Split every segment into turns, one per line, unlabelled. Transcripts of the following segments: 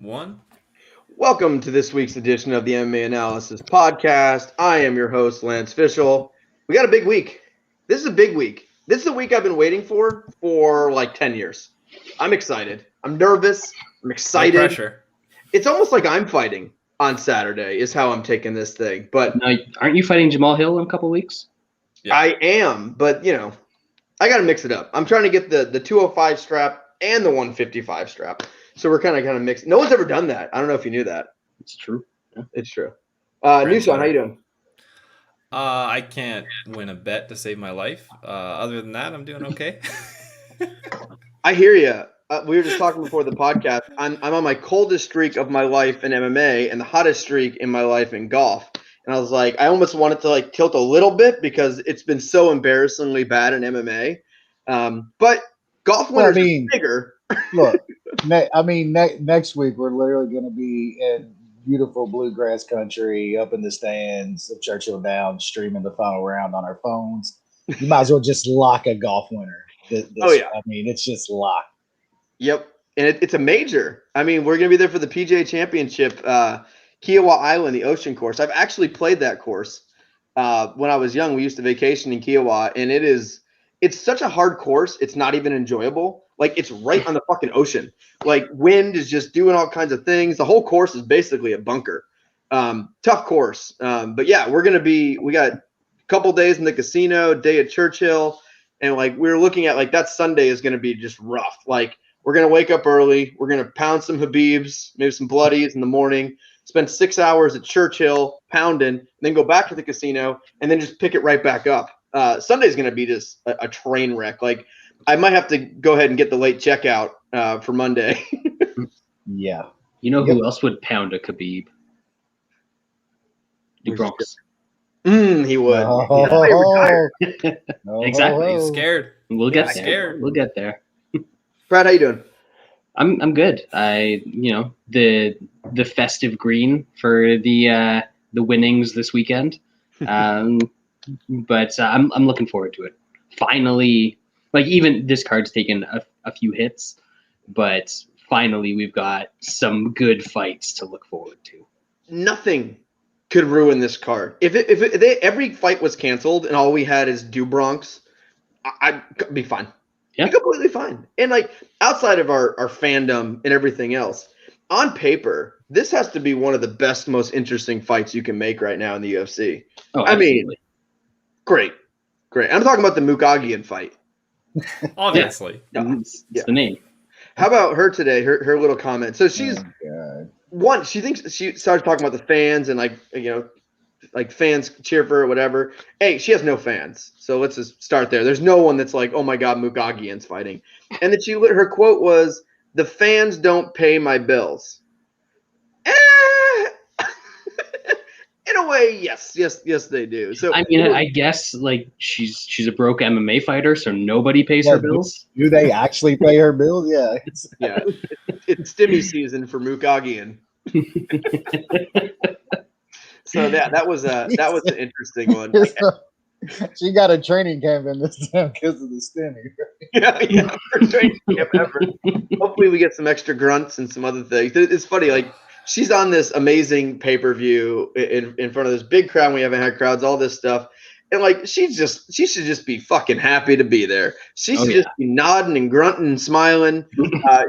One.
Welcome to this week's edition of the MMA Analysis podcast. I am your host, Lance Fishel. We got a big week. This is a big week. This is a week I've been waiting for like 10 years. I'm excited. I'm nervous. I'm excited.
No pressure.
It's almost like I'm fighting on Saturday is how I'm taking this thing. But
now, aren't you fighting Jamal Hill in a couple of weeks?
Yeah. I am, but, I got to mix it up. I'm trying to get the 205 strap and the 155 strap. So we're kind of mixed. No one's ever done that. I don't know if you knew that.
It's true. Yeah.
It's true. Newson, how you doing?
I can't win a bet to save my life. Other than that, I'm doing okay.
I hear you. We were just talking before the podcast. I'm on my coldest streak of my life in MMA and the hottest streak in my life in golf. And I was like, I almost wanted to tilt a little bit because it's been so embarrassingly bad in MMA. But golf winners are bigger.
Look, next week we're literally going to be in beautiful bluegrass country, up in the stands of Churchill Downs, streaming the final round on our phones. You might as well just lock a golf winner. It's just locked.
Yep, and it's a major. We're going to be there for the PGA Championship, Kiowa Island, the ocean course. I've actually played that course when I was young. We used to vacation in Kiowa, and it's such a hard course. It's not even enjoyable. It's right on the fucking ocean. Wind is just doing all kinds of things. The whole course is basically a bunker. Tough course. But yeah, we got a couple days in the casino, day at Churchill. And we were looking at that Sunday is going to be just rough. We're going to wake up early. We're going to pound some Habibs, maybe some Bloodies in the morning, spend 6 hours at Churchill pounding, then go back to the casino and then just pick it right back up. Sunday's going to be just a train wreck. I might have to go ahead and get the late checkout for Monday.
Yeah.
You know who else would pound a Khabib? Do Bronx.
He would.
Exactly.
He's scared.
We'll get there. Scared. We'll get there.
Brad, how you doing?
I'm good. The festive green for the winnings this weekend. But I'm looking forward to it. Finally, even this card's taken a few hits, but finally we've got some good fights to look forward to.
Nothing could ruin this card. If every fight was canceled and all we had is Do Bronx, I'd be fine.
Yeah,
be completely fine. And outside of our fandom and everything else, on paper, this has to be one of the best, most interesting fights you can make right now in the UFC.
Oh, absolutely.
Great. I'm talking about the Chookagian fight.
Obviously.
It's the name.
How about her today, her little comment? So she's she thinks she started talking about the fans and fans cheer for her or whatever. Hey, she has no fans. So let's just start there. There's no one that's oh my God, Chookagian's fighting. And then her quote was, "The fans don't pay my bills." In a way, yes, they do. So
I guess she's a broke MMA fighter, so nobody pays her bills.
Do they actually pay her bills? Yeah.
Yeah. It's stimmy season for Chookagian. So that was an interesting one.
She got a training camp in this time because of the stimmy.
Yeah, first training camp ever. Hopefully we get some extra grunts and some other things. It's funny, she's on this amazing pay-per-view in front of this big crowd. We haven't had crowds, all this stuff. And she should just be fucking happy to be there. She should just be nodding and grunting and smiling.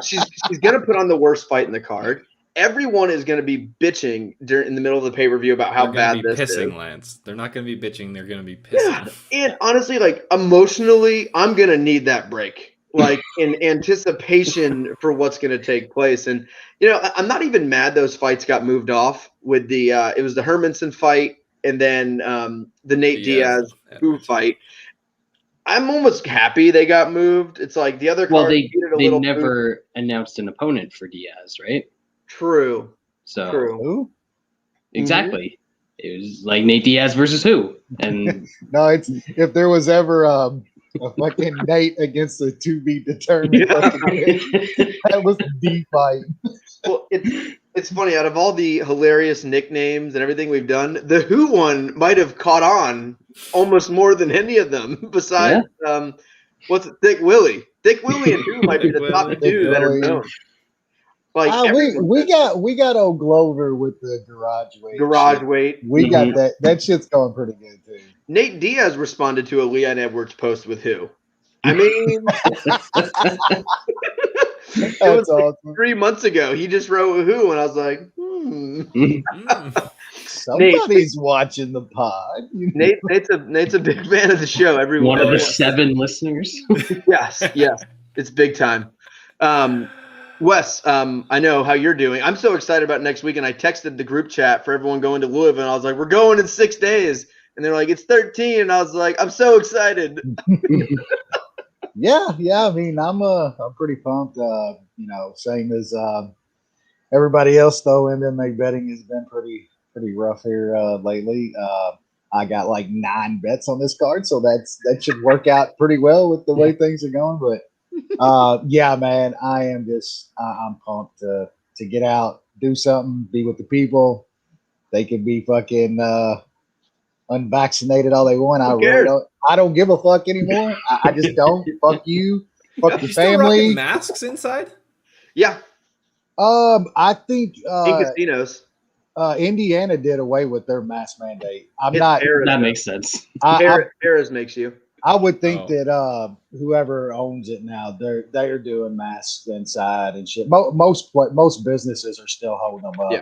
She's going to put on the worst fight in the card. Everyone is going to be bitching in the middle of the pay-per-view about how bad this is.
Pissing, Lance. They're not going to be bitching. They're going to be pissing.
Yeah. And honestly, emotionally, I'm going to need that break. In anticipation for what's going to take place. And, I'm not even mad those fights got moved off with it was the Hermanson fight and then the Nate Diaz fight. I'm almost happy they got moved. It's the other card.
Well, they never announced an opponent for Diaz, right?
True.
So
Who?
Exactly. It was Nate Diaz versus who? And
no, it's if there was ever a fucking Nate against a to be determined. That was the fight.
Well, it's funny. Out of all the hilarious nicknames and everything we've done, the Who one might have caught on almost more than any of them. Besides, Thick Willie? Thick Willie and Who might be the top two that are known. Like
we got old Glover with the garage
garage
weight.
weight.
We got that. That shit's going pretty good too.
Nate Diaz responded to a Leon Edwards post with who? I mean, it was
awesome.
3 months ago. He just wrote who, and I was like,
Somebody's watching the pod.
Nate's a big fan of the show. Every
One of the 7 listeners.
yes, it's big time. Wes, I know how you're doing. I'm so excited about next week, and I texted the group chat for everyone going to Louisville, and I was like, we're going in 6 days. And they're like, it's 13. And I was like, I'm so excited.
Yeah. I mean, I'm pretty pumped. Same as everybody else, though. MMA betting has been pretty rough here lately. I got like 9 bets on this card, so that should work out pretty well with the way things are going. But yeah, man, I'm pumped to get out, do something, be with the people. They can be fucking unvaccinated all they want. I don't give a fuck anymore. I just don't. Fuck you. Fuck your family.
Masks inside?
Yeah.
I think
in casinos.
Indiana did away with their mask mandate.
That makes sense.
Harris makes you.
I would think that whoever owns it now, they're doing masks inside and shit. Most businesses are still holding them up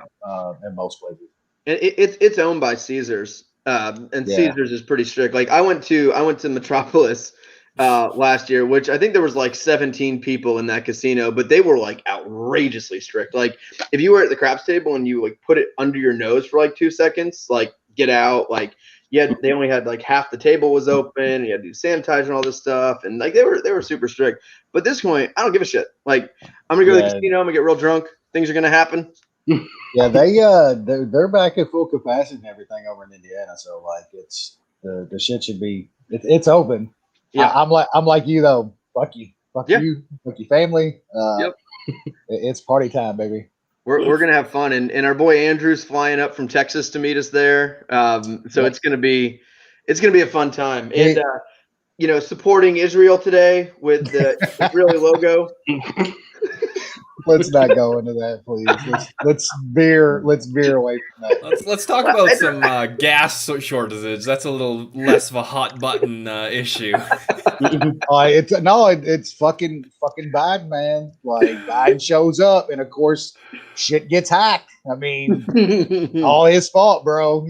in most places.
It's owned by Caesars, and Caesars is pretty strict. Like I went to Metropolis last year, which I think there was like 17 people in that casino, but they were like outrageously strict. Like if you were at the craps table and you like put it under your nose for like 2 seconds, like get out, like they only had like half the table was open, and you had to do sanitizer and all this stuff, and like they were super strict. But at this point, I don't give a shit. Like I'm gonna go to the casino, I'm gonna get real drunk, things are gonna happen.
Yeah, they're back at full capacity and everything over in Indiana, so like it's the shit should be it's open. Yeah, I'm like you though. Fuck you, fuck you, fuck your family. It's party time, baby.
We're gonna have fun, and our boy Andrew's flying up from Texas to meet us there. So it's gonna be a fun time, and supporting Israel today with the Israeli logo.
Let's not go into that, please. Let's veer away from that.
Let's talk about some gas shortages. That's a little less of a hot button issue.
It's fucking bad, man. Like Biden shows up, and of course, shit gets hacked. I mean, all his fault, bro.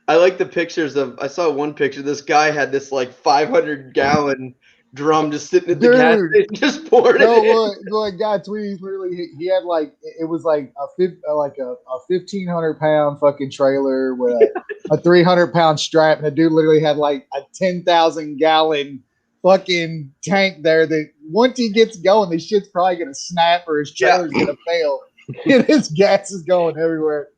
I like the pictures I saw one picture. This guy had this like 500-gallon drum just sitting at the gas station, just pouring it in.
What guy tweeted literally he had like it was like a 1,500-pound fucking trailer with a 300-pound strap, and the dude literally had like a 10,000-gallon fucking tank there that once he gets going, the shit's probably gonna snap or his trailer's gonna fail. And his gas is going everywhere.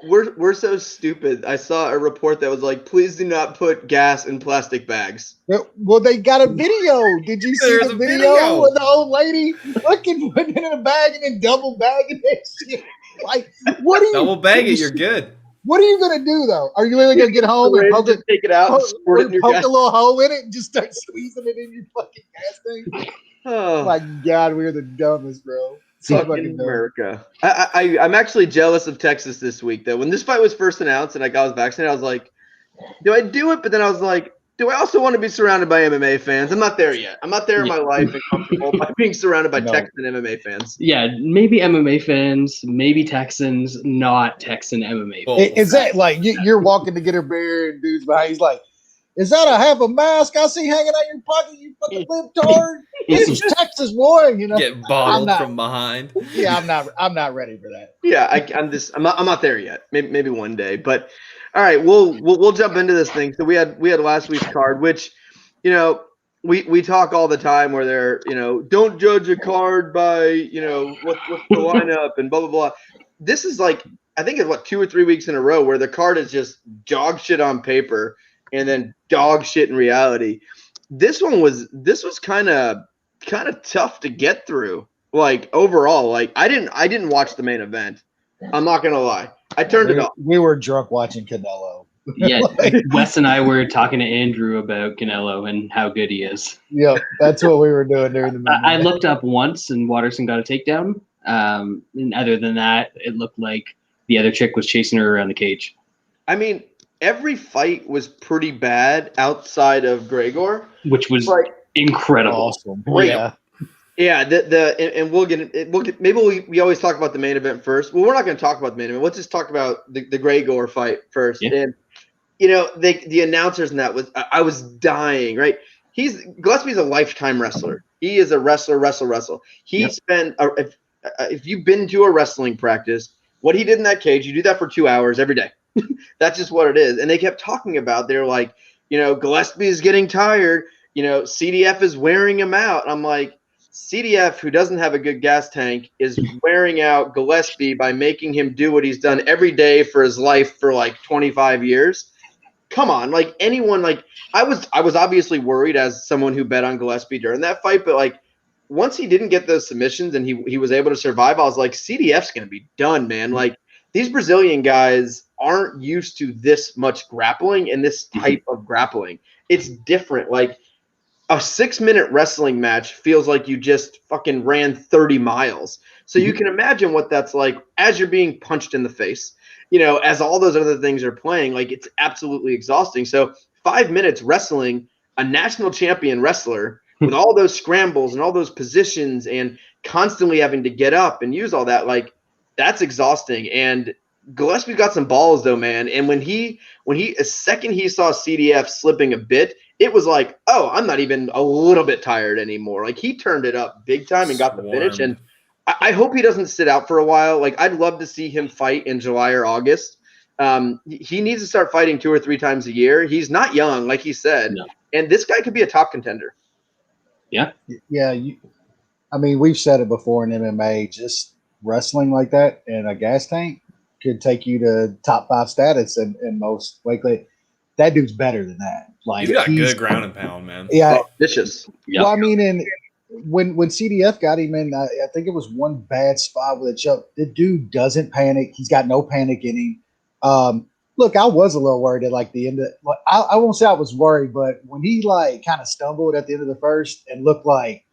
We're so stupid. I saw a report that was like, please do not put gas in plastic bags.
Well, they got a video. Did you see the video with the old lady fucking putting it in a bag and then double bagging that shit? Like, what are you
double bag it? You're good.
What are you gonna do though? Are you really gonna get home and
take it out, squirt it in your
poke
gas?
A little hole in it and just start squeezing it in your fucking gas thing? Oh my God, we're the dumbest, bro.
Fucking America. I'm actually jealous of Texas this week, though. When this fight was first announced and I was vaccinated, I was like, do I do it? But then I was like, do I also want to be surrounded by MMA fans? I'm not there yet. I'm not there in my life and comfortable by being surrounded by Texan MMA fans.
Yeah, maybe MMA fans, maybe Texans, not Texan MMA fans.
Is that like you're walking to get a beer and dude's behind? He's like, is that a half a mask I see hanging out your pocket, you fucking libtard? This is Texas, boy.
Get bottled from behind.
Yeah, I'm not ready for that.
Yeah, I'm not there yet. Maybe one day. But all right, we'll jump into this thing. So we had last week's card, which we talk all the time where they're don't judge a card by what's the lineup and blah blah blah. This is like I think it's 2 or 3 weeks in a row where the card is just dog shit on paper and then dog shit in reality. This was kind of tough to get through. Like overall, like I didn't watch the main event. I'm not gonna lie. I turned it off.
We were drunk watching Canelo.
Yeah, Wes and I were talking to Andrew about Canelo and how good he is.
Yeah, that's what we were doing during the movie.
I looked up once and Watterson got a takedown. And other than that, it looked like the other chick was chasing her around the cage.
I mean, every fight was pretty bad outside of Gregor,
which was
but
incredible.
Awesome.
Great.
Yeah.
Yeah, and we'll get maybe we always talk about the main event first. Well, we're not going to talk about the main event. Let's just talk about the Gregor fight first.
Yeah.
And the announcers in that I was dying. Right, Gillespie's a lifetime wrestler. He is a wrestler. He spent if you've been to a wrestling practice, what he did in that cage, you do that for 2 hours every day. That's just what it is. And they kept talking about, they're like, Gillespie's getting tired. CDF is wearing him out. And I'm like, CDF, who doesn't have a good gas tank, is wearing out Gillespie by making him do what he's done every day for his life for like 25 years. Come on, like anyone, like I was obviously worried as someone who bet on Gillespie during that fight, but like once he didn't get those submissions and he was able to survive, I was like, CDF's gonna be done, man. Like these Brazilian guys aren't used to this much grappling and this type of grappling. It's different. Like a 6-minute wrestling match feels like you just fucking ran 30 miles. So you can imagine what that's like as you're being punched in the face, as all those other things are playing. Like it's absolutely exhausting. So 5 minutes wrestling a national champion wrestler with all those scrambles and all those positions and constantly having to get up and use all that, like that's exhausting. And Gillespie's got some balls though, man. And when he a second he saw CDF slipping a bit, it was like, oh, I'm not even a little bit tired anymore. Like he turned it up big time and got the finish. And I hope he doesn't sit out for a while. Like I'd love to see him fight in July or August. He needs to start fighting 2 or 3 times a year. He's not young, like he said, and this guy could be a top contender.
Yeah.
Yeah. We've said it before in MMA, just wrestling like that in a gas tank could take you to top 5 status and most likely. That dude's better than that. Like
he's got good ground and pound, man.
Yeah,
vicious.
Yep.
Well, and when CDF got him in, I think it was one bad spot with a choke. The dude doesn't panic. He's got no panic in him. Look, I was a little worried at like the end of. I won't say I was worried, but when he like kind of stumbled at the end of the first and looked like,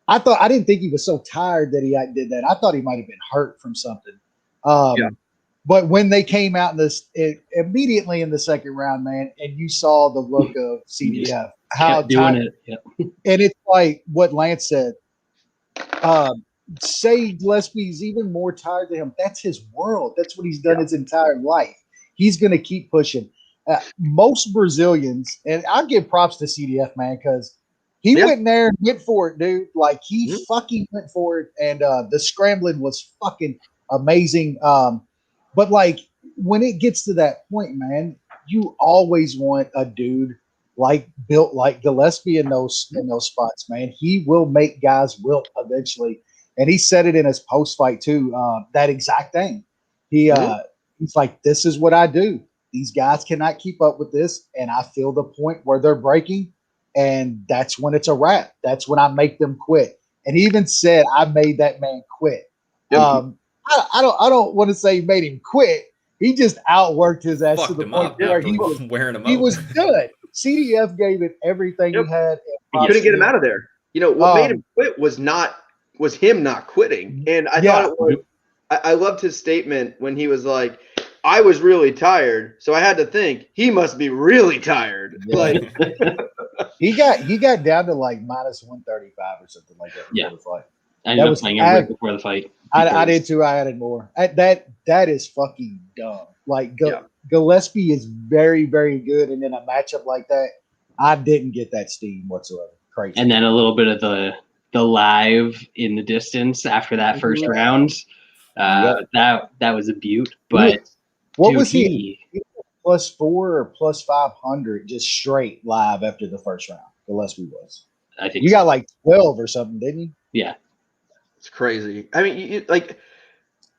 I didn't think he was so tired that he did that. I thought he might have been hurt from something. But when they came out immediately in the second round, man, and you saw the look of CDF, how
doing it,
and it's like what Lance said. Say Gillespie's even more tired than him. That's his world. That's what he's done his entire life. He's going to keep pushing. Most Brazilians, and I'll give props to CDF, man, because he went in there and went for it, dude. Like he fucking went for it, and the scrambling was fucking amazing. But like when it gets to that point, man, you always want a dude built like Gillespie in those spots, man. He will make guys wilt eventually, and he said it in his post fight too. That exact thing. He's like, "This is what I do. These guys cannot keep up with this, and I feel the point where they're breaking, and that's when it's a wrap. That's when I make them quit." And he even said, "I made that man quit." I don't want to say he made him quit. He just outworked his ass to the point where he was
wearing him.
He was done. CDF gave it everything he had.
You couldn't get him out of there. What made him quit was him not quitting. And I thought it was. I loved his statement when he was like, "I was really tired, so I had to think he must be really tired."
Yeah.
Like
he got down to like minus 135 or something like that before the fight.
I ended up playing him right before the fight.
I did too. I added more. That is fucking dumb. Like Gillespie is very, very good, and in a matchup like that, I didn't get that steam whatsoever. Crazy.
And then a little bit of the live in the distance after that first round. That was a beaut. But
what was he? +4 or +500 just straight live after the first round. Gillespie was.
I think
you got like 12 or something, didn't you?
Yeah.
It's crazy. I mean, like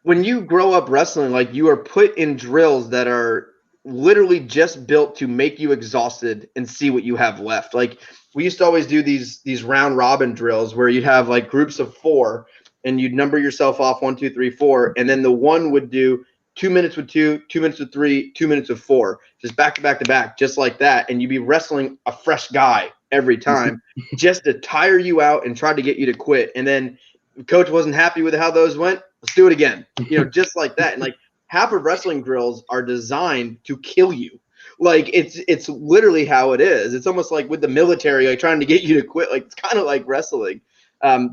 when you grow up wrestling, like you are put in drills that are literally just built to make you exhausted and see what you have left. Like we used to always do these round robin drills where you'd have like groups of 4 and you'd number yourself off 1, 2, 3, 4, and then the one would do 2 minutes with 2, 2 minutes with 3, 2 minutes with 4, just back to back to back, just like that. And you'd be wrestling a fresh guy every time just to tire you out and try to get you to quit. And then coach wasn't happy with how those went. Let's do it again. Just like that. And like half of wrestling drills are designed to kill you. Like it's literally how it is. It's almost like with the military, like trying to get you to quit. Like it's kind of like wrestling.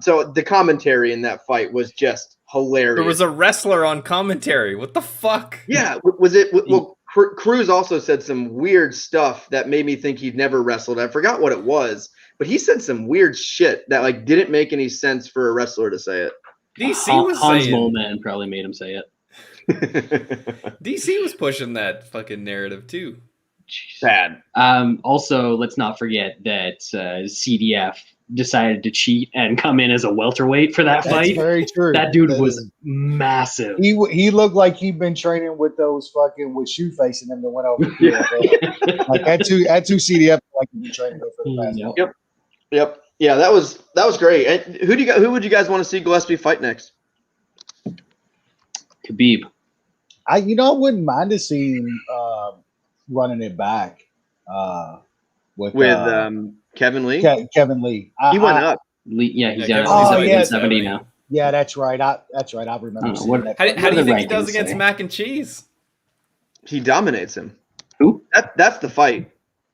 So the commentary in that fight was just hilarious.
There was a wrestler on commentary. What the fuck?
Yeah, was it? Well, Cruz also said some weird stuff that made me think he'd never wrestled. I forgot what it was, but he said some weird shit that like didn't make any sense for a wrestler to say it.
DC was
Hans
saying.
Moleman probably made him say it.
DC was pushing that fucking narrative too.
Bad.
Also, let's not forget that CDF decided to cheat and come in as a welterweight for that
That's
fight.
very true.
That dude was massive.
He looked like he'd been training with those fucking with shoe facing them that went over. Like that two CDF like he'd been training with for the past.
Yep. Yeah, that was great. And who would you guys want to see Gillespie fight next?
Khabib.
I wouldn't mind to see him running it back with
Kevin Lee.
Kevin Lee.
He went up.
Yeah, he's
Yeah,
down
Kevin's
at
at
70 now.
Yeah, that's right. I remember. Seeing
what-
that.
How do you
the
think he does
rankings
against
say?
Mac and Cheese?
He dominates him.
Who?
That's the fight.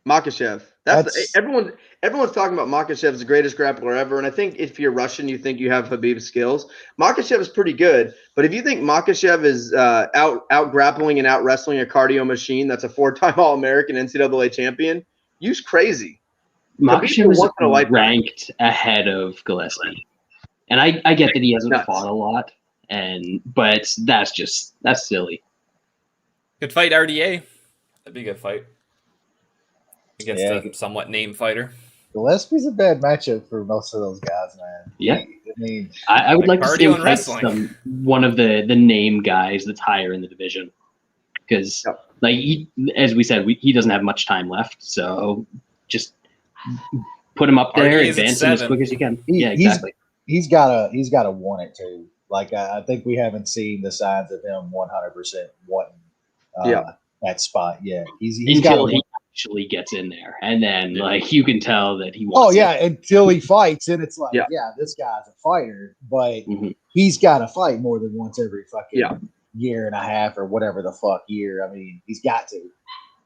Makhachev.
That's-
Everyone's talking about Makhachev as the greatest grappler ever, and I think if you're Russian, you think you have Khabib's skills. Makhachev is pretty good, but if you think Makhachev is out grappling and out wrestling a cardio machine that's a 4-time All-American NCAA champion, you's crazy.
Makhachev
once in a
is
lifetime.
ranked ahead of Gillespie. And I get that he hasn't
Nuts.
fought a lot, but that's silly.
Good fight, RDA. That'd be a good fight against
Yeah.
a somewhat named fighter.
Gillespie's a bad matchup for most of those guys, man.
Yeah.
I mean,
I would
Like
like to see
cardio
him
and
fight
wrestling.
one of the name guys that's higher in the division. Because,
Yep.
like, as we said, he doesn't have much time left. So just put him up there,
RDA is at
advance him as
7.
quick as you can.
He-
Yeah,
he's-
exactly.
he's gotta want it too. Like I think we haven't seen the signs of him 100% wanting that spot yet. He's got
Until he actually gets in there. And then, like, you can tell that he
Oh
wants
yeah,
it.
until he fights, and it's like,
Yeah.
this guy's a fighter, but
Mhm.
he's got to fight more than once every fucking
Yeah.
year and a half or whatever the fuck year. I mean, he's got to.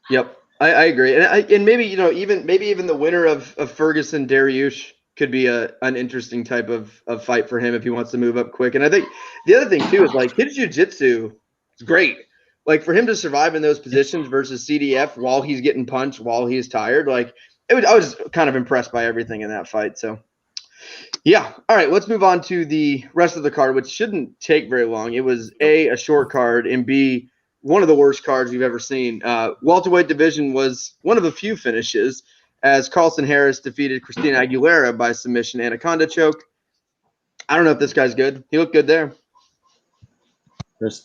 Yep, I agree, and maybe even the winner of Ferguson Dariush could be an interesting type of fight for him if he wants to move up quick. And I think the other thing too is like his jiu-jitsu is great. Like for him to survive in those positions versus CDF while he's getting punched, while he's tired, I was kind of impressed by everything in that fight. So yeah. All right, let's move on to the rest of the card, which shouldn't take very long. It was a short card, and B, one of the worst cards we've ever seen. Welterweight division was one of a few finishes as Carlson Harris defeated Christina Aguilera by submission anaconda choke. I don't know if this guy's good. He looked good there.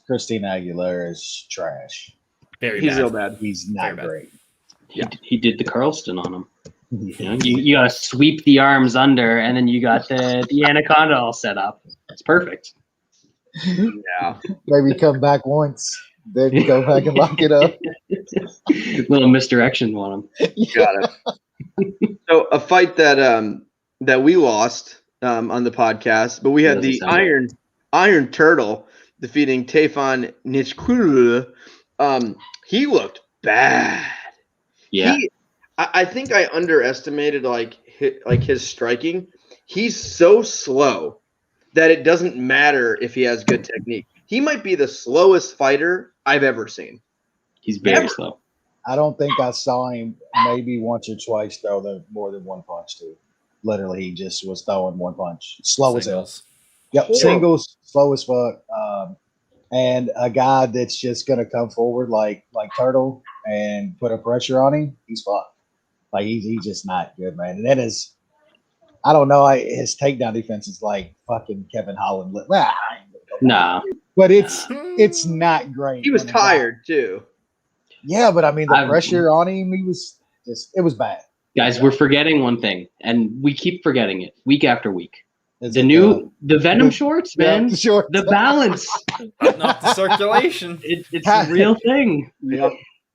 Christina Aguilera is trash.
Very
He's
bad.
so bad.
He's not
Very bad.
great.
He did the Carlston on him. You know, you got to sweep the arms under, and then you got the anaconda all set up. It's perfect.
Yeah.
Maybe come back once, then you go back and lock it up.
Little misdirection on him.
Got it. So a fight that we lost on the podcast, but we had
Doesn't
the
sound
Iron Turtle defeating Tefon Nichkulu. He looked bad.
Yeah.
I think I underestimated his striking. He's so slow that it doesn't matter if he has good technique. He might be the slowest fighter I've ever seen.
He's very
Never.
slow.
I don't think I saw him maybe once or twice throw more than one punch too. Literally, he just was throwing one punch. Slow as hell.
Singles.
Yep,
Horrible.
singles, slow as fuck. And a guy that's just gonna come forward like Turtle and put a pressure on him, he's fucked. Like he's just not good, man. And that is, I don't know. His takedown defense is like fucking Kevin Holland.
Nah.
But it's not great.
He was
when a guy-
tired too.
Yeah, but I mean the
I've-
pressure on him, it was bad.
Guys, we're forgetting one thing, and we keep forgetting it week after week.
Is
The
it
the Venom shorts, man.
the short
The balance.
Button up the circulation.
It's a real thing.
Yep.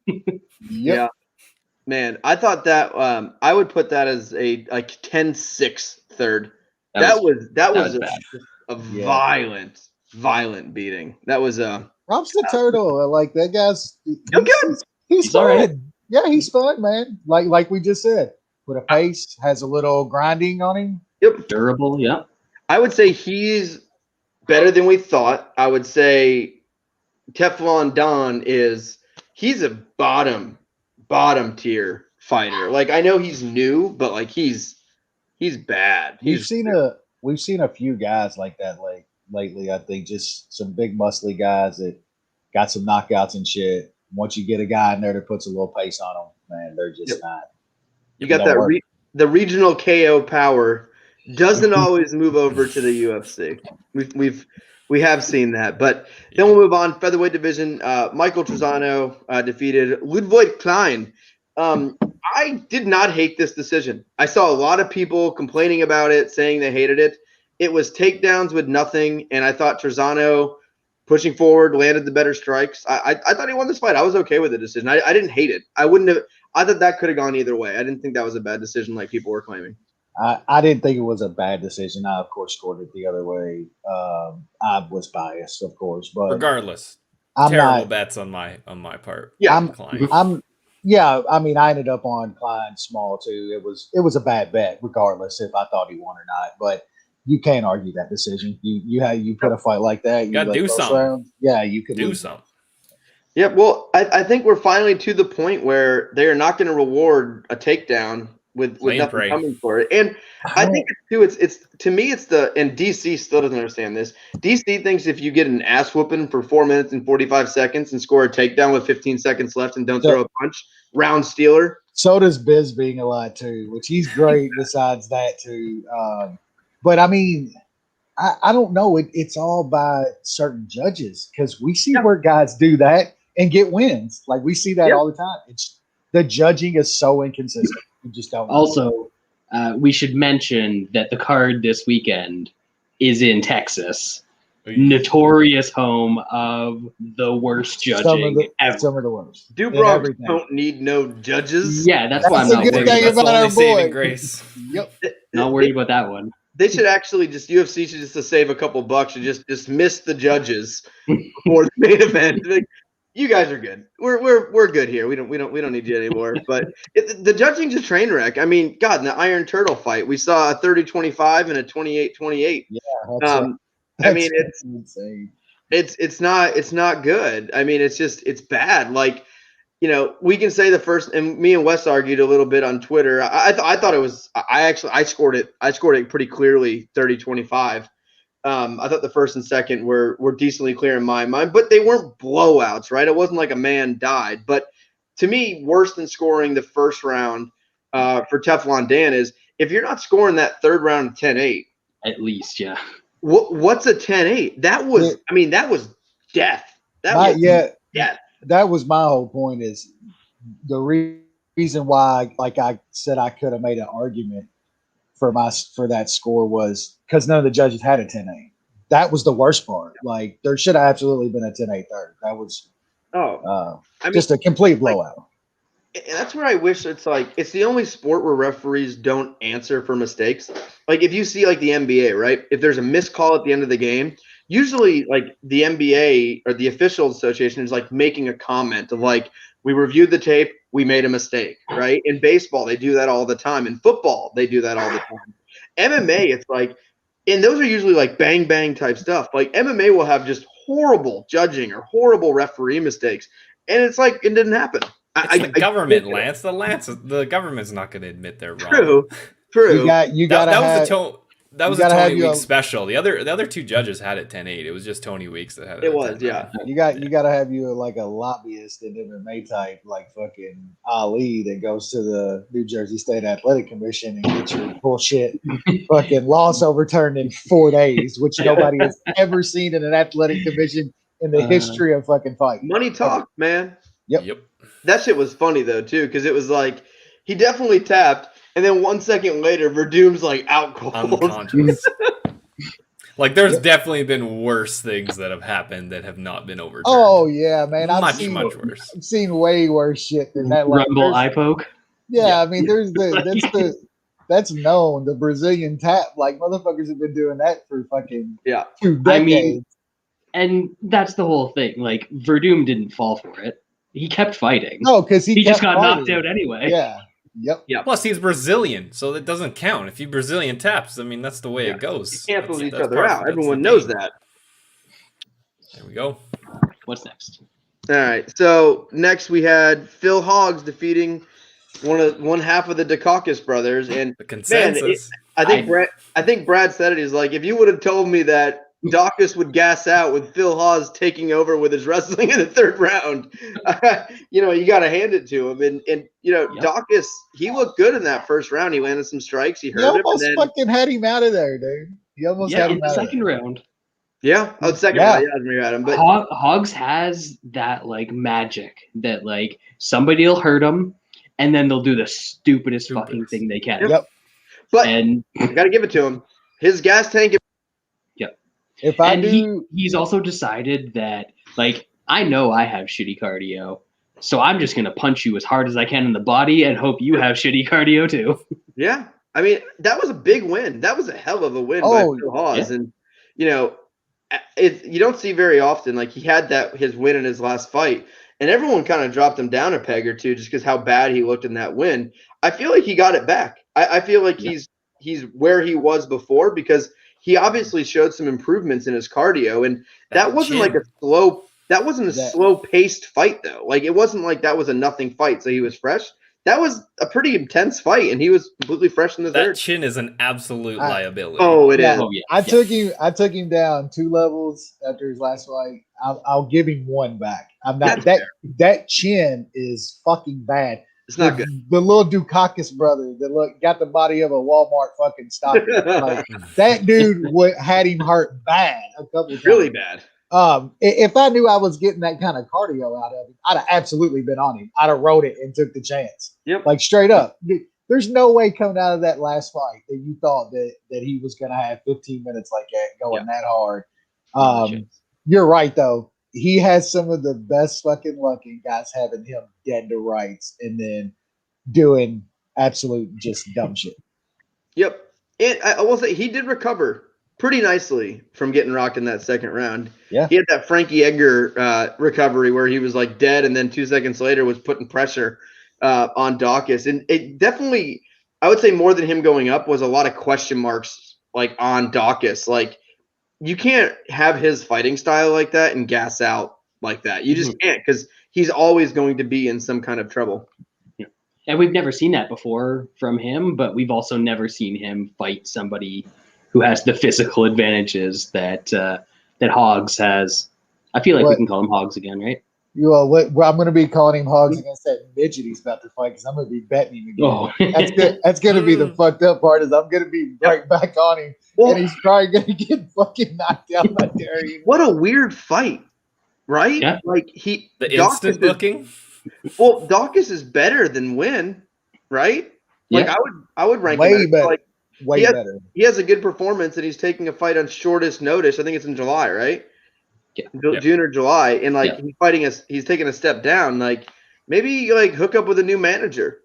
Yep.
Yeah. Man, I thought that I would put that as a 10-6 third. That was
was
a
bad.
a
Yeah.
violent violent beating. That was
Props to Turtle. Like that guy's
I'm good.
he's
all
fun.
right.
Yeah, he's fun, man. Like we just said, with a pace, has a little grinding on him.
Yep.
Durable, yeah.
I would say he's better than we thought. I would say Teflon Don he's a bottom tier fighter. Like I know he's new, but like he's bad.
We've seen a few guys like that lately. I think just some big muscly guys that got some knockouts and shit. Once you get a guy in there that puts a little pace on them, man, they're just not.
You got that the regional KO power doesn't always move over to the UFC. We have seen that, but then we'll move on. Featherweight division. Michael Trizano defeated Ludwig Klein. I did not hate this decision. I saw a lot of people complaining about it, saying they hated it. It was takedowns with nothing, and I thought Trizano pushing forward landed the better strikes. I thought he won this fight. I was okay with the decision. I didn't hate it. I wouldn't have. I thought that could have gone either way. I didn't think that was a bad decision like people were claiming.
I didn't think it was a bad decision. I, of course, scored it the other way. I was biased, of course, but
Regardless,
I'm
terrible
not,
bets on my part.
Yeah,
Klein.
Yeah, I mean, I ended up on Klein small too. It was a bad bet, regardless if I thought he won or not. But you can't argue that decision. You put a fight like that. You
gotta do something.
Yeah, you can
Do something.
Yeah, well, I think we're finally to the point where they are not going to reward a takedown with nothing coming for it. And I think too, it's to me, it's and DC still doesn't understand this. DC thinks if you get an ass whooping for 4 minutes and 45 seconds and score a takedown with 15 seconds left and don't throw a punch, round stealer.
So does BSing a lot too, which he's great besides that too. But I mean, I don't know. It's all by certain judges because we see where guys do that and get wins. Like we see that all the time. It's the judging is so inconsistent. You just don't.
Also, we should mention that the card this weekend is in Texas, notorious home of the worst judging ever.
Some of the worst.
Do Bronx don't need no judges.
Yeah, that's why I'm not worried.
That's
about
our
saving
boy.
grace.
Yep.
Not worried about that one.
They should actually UFC should just to save a couple bucks and just dismiss the judges before the main event. Like, you guys are good. We're good here. We don't need you anymore. But the judging's a train wreck. I mean, God, in the Iron Turtle fight, we saw a 30-25 and a 28-28.
Yeah.
I mean, it's
insane.
It's not good. I mean, it's bad. Like, you know, we can say the first, and me and Wes argued a little bit on Twitter. I thought it was. I scored it pretty clearly, 30-25. I thought the first and second were decently clear in my mind, but they weren't blowouts, right? It wasn't like a man died. But to me, worse than scoring the first round for Teflon Dan is if you're not scoring that third round 10-8.
At least, yeah.
What's a 10-8? That was, I mean, that was death. Death.
That was my whole point. Is the reason why, like I said, I could have made an argument for that score was because none of the judges had a 10-8. That was the worst part. Like there should have absolutely been a 10-8 third. That was just a complete blowout.
And that's where I wish it's like it's the only sport where referees don't answer for mistakes. Like if you see like the NBA, right? If there's a missed call at the end of the game, usually like the NBA or the officials association is like making a comment of like, we reviewed the tape, we made a mistake, right? In baseball, they do that all the time. In football, they do that all the time. MMA, it's like, and those are usually like bang bang type stuff. Like MMA will have just horrible judging or horrible referee mistakes. And it's like it didn't happen.
It's the government, Lance. The government's not going to admit they're wrong.
True.
That was a Tony Weeks special. The other two judges had it 10-8. It was just Tony Weeks that had it.
It was, yeah.
You got to have you like a lobbyist in MMA type, like fucking Ali, that goes to the New Jersey State Athletic Commission and gets your bullshit fucking loss overturned in 4 days, which nobody has ever seen in an athletic commission in the history of fucking fight.
Money talk, man.
Yep.
That shit was funny though too, because it was like he definitely tapped. And then 1 second later, Verdum's like out cold.
Unconscious. Like there's definitely been worse things that have happened that have not been overturned.
Oh yeah, man.
Much worse.
I've seen way worse shit than that.
Rumble eye poke.
Yeah, I mean that's known. The Brazilian tap, like motherfuckers have been doing that for fucking 2 decades.
I mean, And that's the whole thing. Like, Verdum didn't fall for it. He kept fighting.
No, because he
just got
fighting.
knocked out anyway.
Yeah. Yep.
Yeah.
Plus, he's Brazilian, so that doesn't count. If you Brazilian taps, I mean, that's the way it goes.
You cancel each
That's
other
part-
out.
that's
Everyone
the
knows
game.
that.
There we go.
What's next?
All right. So next we had Phil Hoggs defeating one half of the Dukakis brothers, and
The consensus.
I think Brad said it. He's like, if you would have told me that Dawkins would gas out with Phil Hawes taking over with his wrestling in the third round, you got to hand it to him. And Dawkins, he looked good in that first round. He landed some strikes. He hurt him.
Almost fucking had him out of there, dude. He almost had him
in the
out
second
of there.
round.
Yeah. Oh, the second round. Yeah, we had him. But
Hoggs has that like magic that like somebody will hurt him, and then they'll do the stupidest fucking thing they can.
Yep.
But
And
you got to give it to him. His gas tank.
If I
and
do,
he's also decided that, like, I know I have shitty cardio, so I'm just going to punch you as hard as I can in the body and hope you have shitty cardio too.
Yeah. I mean, that was a big win. That was a hell of a win by Phil Hawes.
Yeah.
And, you don't see very often. Like, he had his win in his last fight, and everyone kind of dropped him down a peg or two just because how bad he looked in that win. I feel like he got it back. I feel like he's where he was before, because he obviously showed some improvements in his cardio, and that wasn't like a slow-paced fight though. Like, it wasn't like that was a nothing fight, so he was fresh. That was a pretty intense fight, and he was completely fresh in the third.
That chin is an absolute liability.
Oh, it is.
Oh, yeah.
I took him down 2 levels after his last fight. I'll give him 1 back. I'm not that chin is fucking bad.
It's not good.
The little Dukakis brother that got the body of a Walmart fucking stopper. Like, that dude had him hurt bad a couple of times.
Really bad.
If I knew I was getting that kind of cardio out of him, I'd have absolutely been on him. I'd have rode it and took the chance.
Yep.
Like, straight up. There's no way coming out of that last fight that you thought that he was going to have 15 minutes like that going that hard. You're right, though. He has some of the best fucking luck in guys having him dead to rights and then doing absolute just dumb shit.
Yep. And I will say he did recover pretty nicely from getting rocked in that second round.
Yeah.
He had that Frankie Edgar recovery where he was like dead, and then 2 seconds later was putting pressure on Dawkins. And it definitely, I would say more than him going up, was a lot of question marks like on Dawkins. Like, you can't have his fighting style like that and gas out like that. You just can't, because he's always going to be in some kind of trouble.
Yeah. And we've never seen that before from him, but we've also never seen him fight somebody who has the physical advantages that Hoggs has. I feel like we can call him Hoggs again, right?
I'm going to be calling him Hoggs against that midget he's about to fight, because I'm going to be betting him again.
Oh.
That's going to be the fucked up part, is I'm going to be right back on him.
Well,
and he's probably going to get fucking knocked out by Dariush.
What a weird fight, right?
Yeah.
Like,
The instant booking.
Well, Dawkins is better than Wynn, right? Like,
Yeah.
I would rank
Way
him
better.
like,
Way better.
he has a good performance, and he's taking a fight on shortest notice. I think it's in July, right?
Yeah.
June or July, and like he's taking a step down. Like, maybe like hook up with a new manager.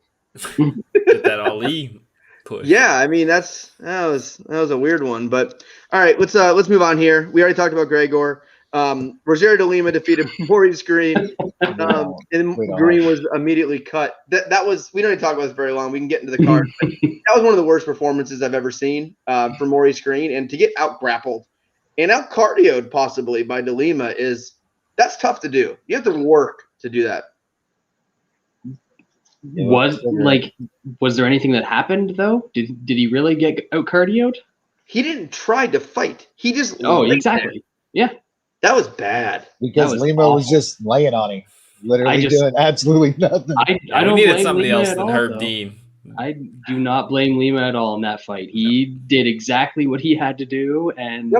Get that Ali push.
Yeah, I mean that was a weird one, but all right, let's move on here. We already talked about Gregor. Rogerio de Lima defeated Maurice Green, and Green was immediately cut. That was, we don't need to talk about this very long. We can get into the card. That was one of the worst performances I've ever seen from Maurice Green, and to get out grappled and out cardioed possibly by de Lima that's tough to do. You have to work to do that.
Was there anything that happened though? Did he really get out cardioed?
He didn't try to fight. He just
Exactly. Yeah.
That was bad.
Because Lima was just laying on him, literally doing absolutely nothing.
I don't
we needed
blame
somebody
Lima
else
at
than
all,
Herb
though.
Dean.
I do not blame Lima at all in that fight. He did exactly what he had to do, and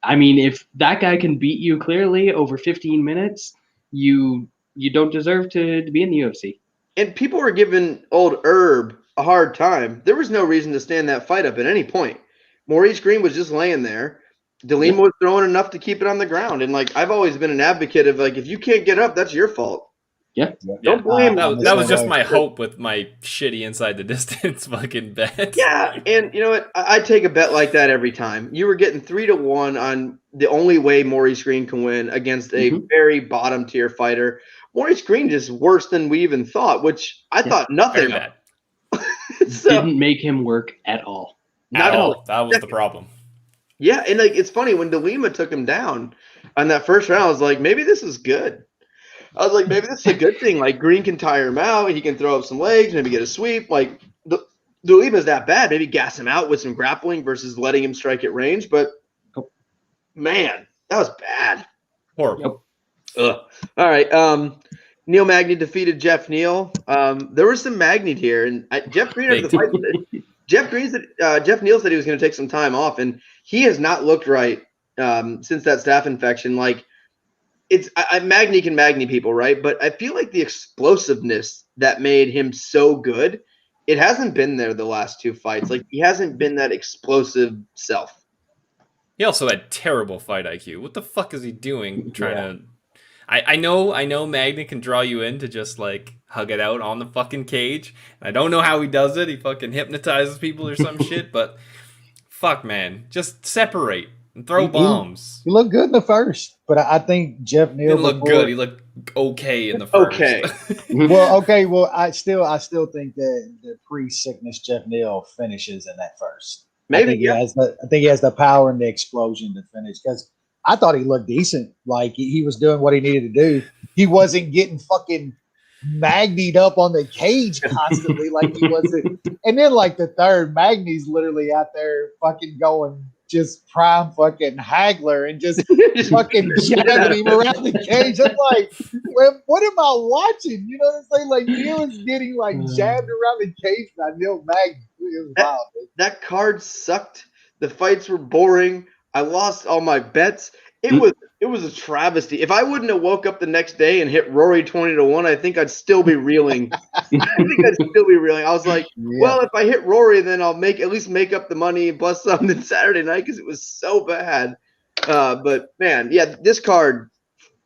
I mean, if that guy can beat you clearly over 15 minutes, you don't deserve to be in the UFC.
And people were giving old Herb a hard time. There was no reason to stand that fight up at any point. Maurice Green was just laying there. De Lima was throwing enough to keep it on the ground. And like, I've always been an advocate of like, if you can't get up, that's your fault.
Yeah.
Don't blame
that was just my hope with my shitty inside the distance fucking bet.
Yeah, and you know what? I take a bet like that every time. You were getting 3-1 on the only way Maurice Green can win against a very bottom tier fighter. Maurice Green is worse than we even thought, which I thought nothing of.
Didn't make him work at all.
Not at all. That was the problem.
Yeah, and like it's funny when De Lima took him down on that first round, I was like, maybe this is good. I was like, maybe this is a good thing. Like Green can tire him out, he can throw up some legs, maybe get a sweep. Like De Lima's that bad. Maybe gas him out with some grappling versus letting him strike at range. But man, that was bad.
Horrible.
All right. Neil Magny defeated Jeff Neal. There was some Magny here, and Jeff Green after the fight. Jeff Neal said he was going to take some time off, and he has not looked right since that staph infection. Like Magny can Magny people, right? But I feel like the explosiveness that made him so good, it hasn't been there the last two fights. Like he hasn't been that explosive self.
He also had terrible fight IQ. What the fuck is he doing? Trying to. I know Magny can draw you in to just like hug it out on the fucking cage. I don't know how he does it. He fucking hypnotizes people or some shit. But fuck, man, just separate and throw bombs.
He looked good in the first, but I think Jeff Neal
didn't look good. He looked okay in the first.
Okay.
Well, I still think that the pre-sickness Jeff Neal finishes in that first.
Maybe
I think he has the power and the explosion to finish because I thought he looked decent. Like he was doing what he needed to do. He wasn't getting fucking magnied up on the cage constantly like he wasn't. And then like the third, Magny's literally out there fucking going just prime fucking haggler and just fucking jabbing him around the cage. I'm like, well, what am I watching? You know what I'm saying? Like Neil is getting like jabbed around the cage by Neil Magny. It was wild.
That card sucked. The fights were boring. I lost all my bets. It was a travesty. If I wouldn't have woke up the next day and hit Rory 20-1, I think I'd still be reeling. I was like, well, if I hit Rory, then I'll at least make up the money plus something Saturday night because it was so bad. But man, yeah, this card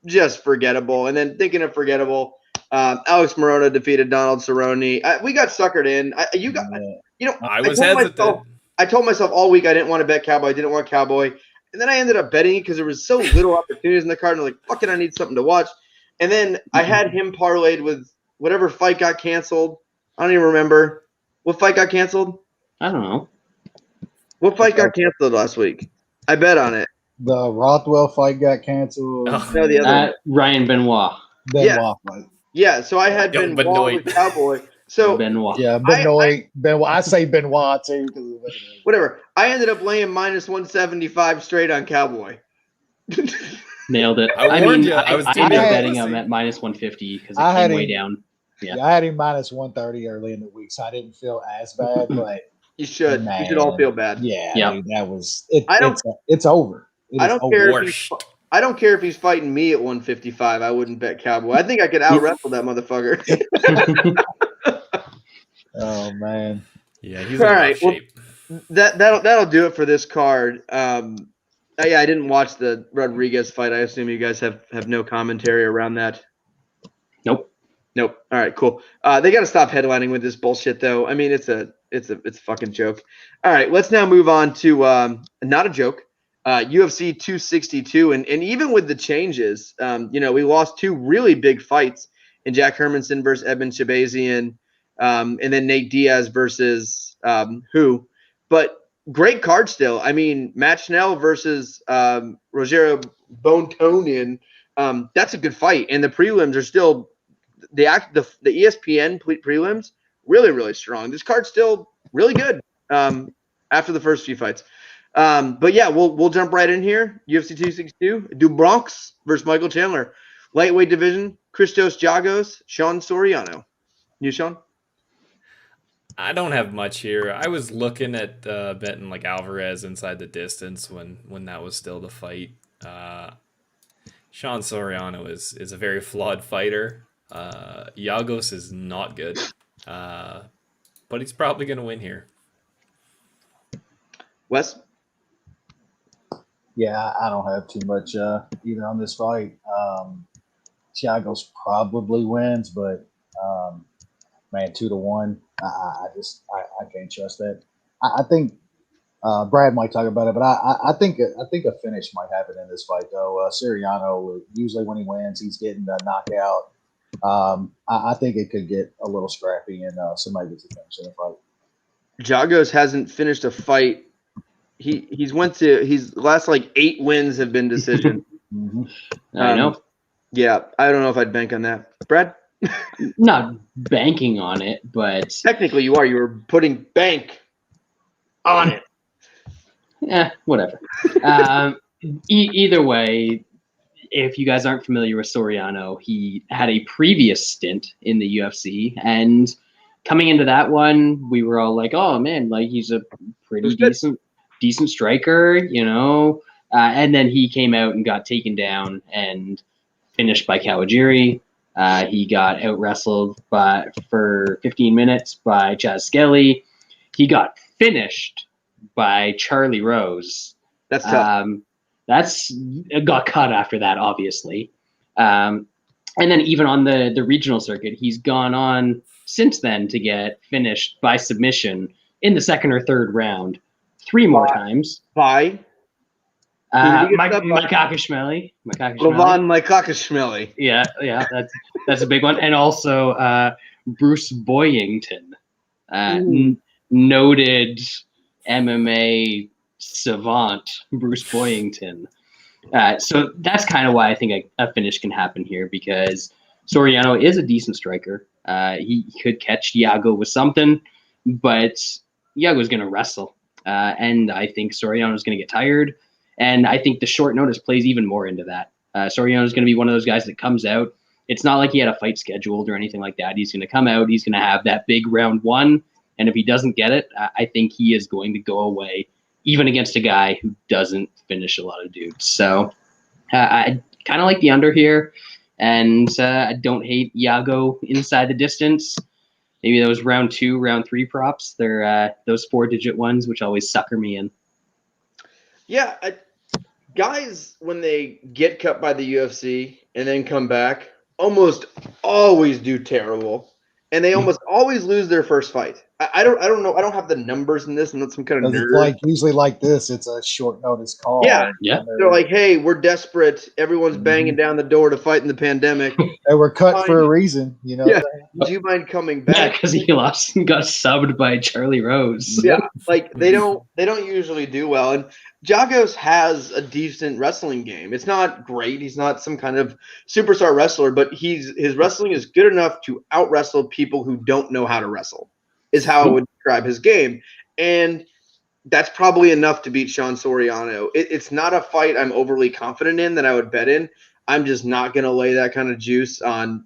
just forgettable. And then thinking of forgettable, Alex Morona defeated Donald Cerrone. We got suckered in.
I was hesitant.
I told myself all week I didn't want to bet Cowboy. I didn't want Cowboy. And then I ended up betting it because there was so little opportunities in the card. And I'm like, fuck it, I need something to watch. And then I had him parlayed with whatever fight got canceled. I don't even remember. What fight got canceled?
I don't know.
What fight got canceled last week? I bet on it.
The Rothwell fight got canceled.
No, the other
Ryan Benoit.
Fight.
Yeah, so I had Benoit with Cowboy. So
Benoit.
Yeah, Benoit. I say Benoit too.
Whatever. I ended up laying minus 175 straight on Cowboy.
Nailed it.
I warned you. I was
betting him at minus 150 because it came way down.
Yeah, I had him minus 130 early in the week, so I didn't feel as bad. But
you should. Man, you should all feel bad.
Yeah, dude, that was it. It's over.
I don't care if he's fighting me at 155. I wouldn't bet Cowboy. I think I could out wrestle that motherfucker.
Oh man.
Yeah, he's in rough shape.
Well, that'll do it for this card. I didn't watch the Rodriguez fight. I assume you guys have no commentary around that.
Nope.
All right, cool. They got to stop headlining with this bullshit, though. I mean, it's a fucking joke. All right, let's now move on to not a joke. UFC 262, and even with the changes, we lost two really big fights in Jack Hermanson versus Edmund Shabazian, and then Nate Diaz versus but great card still. I mean, Matt Schnell versus Rogerio Bontorin, that's a good fight, and the prelims are still the ESPN prelims really, really strong. This card's still really good after the first few fights. But yeah, we'll jump right in here. UFC 262, Do Bronx versus Michael Chandler. Lightweight division, Christos Giagos, Sean Soriano. You, Sean?
I don't have much here. I was looking at betting like Alvarez inside the distance when that was still the fight. Sean Soriano is a very flawed fighter. Giagos is not good, but he's probably going to win here.
Wes?
Yeah, I don't have too much either on this fight. Giagos probably wins, but man, 2-1. I can't trust that. I think Brad might talk about it, but I think a finish might happen in this fight though. Soriano, usually when he wins, he's getting a knockout. I think it could get a little scrappy and somebody gets a finish in the fight.
Giagos hasn't finished a fight. He's last like 8 wins have been decision.
Mm-hmm.
I know.
Yeah, I don't know if I'd bank on that. Brad?
Not banking on it, but
Technically you are. You were putting bank on it.
Whatever. Either way, if you guys aren't familiar with Soriano, he had a previous stint in the UFC, and coming into that one, we were all like, "Oh man, like he's a pretty decent striker," you know. And then he came out and got taken down and finished by Cachoeira. He got out wrestled for 15 minutes by Chaz Skelly. He got finished by Charlie Rose.
That's tough.
Got cut after that, obviously. And then even on the regional circuit, he's gone on since then to get finished by submission in the second or third round 3 more times.
By?
Makakashvili.
Makakashvili.
Yeah, that's a big one. And also Bruce Boyington, noted MMA savant Bruce Boyington. So that's kind of why I think a finish can happen here, because Soriano is a decent striker. He could catch Giagos with something, but Giagos going to wrestle. And I think Soriano is going to get tired. And I think the short notice plays even more into that. Soriano is going to be one of those guys that comes out. It's not like he had a fight scheduled or anything like that. He's going to come out. He's going to have that big round 1. And if he doesn't get it, I think he is going to go away, even against a guy who doesn't finish a lot of dudes. So I kind of like the under here. And I don't hate Giagos inside the distance. Maybe those round 2, round 3 props. They're those 4-digit ones, which always sucker me in.
Yeah, guys, when they get cut by the UFC and then come back, almost always do terrible, and they almost always lose their first fight. I don't know. I don't have the numbers in this. I'm not some kind of nerd.
Like usually like this, it's a short notice call.
Yeah. They're like, hey, we're desperate. Everyone's banging down the door to fight in the pandemic.
They were cut for a reason, you know.
Yeah. Do you mind coming back?
Yeah, because he lost and got subbed by Charlie Rose.
Yeah, like they don't usually do well. And Giagos has a decent wrestling game. It's not great. He's not some kind of superstar wrestler, but his wrestling is good enough to out wrestle people who don't know how to wrestle, is how I would describe his game. And that's probably enough to beat Sean Soriano. It's not a fight I'm overly confident in that I would bet in. I'm just not going to lay that kind of juice on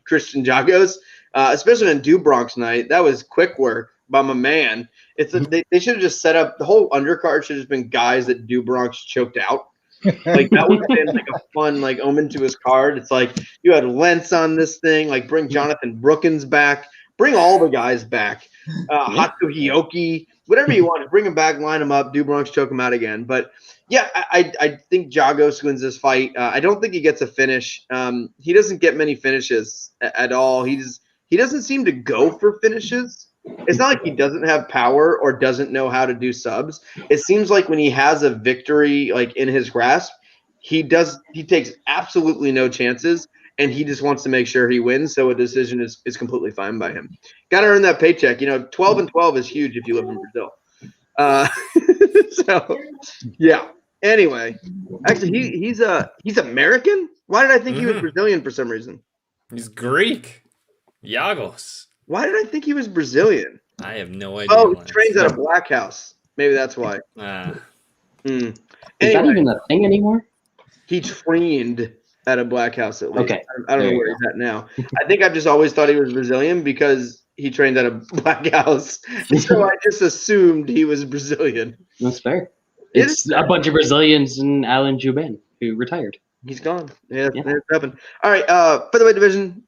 Christian Giagos, especially on Do Bronx night. That was quick work by my man. They should have just set up the whole undercard. Should have just been guys that Do Bronx choked out. Like that would have been like a fun like omen to his card. It's like you had Lentz on this thing. Like bring Jonathan Brookins back. Bring all the guys back. Hatsu Hioki, whatever you want. Bring them back, line them up, Do Bronx, choke them out again. But, yeah, I think Giagos wins this fight. I don't think he gets a finish. He doesn't get many finishes at all. He doesn't seem to go for finishes. It's not like he doesn't have power or doesn't know how to do subs. It seems like when he has a victory like in his grasp, he takes absolutely no chances. And he just wants to make sure he wins, so a decision is completely fine by him. Got to earn that paycheck. 12-12 is huge if you live in Brazil. So, yeah. Anyway, actually, he's American? Why did I think he was Brazilian for some reason?
He's Greek. Giagos.
Why did I think he was Brazilian?
I have no idea.
Oh, he trains at a black house. Maybe that's why.
Is that even a thing anymore?
He trained at a black house at least.
Okay.
I don't know where he's at now. I think I've just always thought he was Brazilian because he trained at a black house. So I just assumed he was Brazilian.
That's fair. It's a bunch of Brazilians and Alan Juban who retired.
He's gone. Yeah. That's happened. All right. Featherweight division.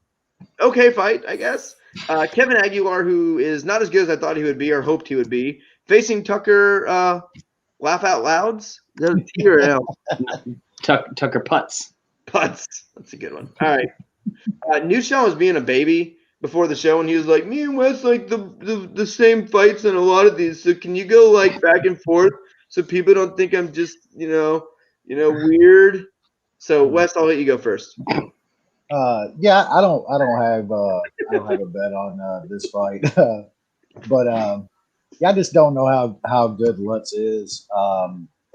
Okay fight, I guess. Kevin Aguilar, who is not as good as I thought he would be or hoped he would be, facing Tucker Laugh Out Louds. T or L?
Tucker Putz.
Putts. That's a good one. All right. Newsham was being a baby before the show, and he was like, "Me and Wes like the same fights in a lot of these. So can you go like back and forth so people don't think I'm just weird?" So Wes, I'll let you go first.
Yeah, I don't have a bet on this fight, but yeah, I just don't know how good Lutz is.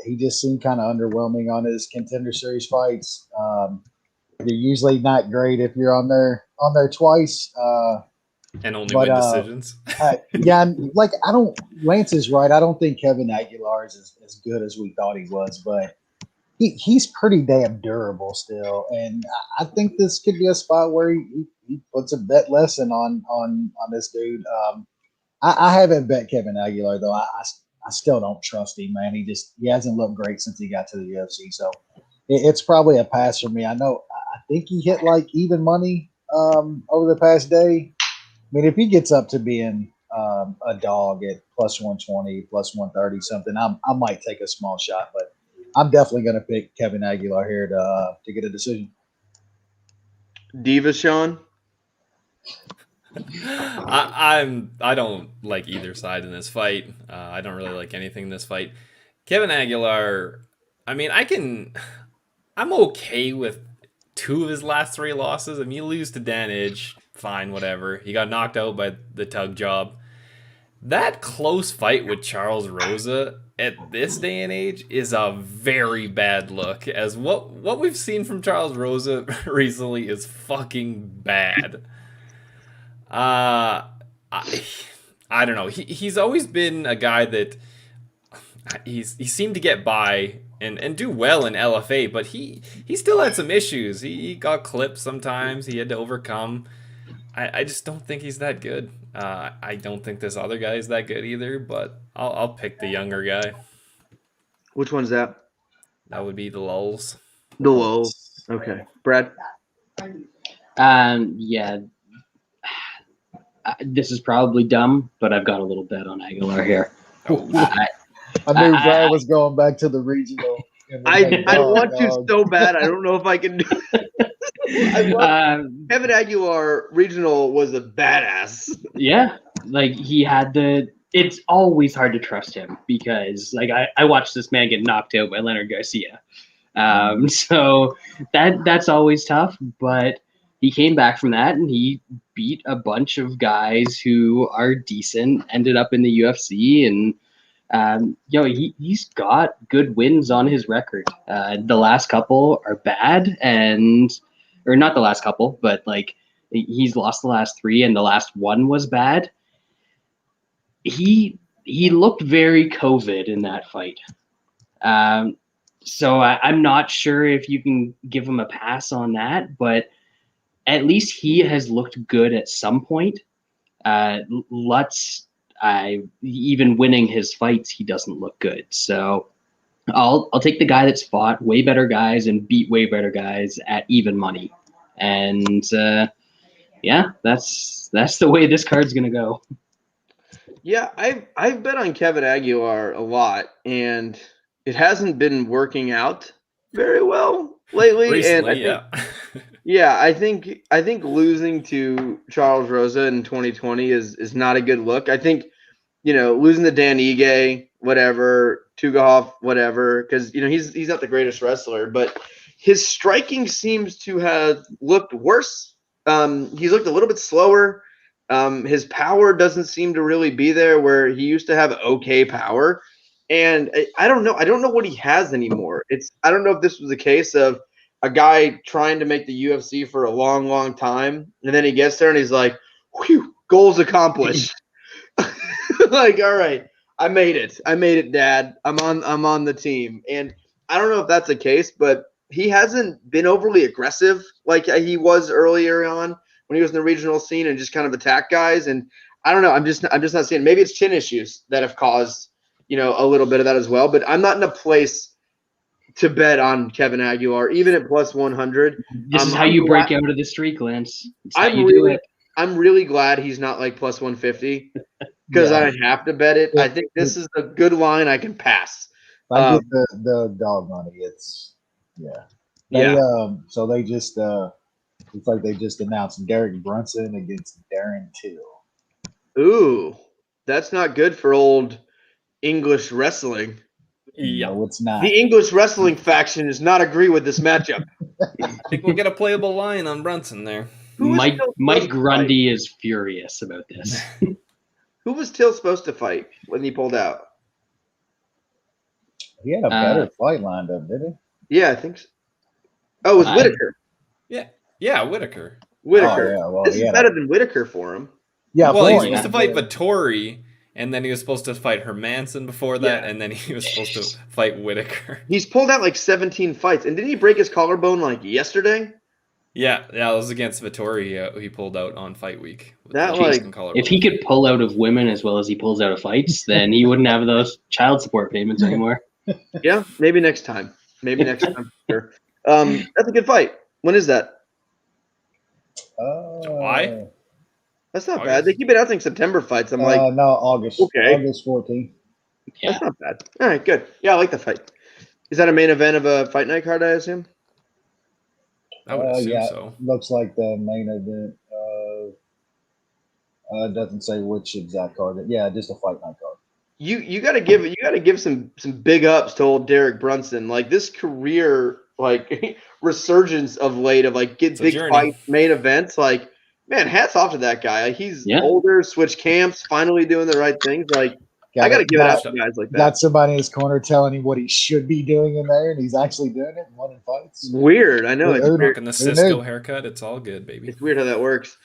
He just seemed kind of underwhelming on his contender series fights. They're usually not great if you're on there twice.
And only win decisions.
Yeah, like Lance is right. I don't think Kevin Aguilar is as good as we thought he was, but he's pretty damn durable still. And I think this could be a spot where he puts a bet lesson on this dude. I haven't bet Kevin Aguilar though. I still don't trust him, man. He hasn't looked great since he got to the UFC. So it's probably a pass for me. I think he hit like even money over the past day. I mean, if he gets up to being a dog at plus 120, plus 130 something, I might take a small shot, but I'm definitely going to pick Kevin Aguilar here to get a decision.
Diva Sean?
I don't like either side in this fight. I don't really like anything in this fight. Kevin Aguilar, I mean, I'm okay with 2 of his last 3 losses. I mean, you lose to Dan Ige, fine, whatever. He got knocked out by the tug job. That close fight with Charles Rosa at this day and age is a very bad look, as what we've seen from Charles Rosa recently is fucking bad. I don't know. He's always been a guy that he seemed to get by and do well in LFA, but he still had some issues. He got clipped sometimes. He had to overcome. I just don't think he's that good. I don't think this other guy is that good either, but I'll pick the younger guy.
Which one's that?
That would be the Lulz.
The Lulz. Okay. Brad?
Yeah. This is probably dumb, but I've got a little bet on Aguilar here.
I knew Brad was going back to the regional.
I want to so bad. I don't know if I can do it. Kevin Aguilar regional was a badass.
Yeah, like he had it's always hard to trust him because like I watched this man get knocked out by Leonard Garcia. So that's always tough, but he came back from that and he beat a bunch of guys who are decent, ended up in the UFC, and he's got good wins on his record. The last couple are bad, or not the last couple, but like he's lost the last 3 and the last one was bad. He looked very COVID in that fight. So I'm not sure if you can give him a pass on that, but at least he has looked good at some point. Lutz, even winning his fights, he doesn't look good. So I'll take the guy that's fought way better guys and beat way better guys at even money. And that's the way this card's gonna go.
Yeah, I've bet on Kevin Aguilar a lot, and it hasn't been working out very well lately.
Recently,
and I think losing to Charles Rosa in 2020 is not a good look. I think losing to Dan Ige, whatever, Tugahoff, whatever, because he's not the greatest wrestler, but his striking seems to have looked worse. He's looked a little bit slower. His power doesn't seem to really be there where he used to have okay power. And I don't know. I don't know what he has anymore. I don't know if this was a case of a guy trying to make the UFC for a long, long time, and then he gets there and he's like, "Whew, goals accomplished." Like, all right, I made it, Dad. I'm on the team. And I don't know if that's the case, but he hasn't been overly aggressive like he was earlier on when he was in the regional scene and just kind of attack guys. And I don't know. I'm just not seeing. Maybe it's chin issues that have caused a little bit of that as well. But I'm not in a place to bet on Kevin Aguilar, even at plus 100.
This is how you break out of the streak, Lance.
I'm really glad he's not like plus 150 because I don't have to bet it. I think this is a good line I can pass.
If I get the dog money, it's They
Yeah.
so they just it's like they just announced Derek Brunson against Darren Till.
Ooh, that's not good for old English wrestling.
No, it's not.
The English wrestling faction does not agree with this matchup.
I think we'll get a playable line on Brunson there.
Who was
Mike
Till supposed
Mike
to
Grundy is furious about this.
fight? Who was Till supposed to fight when he pulled out?
He had a better fight lined up, didn't
Yeah, I think so. Oh, it was
I-
Whitaker.
Yeah, Whitaker.
Whitaker.
Oh, yeah, well,
This
he
is
had
better
a-
than Whitaker for him.
he? Yeah,
Well, he was
for
supposed
him.
to fight Vittori, and then he was supposed to fight Hermanson before that,
Yeah.
and then he was supposed to fight Whitaker.
He's pulled out like 17 fights, and didn't he break his collarbone like yesterday?
Yeah, it was against Vittori. He pulled out on fight week. With
That,
the
like-
broken collarbone.
If he could pull out of women as well as he pulls out of fights, then he wouldn't have those child support payments anymore.
Yeah, maybe next time. Maybe next time. Sure. That's a good fight. When is that?
July?
That's not
August?
bad. They keep announcing September fights. I'm like,
no, August.
Okay.
August 14th.
Yeah.
that's not bad. All right, good. Yeah, I like the fight. Is that a main event of a fight night card, I assume?
I would assume
yeah.
so.
Looks like the main event. It doesn't say which exact card. Yeah, just a fight night card.
You gotta give some big ups to old Derek Brunson. Like this career like resurgence of late of like get
It's a
big
journey.
fight main events. Like, man, hats off to that guy. Like, he's
Yeah.
older, switched camps, finally doing the right things. Like I gotta give it out to guys like that.
Got somebody in his corner telling him what he should be doing in there, and he's actually doing it and winning fights.
Weird. I know it's
Who-
weird.
Rocking the
Who knew?
Cisco haircut. It's all good, baby.
It's weird how that works.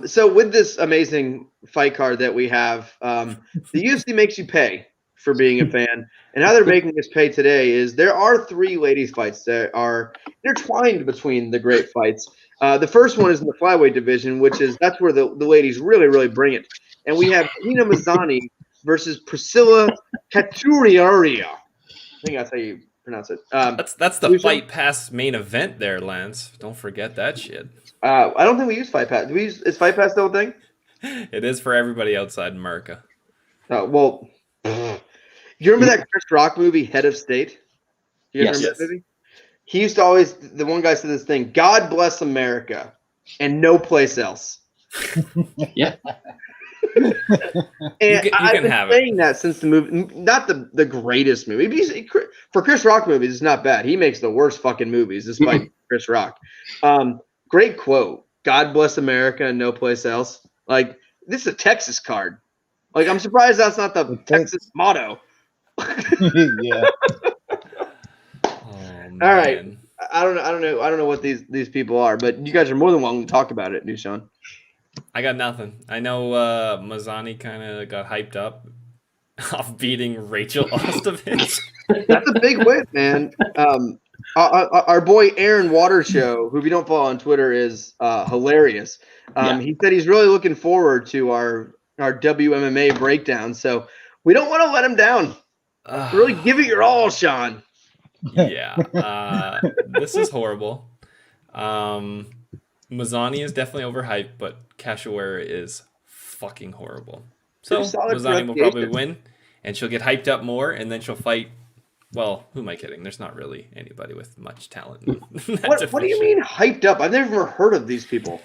So with this amazing fight card that we have, the UFC makes you pay for being a fan. And how they're making us pay today is there are 3 ladies fights that are intertwined between the great fights. The first one is in the flyweight division, that's where the ladies really, really bring it. And we have Nina Mazany versus Priscilla Cachoeira. I think that's how you pronounce it.
That's the
Who's
Fight Pass main event there, Lance. Don't forget that shit.
I don't think we use Fight Pass. Is Fight Pass still a thing?
It is for everybody outside America.
Oh, well, do you remember that Chris Rock movie, Head of State? You guys
Yes.
remember that movie? He used to always, the one guy said this thing, God bless America and no place else.
Yeah.
And
You
I've
can
been
have it.
saying that since the movie, not the greatest movie. For Chris Rock movies, it's not bad. He makes the worst fucking movies, despite Chris Rock. Great quote. God bless America and no place else. Like, this is a Texas card. Like, I'm surprised that's not the Texas motto.
Yeah.
Oh, man.
All right. I don't know what these people are, but you guys are more than welcome to talk about it, Nushan.
I got nothing. I know Mazany kind of got hyped up off beating Rachel Ostovich.
That's a big win, man. Our boy Aaron Watershow, who if you don't follow on Twitter is hilarious. He said he's really looking forward to our WMMA breakdown, so we don't want to let him down. Really give it your all, Sean.
Yeah. This is horrible. Mazany is definitely overhyped, but Cachoeira is fucking horrible. So
Pretty solid
Mazany will probably
pronunciation.
win, and she'll get hyped up more, and then she'll fight. Well, who am I kidding? There's not really anybody with much talent. In that
What do you mean hyped up? I've never heard of these people.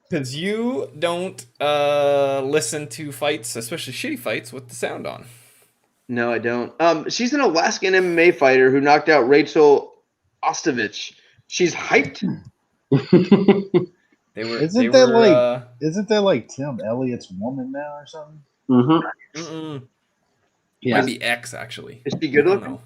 Because you don't listen to fights, especially shitty fights, with the sound on.
No, I don't. She's an Alaskan MMA fighter who knocked out Rachel Ostovich. She's hyped.
They were.
Isn't
they
that
were,
like- Isn't that like Tim Elliott's woman now or something?
Mm-hmm. Yeah.
Might be X actually.
Is she good
I don't
looking?
know.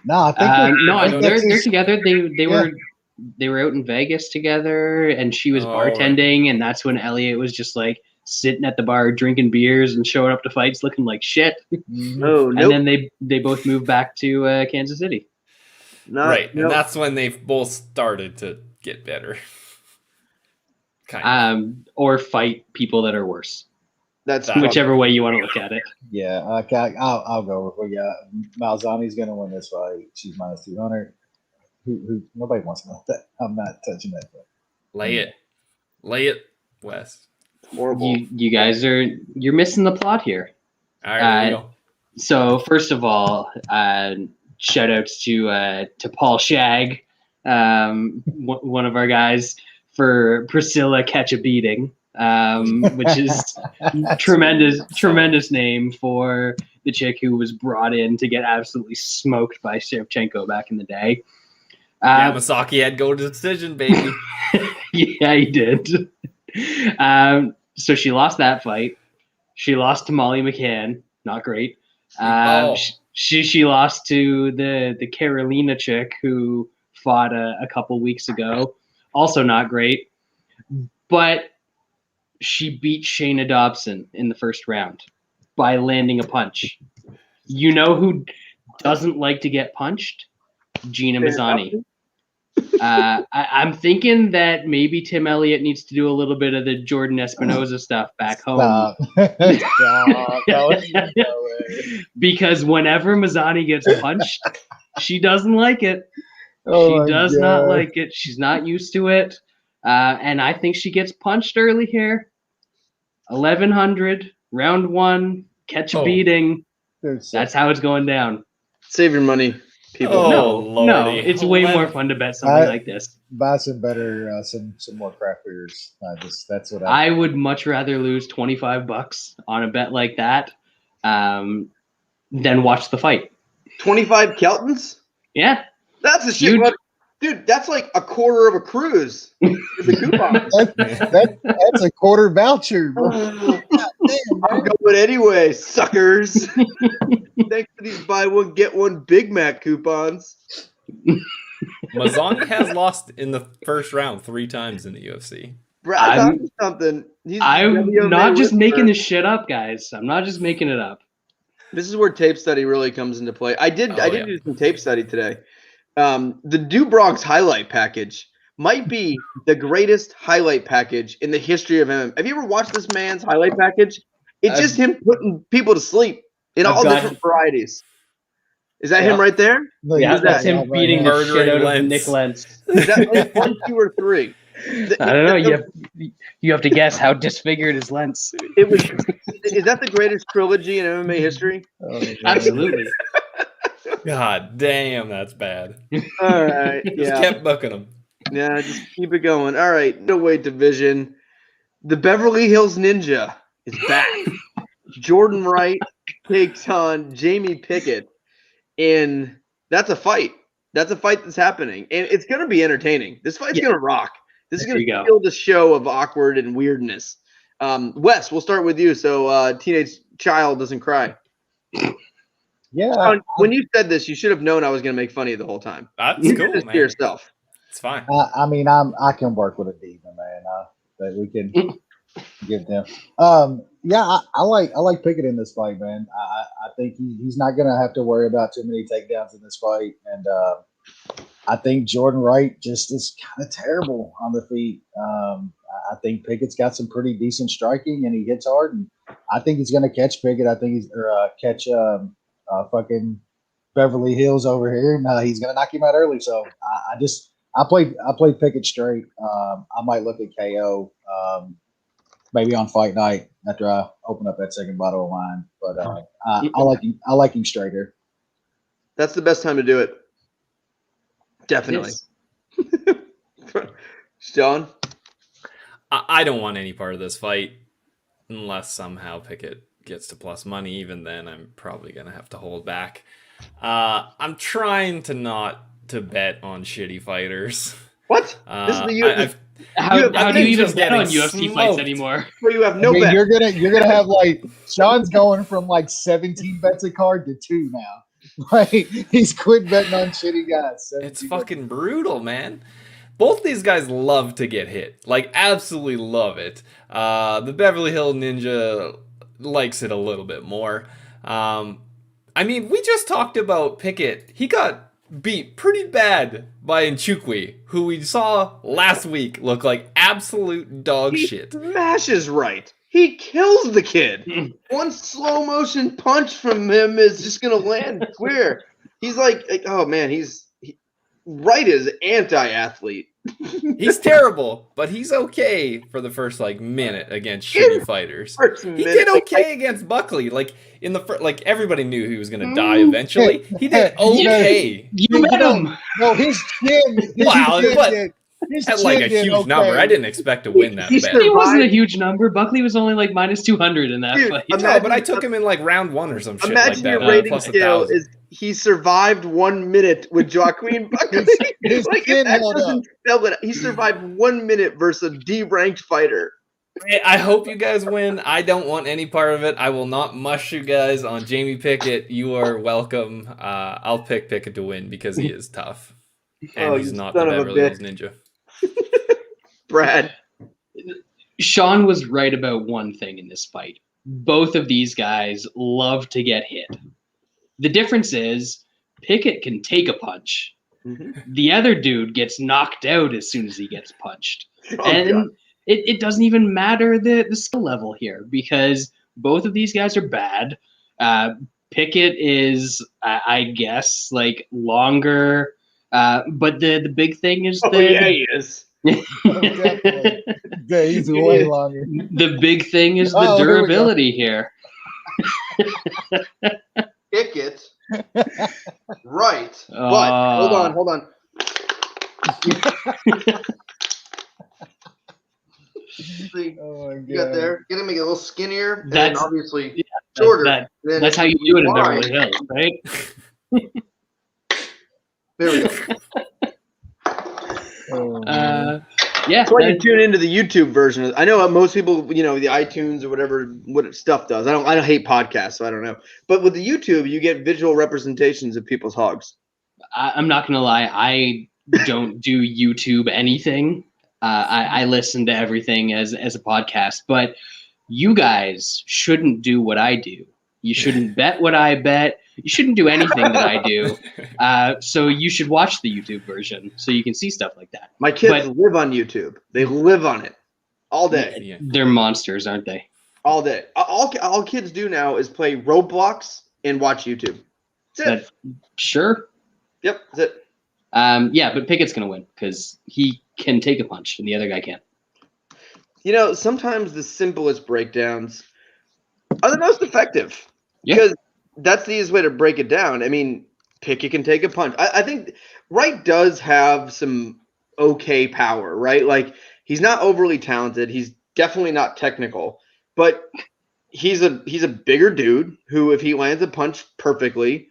No, I think
No,
I think
they're
that's
together. They
Yeah.
were out in Vegas together, and she was
Oh, right.
bartending, and that's when Elliot was just like sitting at the bar drinking beers and showing up to fights looking like shit.
No,
And
nope.
then they both moved back to Kansas City.
Right,
Nope.
and that's when they both started to get better. Kind of.
Or fight people that are worse,
That's
That-
whichever way you want to look at it.
Yeah, okay, I'll go. We got Malzani's gonna win this fight. She's minus 200. Who? Nobody wants to know that. I'm not touching that.
Lay it, Wes.
horrible.
You guys you're missing the plot here.
All right, here we go.
So first of all, shout outs to Paul Shag, one of our guys, for Priscilla Catch a Beating, which is tremendous name for the chick who was brought in to get absolutely smoked by Shevchenko back in the day.
Yamasaki had go to decision, baby.
Yeah, he did. So she lost that fight. She lost to Molly McCann. Not great. She lost to the Carolina chick who fought a couple weeks ago. Also not great. But she beat Shayna Dobson in the first round by landing a punch. You know who doesn't like to get punched? Gina Mazany. I'm thinking that maybe Tim Elliott needs to do a little bit of the Jordan Espinoza stuff back home. Because whenever Mazany gets punched, she doesn't like it. She does not like it. She's not used to it. And I think she gets punched early here. 1100, round 1, catch a beating. That's how it's going down.
Save your money, people.
No, it's way more fun to bet something like this.
Buy some better, some more craft beers. That's what
I would much rather lose $25 on a bet like that than watch the fight.
25 Keltons?
Yeah.
That's a shit. Dude, that's like a quarter of a cruise. The coupon.
That's a quarter voucher.
I'm going anyway, suckers. Thanks for these buy one, get one Big Mac coupons.
Mazany has lost in the first round 3 times in the UFC.
Bro, I thought of something.
I'm not just making this shit up, guys. I'm not just making it up.
This is where tape study really comes into play. I did do some tape study today. The Do Bronx highlight package might be the greatest highlight package in the history of MMA. Have you ever watched this man's highlight package? It's just him putting people to sleep in all different varieties. Is that him right there?
Yeah, that's him beating the shit out of Nick Lentz.
Is that like 1, 2, or 3?
I don't know. You have to guess how disfigured is Lentz.
Is that the greatest trilogy in MMA history?
Absolutely.
God damn, that's bad.
All right.
Just kept booking them.
Yeah, just keep it going. All right. No weight division. The Beverly Hills Ninja is back. Jordan Wright takes on Jamie Pickett. And that's a fight. That's a fight that's happening. And it's going to be entertaining. This fight's going to rock. This is going to kill the show of awkward and weirdness. Wes, we'll start with you so teenage child doesn't cry.
Yeah.
When you said this, you should have known I was going to make fun of you the whole time.
That's
you
cool,
did this
man.
to yourself.
It's fine.
I mean, I can work with a demon, man. That we can give them. I like Pickett in this fight, man. I think he's not gonna have to worry about too many takedowns in this fight, and I think Jordan Wright just is kind of terrible on the feet. I think Pickett's got some pretty decent striking, and he hits hard, and I think he's gonna catch Pickett. I think he's catch fucking Beverly Hills over here, and he's gonna knock him out early. So I played Pickett straight. I might look at KO maybe on fight night after I open up that second bottle of wine. But I like him straight here.
That's the best time to do it. Definitely. Sean?
I don't want any part of this fight unless somehow Pickett gets to plus money. Even then, I'm probably going to have to hold back. I'm trying to not to bet on shitty fighters.
What? This is the UFC.
How do you even bet on UFC fights anymore?
Well, you have no bet.
You're gonna have like Sean's going from like 17 bets a card to 2 now. Like he's quit betting on shitty guys.
It's fucking brutal, man. Both these guys love to get hit. Like, absolutely love it. The Beverly Hill Ninja likes it a little bit more. I mean, we just talked about Pickett. He got beat pretty bad by Nchukwi, who we saw last week look like absolute dog shit.
He smashes Wright. He kills the kid. One slow motion punch from him is just going to land clear. He's like, oh man, Wright is anti-athlete.
He's terrible, but he's okay for the first minute against shitty fighters. He did okay against Buckley. Like in the like everybody knew he was gonna die eventually. He did okay.
You met him.
No, his chin.
Wow, but
his
at like a
chin
huge
did
number.
okay.
I didn't expect to win that
He
bet.
It wasn't a huge number. Buckley was only like minus 200 in that
Dude,
fight.
No, but I took him in like round 1 or some shit like
Imagine
that.
your rating
plus
scale
1,000.
is he survived 1 minute with Joaquin Buckley.
His
Like,
chin
if that
held
doesn't spell it, he survived 1 minute versus a D-ranked fighter.
Hey, I hope you guys win. I don't want any part of it. I will not mush you guys on Jamie Pickett. You are welcome. I'll pick Pickett to win because he is tough. And
Oh,
he's
you
not the
son of a
Beverly Hills
bitch.
Ninja.
Brad.
Sean was right about one thing in this fight. Both of these guys love to get hit. The difference is Pickett can take a punch.
Mm-hmm.
The other dude gets knocked out as soon as he gets punched.
Oh,
And
God.
it doesn't even matter the skill level here because both of these guys are bad. Pickett is, I guess, like longer. But the big thing is
He is.
Definitely. Yeah, he's way longer.
the big thing is the
Oh, here we go.
durability here.
Pickett. Right. But hold on. See,
Oh my God.
you got there. Get him make it a little skinnier, and
That's-
then obviously
yeah,
shorter. Then
That's how you do it in
wide.
Beverly Hills, right?
There we go.
Oh,
Yeah.
That's why you tune into the YouTube version. I know most people, the iTunes or whatever, what stuff does. I don't hate podcasts, so I don't know. But with the YouTube, you get visual representations of people's hogs.
I'm not gonna lie. I don't do YouTube anything. I listen to everything as a podcast. But you guys shouldn't do what I do. You shouldn't bet what I bet. You shouldn't do anything that I do. So you should watch the YouTube version so you can see stuff like that.
My kids live on YouTube. They live on it all day.
Yeah.
They're monsters, aren't they?
All day. All kids do now is play Roblox and watch YouTube. That's it.
Sure.
Yep, that's it.
Yeah, but Pickett's gonna win because he can take a punch and the other guy can't.
Sometimes the simplest breakdowns are the most effective.
Yeah.
Because that's the easiest way to break it down. I mean, Pickett can take a punch. I think Wright does have some okay power, right? Like, he's not overly talented. He's definitely not technical. But he's a bigger dude who, if he lands a punch perfectly,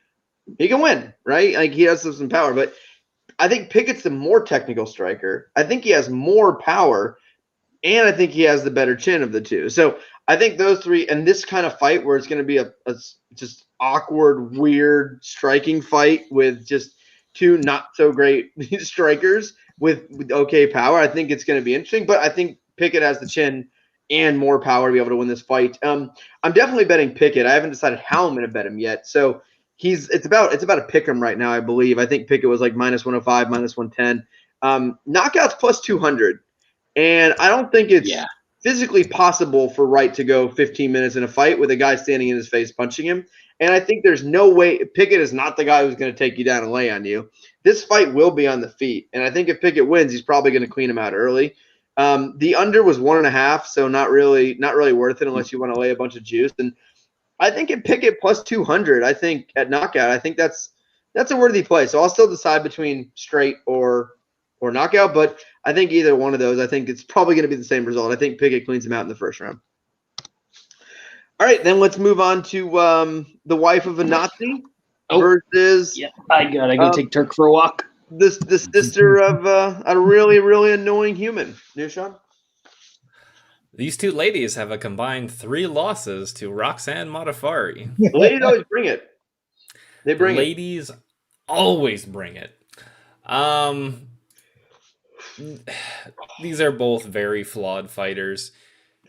he can win, right? Like, he has some power. But I think Pickett's the more technical striker. I think he has more power, and I think he has the better chin of the two. So I think those three, and this kind of fight where it's going to be a just awkward, weird striking fight with just two not so great strikers with okay power, I think it's going to be interesting. But I think Pickett has the chin and more power to be able to win this fight. I'm definitely betting Pickett. I haven't decided how I'm going to bet him yet. So it's about a pick 'em right now, I believe. I think Pickett was like minus 105, minus 110. Knockouts plus 200. And I don't think it's physically possible for Wright to go 15 minutes in a fight with a guy standing in his face punching him. And I think there's no way – Pickett is not the guy who's going to take you down and lay on you. This fight will be on the feet. And I think if Pickett wins, he's probably going to clean him out early. The under was 1.5, so not really worth it unless you want to lay a bunch of juice. And I think at Pickett plus 200, I think at knockout, I think that's a worthy play. So I'll still decide between straight or knockout, but I think either one of those, I think it's probably going to be the same result. I think Pickett cleans him out in the first round. All right, then let's move on to the wife of a Nazi versus
I gotta go take Turk for a walk.
the sister of a really, really annoying human. Yeah, Sean?
These two ladies have a combined 3 losses to Roxanne Modafferi.
The ladies always bring it. They bring it.
Ladies always bring it. These are both very flawed fighters.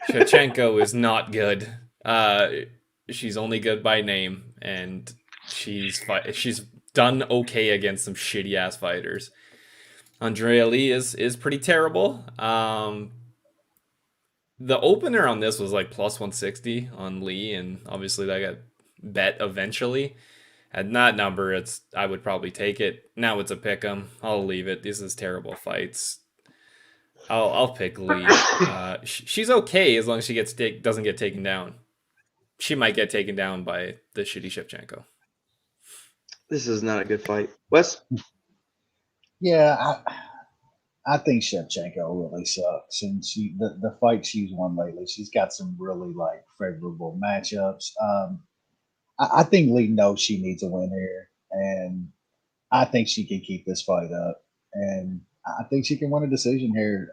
Shevchenko is not good. She's only good by name, and she's done okay against some shitty ass fighters. Andrea Lee is pretty terrible. The opener on this was like plus 160 on Lee, and obviously that got bet eventually. At that number, I would probably take it. Now it's a pick 'em. I'll leave it. This is terrible fights. I'll pick Lee. She's okay as long as she doesn't get taken down. She might get taken down by the shitty Shevchenko.
This is not a good fight. Wes?
Yeah, I think Shevchenko really sucks, and the fight she's won lately, she's got some really like favorable matchups. I think Lee knows she needs a win here, and I think she can keep this fight up, and I think she can win a decision here.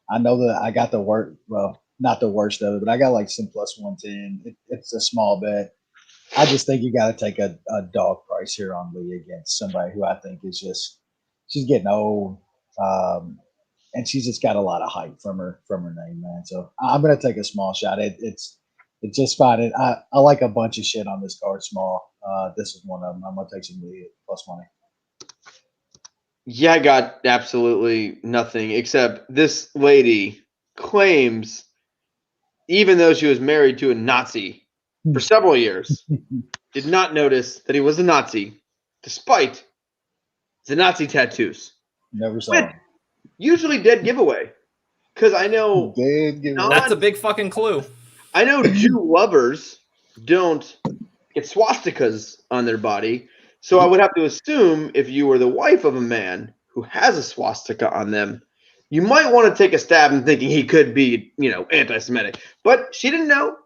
I know that I got the worst, well, not the worst of it, but I got like some plus 110. It's a small bet. I just think you got to take a dog price here on Lee against somebody who I think is just she's getting old, and she's just got a lot of hype from her name, man. So I'm gonna take a small shot. It's just fine. I like a bunch of shit on this card small. This is one of them. I'm gonna take some Lee plus money.
Yeah, I got absolutely nothing except this lady claims, even though she was married to a Nazi for several years, did not notice that he was a Nazi, despite the Nazi tattoos.
Never saw him.
Usually dead giveaway. Because I know
that's a big fucking clue.
I know Jew lovers don't get swastikas on their body. So I would have to assume if you were the wife of a man who has a swastika on them, you might want to take a stab in thinking he could be, anti-Semitic. But she didn't know.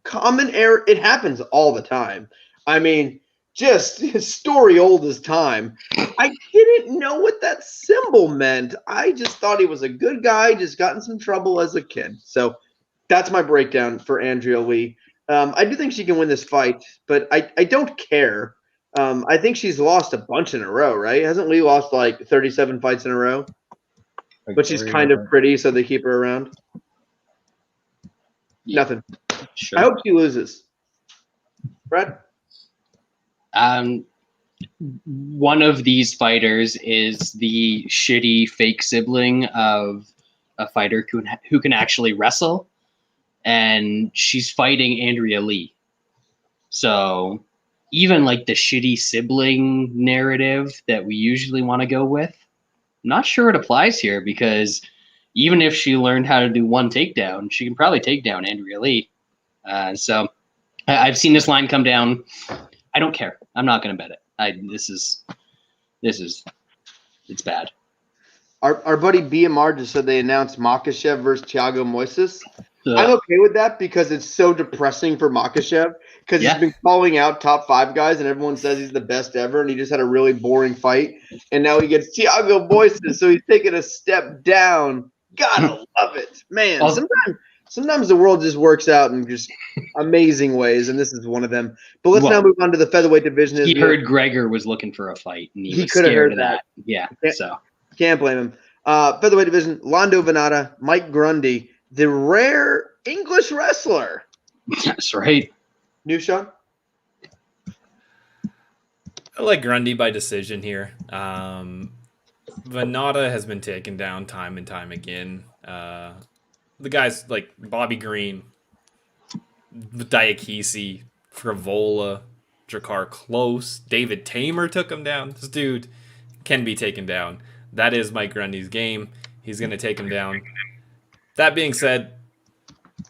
Common error. It happens all the time. I mean, just story old as time. I didn't know what that symbol meant. I just thought he was a good guy, just got in some trouble as a kid. So that's my breakdown for Andrea Lee. I do think she can win this fight, but I don't care. I think she's lost a bunch in a row, right? Hasn't Lee lost like 37 fights in a row? But she's kind of pretty, so they keep her around.
Yeah.
Nothing.
Sure.
I hope she loses. Brad?
One of these fighters is the shitty fake sibling of a fighter who can actually wrestle, and she's fighting Andrea Lee. So even like the shitty sibling narrative that we usually want to go with, I'm not sure it applies here, because even if she learned how to do one takedown, she can probably take down Andrea Lee. So I've seen this line come down. I don't care. I'm not going to bet it. It's bad.
Our buddy BMR just said they announced Makhachev versus Thiago Moises. I'm okay with that because it's so depressing for Makhachev because he's been calling out top 5 guys and everyone says he's the best ever and he just had a really boring fight and now he gets Thiago Moises, so he's taking a step down. Gotta love it, man. Sometimes the world just works out in just amazing ways, and this is one of them. But let's now move on to the featherweight division.
He heard Gregor was looking for a fight, and he was
could have
scared
heard
of that. Yeah, so
can't blame him. Featherweight division: Lando Vannata, Mike Grundy, the rare English wrestler.
That's right.
New Sean?
I like Grundy by decision here. Vannata has been taken down time and time again. The guys like Bobby Green, Diakisi, Frivola, Jakar Close, David Tamer took him down. This dude can be taken down. That is Mike Grundy's game. He's going to take him down. That being said,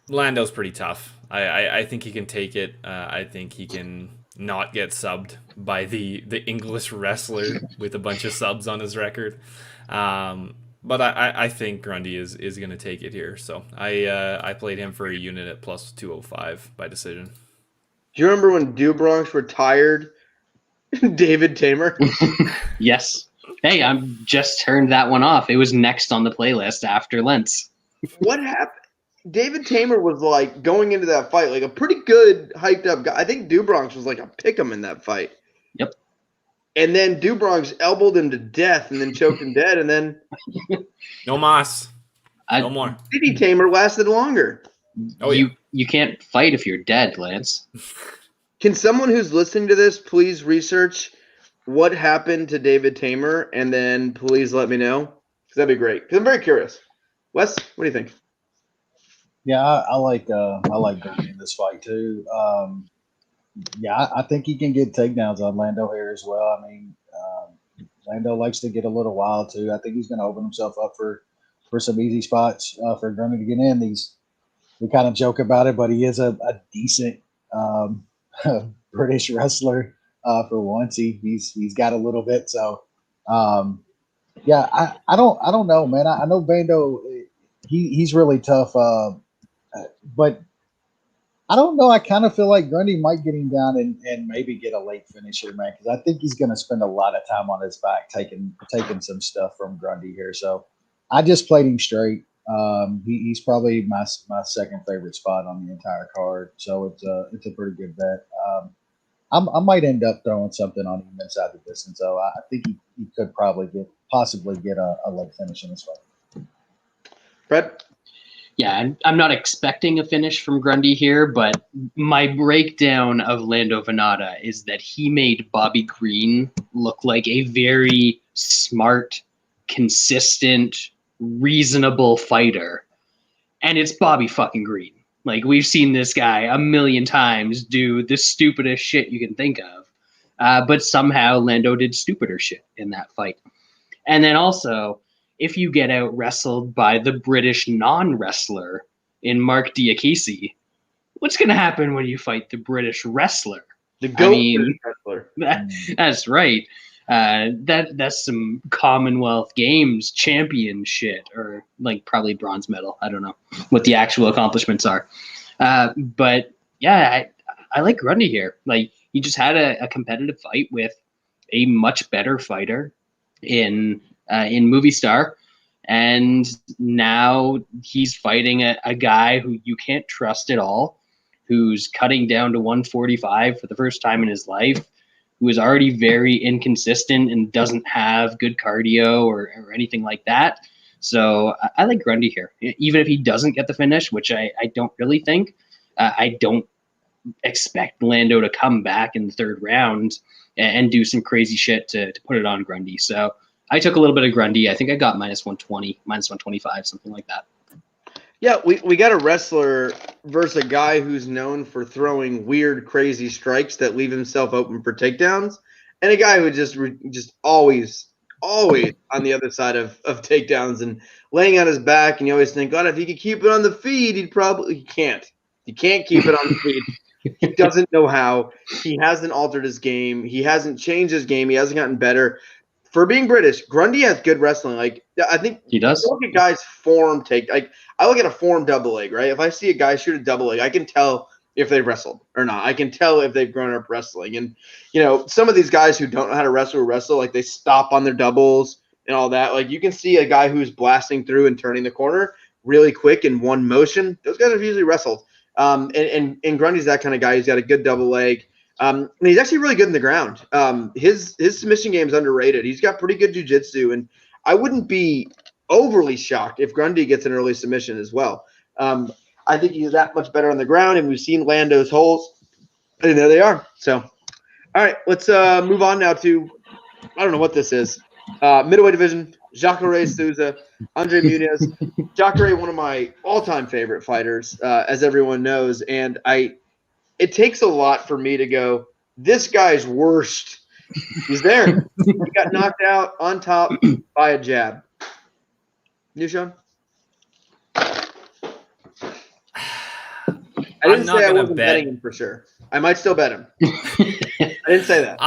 Lando's pretty tough. I think he can take it. I think he can not get subbed by the English wrestler with a bunch of subs on his record. But I think Grundy is going to take it here. So I played him for a unit at plus 205 by decision.
Do you remember when Do Bronx retired David Tamer?
Yes. Hey, I just turned that one off. It was next on the playlist after Lentz.
What happened? David Tamer was like going into that fight like a pretty good hyped up guy. I think Do Bronx was like a pick'em in that fight.
Yep.
And then Do Bronx elbowed him to death and then choked him dead. And then
no mas. No more.
City Tamer lasted longer.
Oh, yeah.
You can't fight if you're dead, Lance.
Can someone who's listening to this please research what happened to David Tamer and then please let me know? Because that'd be great. Because I'm very curious. Wes, what do you think?
Yeah, I like Grundy in this fight too. Yeah, I think he can get takedowns on Lando here as well. I mean, Lando likes to get a little wild too. I think he's going to open himself up for some easy spots for Grundy to get in. We kind of joke about it, but he is a decent um, British wrestler for once. He's got a little bit. So yeah, I don't know, man. I know Bando. He's really tough, but I don't know. I kind of feel like Grundy might get him down and maybe get a late finish here, man, because I think he's going to spend a lot of time on his back taking some stuff from Grundy here. So I just played him straight. He's probably my second favorite spot on the entire card. So it's a pretty good bet. I might end up throwing something on him inside the distance, though. I think he could possibly get a late finish in this fight.
Brett?
Yeah, I'm not expecting a finish from Grundy here, but my breakdown of Lando Vannata is that he made Bobby Green look like a very smart, consistent, reasonable fighter. And it's Bobby fucking Green. Like, we've seen this guy a million times do the stupidest shit you can think of. But somehow Lando did stupider shit in that fight. And then also, if you get out wrestled by the British non-wrestler in Mark Diakisi, what's going to happen when you fight the British wrestler?
The British wrestler.
That's right. That's some Commonwealth Games champion shit, or like probably bronze medal. I don't know what the actual accomplishments are. But yeah, I like Grundy here. Like, he just had a competitive fight with a much better fighter in Movie Star, and now he's fighting a guy who you can't trust at all, who's cutting down to 145 for the first time in his life, who is already very inconsistent and doesn't have good cardio or anything like that. So I like Grundy here, even if he doesn't get the finish, which I don't really think. I don't expect Lando to come back in the third round and do some crazy shit to put it on Grundy. So I took a little bit of Grundy. I think I got minus 120, minus 125, something like that.
Yeah, we got a wrestler versus a guy who's known for throwing weird, crazy strikes that leave himself open for takedowns, and a guy who just always on the other side of takedowns and laying on his back. And you always think, God, if he could keep it on the feet, he can't. He can't keep it on the feet. He doesn't know how. He hasn't altered his game. He hasn't changed his game. He hasn't gotten better. For being British, Grundy has good wrestling. Like, I think
he does.
Look at guys' form I look at a form double leg, right? If I see a guy shoot a double leg, I can tell if they wrestled or not. I can tell if they've grown up wrestling. And, some of these guys who don't know how to wrestle, like they stop on their doubles and all that. Like, you can see a guy who's blasting through and turning the corner really quick in one motion. Those guys have usually wrestled. And Grundy's that kind of guy. He's got a good double leg. And he's actually really good in the ground. His submission game is underrated. He's got pretty good jiu-jitsu, and I wouldn't be overly shocked if Grundy gets an early submission as well. I think he's that much better on the ground, and we've seen Lando's holes, and there they are. So, all right, let's move on now to, I don't know what this is, middleweight division, Cachoeira Souza, Andre Muniz. Cachoeira, one of my all-time favorite fighters, as everyone knows, and it takes a lot for me to go, this guy's worst. He's there. He got knocked out on top by a jab. You, Sean? I didn't say I wasn't betting him for sure. I might still bet him. I didn't say that.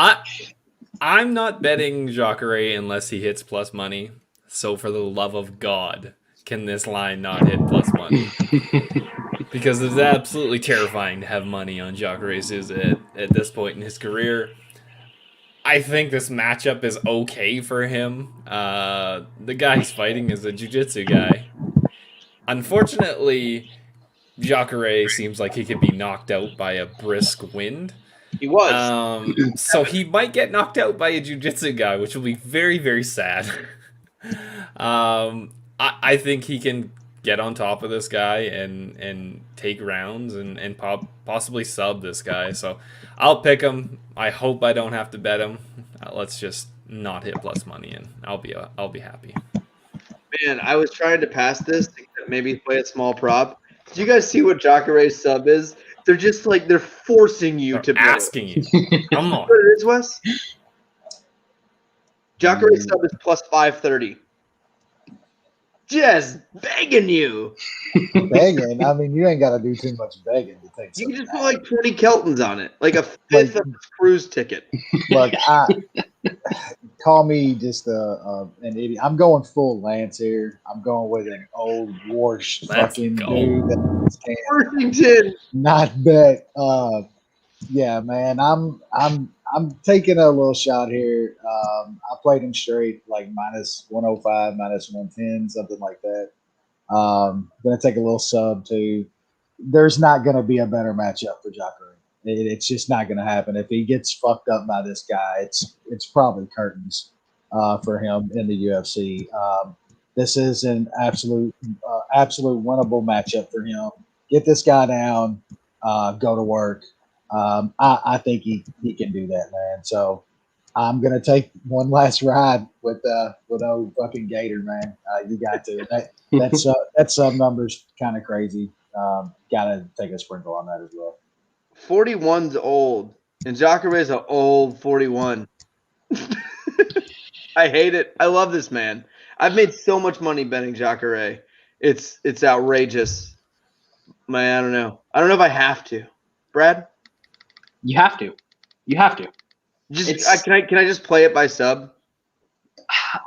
I'm not betting Cachoeira unless he hits plus money. So for the love of God, can this line not hit plus money? Because it's absolutely terrifying to have money on Cachoeira Souza at this point in his career. I think this matchup is okay for him. The guy he's fighting is a jiu-jitsu guy. Unfortunately, Cachoeira seems like he could be knocked out by a brisk wind.
He was.
So he might get knocked out by a jiu-jitsu guy, which will be very, very sad. I think he can get on top of this guy and take rounds and possibly sub this guy. So I'll pick him. I hope I don't have to bet him. Let's just not hit plus money, and I'll be happy.
Man, I was trying to pass this, maybe play a small prop. Did you guys see what Cachoeira's sub is? They're just like they're forcing you to
They're
bet.
asking you. Come on.
What it is, Wes? Jacare sub is plus 530. Just begging you.
Begging. I mean, you ain't got to do too much begging to take.
You can just
something
put like 20 Keltons on it, like a fifth of this cruise ticket.
Look, call me just an idiot. I'm going full Lance here. I'm going with an old washed
Let's
fucking
go.
dude that can
Worthington.
not bet. Yeah, man. I'm taking a little shot here. I played him straight, like minus 105, minus 110, something like that. Gonna take a little sub too. There's not gonna be a better matchup for Jacare. It's just not gonna happen. If he gets fucked up by this guy, it's probably curtains for him in the UFC. This is an absolute winnable matchup for him. Get this guy down, go to work. I think he can do that, man. So I'm gonna take one last ride with old fucking Gator, man. You got to. That sub number's kind of crazy. Gotta take a sprinkle on that as well.
41's old, and Jacare is an old 41. I hate it. I love this man. I've made so much money betting Jacare. It's outrageous. Man, I don't know. I don't know if I have to. Brad?
You have to. You have to.
Can I just play it by sub?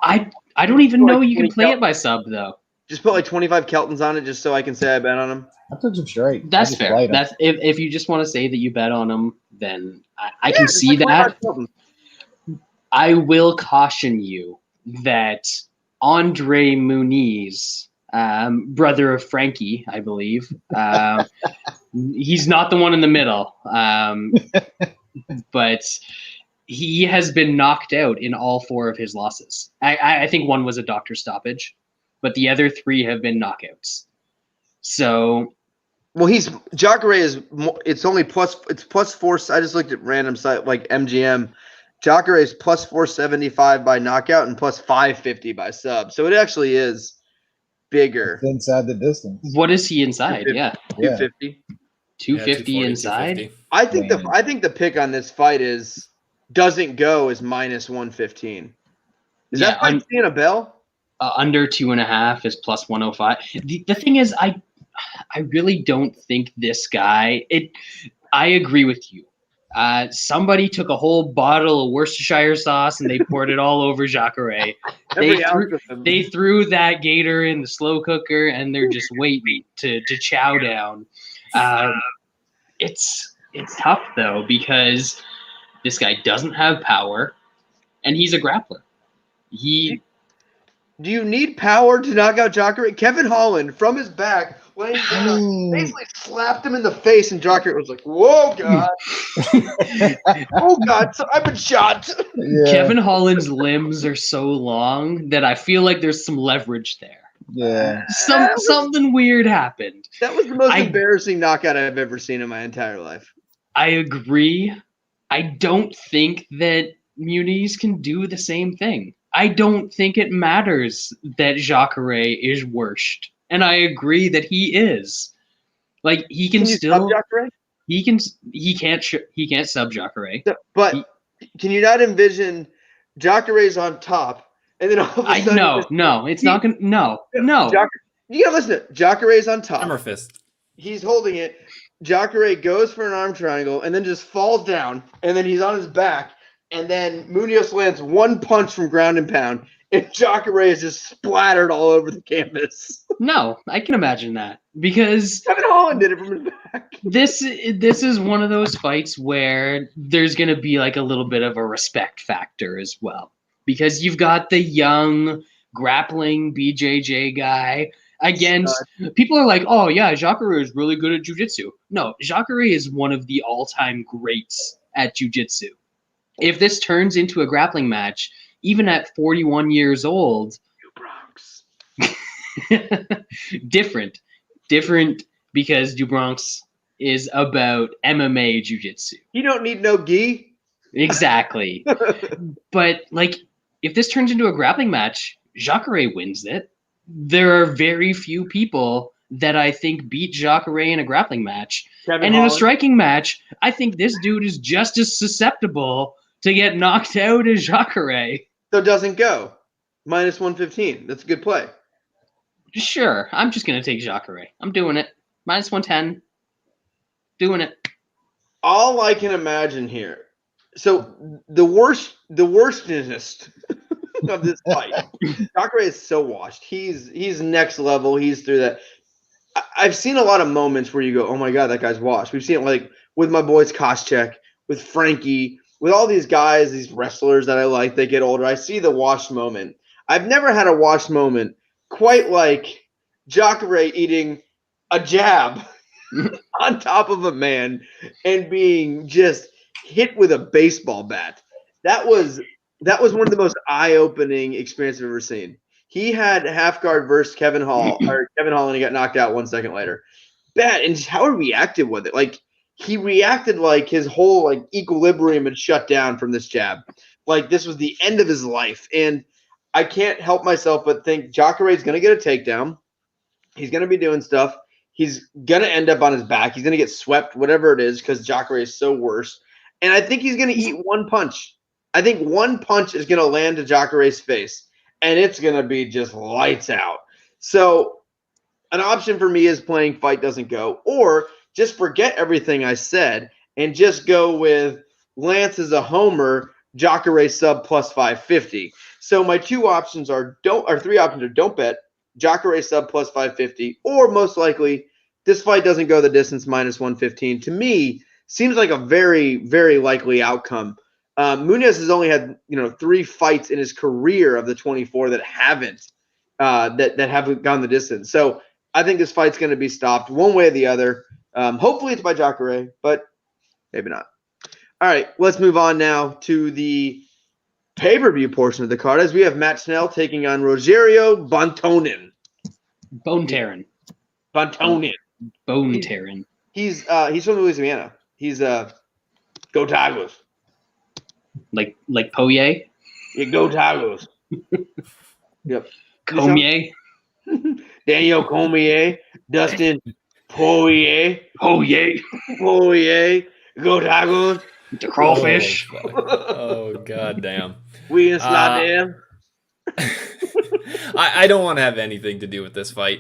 I don't even know
Like
you can
20
play it by sub though.
Just put like 25 Keltons on it just so I can say I bet on him.
I took some straight.
That's
I just
fair.
played him.
That's if you just want to say that you bet on him, then I can
just
see
like
that.
25 Keltons.
I will caution you that Andre Muniz, brother of Frankie, I believe, he's not the one in the middle, but he has been knocked out in all 4 of his losses. I think one was a doctor stoppage, but the other 3 have been knockouts. So,
Well, Jacare is. It's only plus 4. I just looked at random site like MGM. Jacare is plus 475 by knockout and plus 550 by sub. So it actually is bigger.
It's inside the distance.
what is he inside?
250.
Yeah,
250.
250
240,
inside.
250.
I think the pick on this fight doesn't go is minus 115. Is that fight seeing a bell?
Under 2.5 is plus 105. The thing is, I really don't think this guy. I agree with you. Somebody took a whole bottle of Worcestershire sauce and they poured it all over Jacare. They threw that gator in the slow cooker and they're just waiting to chow down. It's tough though because this guy doesn't have power and he's a grappler.
Do you need power to knock out Jacare? Kevin Holland from his back laying down, basically slapped him in the face, and Jacare was like, "Whoa, God! Oh God! I've been shot."
Yeah.
Kevin Holland's limbs are so long that I feel like there's some leverage there.
Yeah.
Something weird happened.
That was the most embarrassing knockout I've ever seen in my entire life.
I agree. I don't think that Muniz can do the same thing. I don't think it matters that Jacare is worst. And I agree that he is. Like he can still
sub Jacare?
he can't sub Jacare.
But can you not envision Jacare's on top and then all of a sudden
No.
You gotta listen to it. Jacare's on top.
Hammer fist.
He's holding it. Jacare goes for an arm triangle and then just falls down and then he's on his back. And then Munoz lands one punch from ground and pound, and Jacare is just splattered all over the canvas.
No, I can imagine that because
Kevin Holland did it from his back.
This is one of those fights where there's going to be like a little bit of a respect factor as well because you've got the young grappling BJJ guy against people are like, oh yeah, Jacare is really good at jiu-jitsu. No, Jacare is one of the all-time greats at jiu-jitsu. If this turns into a grappling match, even at 41 years old,
Do Bronx.
different because Do Bronx is about MMA jiu-jitsu.
You don't need no gi.
Exactly. But like, if this turns into a grappling match, Jacare wins it. There are very few people that I think beat Cachoeira in a grappling match.
Kevin
And in a
Holland.
striking match, I think this dude is just as susceptible to get knocked out as Cachoeira.
So it doesn't go. Minus 115. That's a good play.
Sure, I'm just going to take Cachoeira. I'm doing it. Minus 110. Doing it.
All I can imagine here. So the worstest of this fight. Cachoeira is so washed. He's next level. He's through that. I've seen a lot of moments where you go, oh my God, that guy's washed. We've seen it like with my boys Koscheck, with Frankie, with all these guys, these wrestlers that I like, they get older. I see the washed moment. I've never had a washed moment quite like Cachoeira eating a jab on top of a man and being just hit with a baseball bat. That was one of the most eye-opening experiences I've ever seen. He had half guard versus Kevin Hall, and he got knocked out 1 second later. Bad, and just how he reacted with it. Like, he reacted like his whole like equilibrium had shut down from this jab. Like this was the end of his life. And I can't help myself but think Cachoeira is going to get a takedown. He's going to be doing stuff. He's going to end up on his back. He's going to get swept, whatever it is, because Cachoeira is so worse. And I think he's going to eat one punch. I think one punch is going to land to Cachoeira's face, and it's going to be just lights out. So an option for me is playing fight doesn't go, or just forget everything I said and just go with Lance as a homer, Cachoeira sub plus 550. So my three options are don't bet, Cachoeira sub plus 550, or most likely this fight doesn't go the distance minus 115. To me, seems like a very, very likely outcome. Muniz has only had 3 fights in his career of the 24 that haven't gone the distance. So I think this fight's going to be stopped one way or the other. Hopefully it's by Cachoeira, but maybe not. All right, let's move on now to the pay-per-view portion of the card as we have Matt Schnell taking on Rogerio Bontorin.
Bontorin.
He's from Louisiana. He's go Tigers.
Like Poirier?
Yeah, go Tigers. Yep.
Cormier?
Daniel Cormier, Dustin Poirier, go Tigers.
The crawfish.
Oh god damn.
We in Slidell.
I don't want to have anything to do with this fight.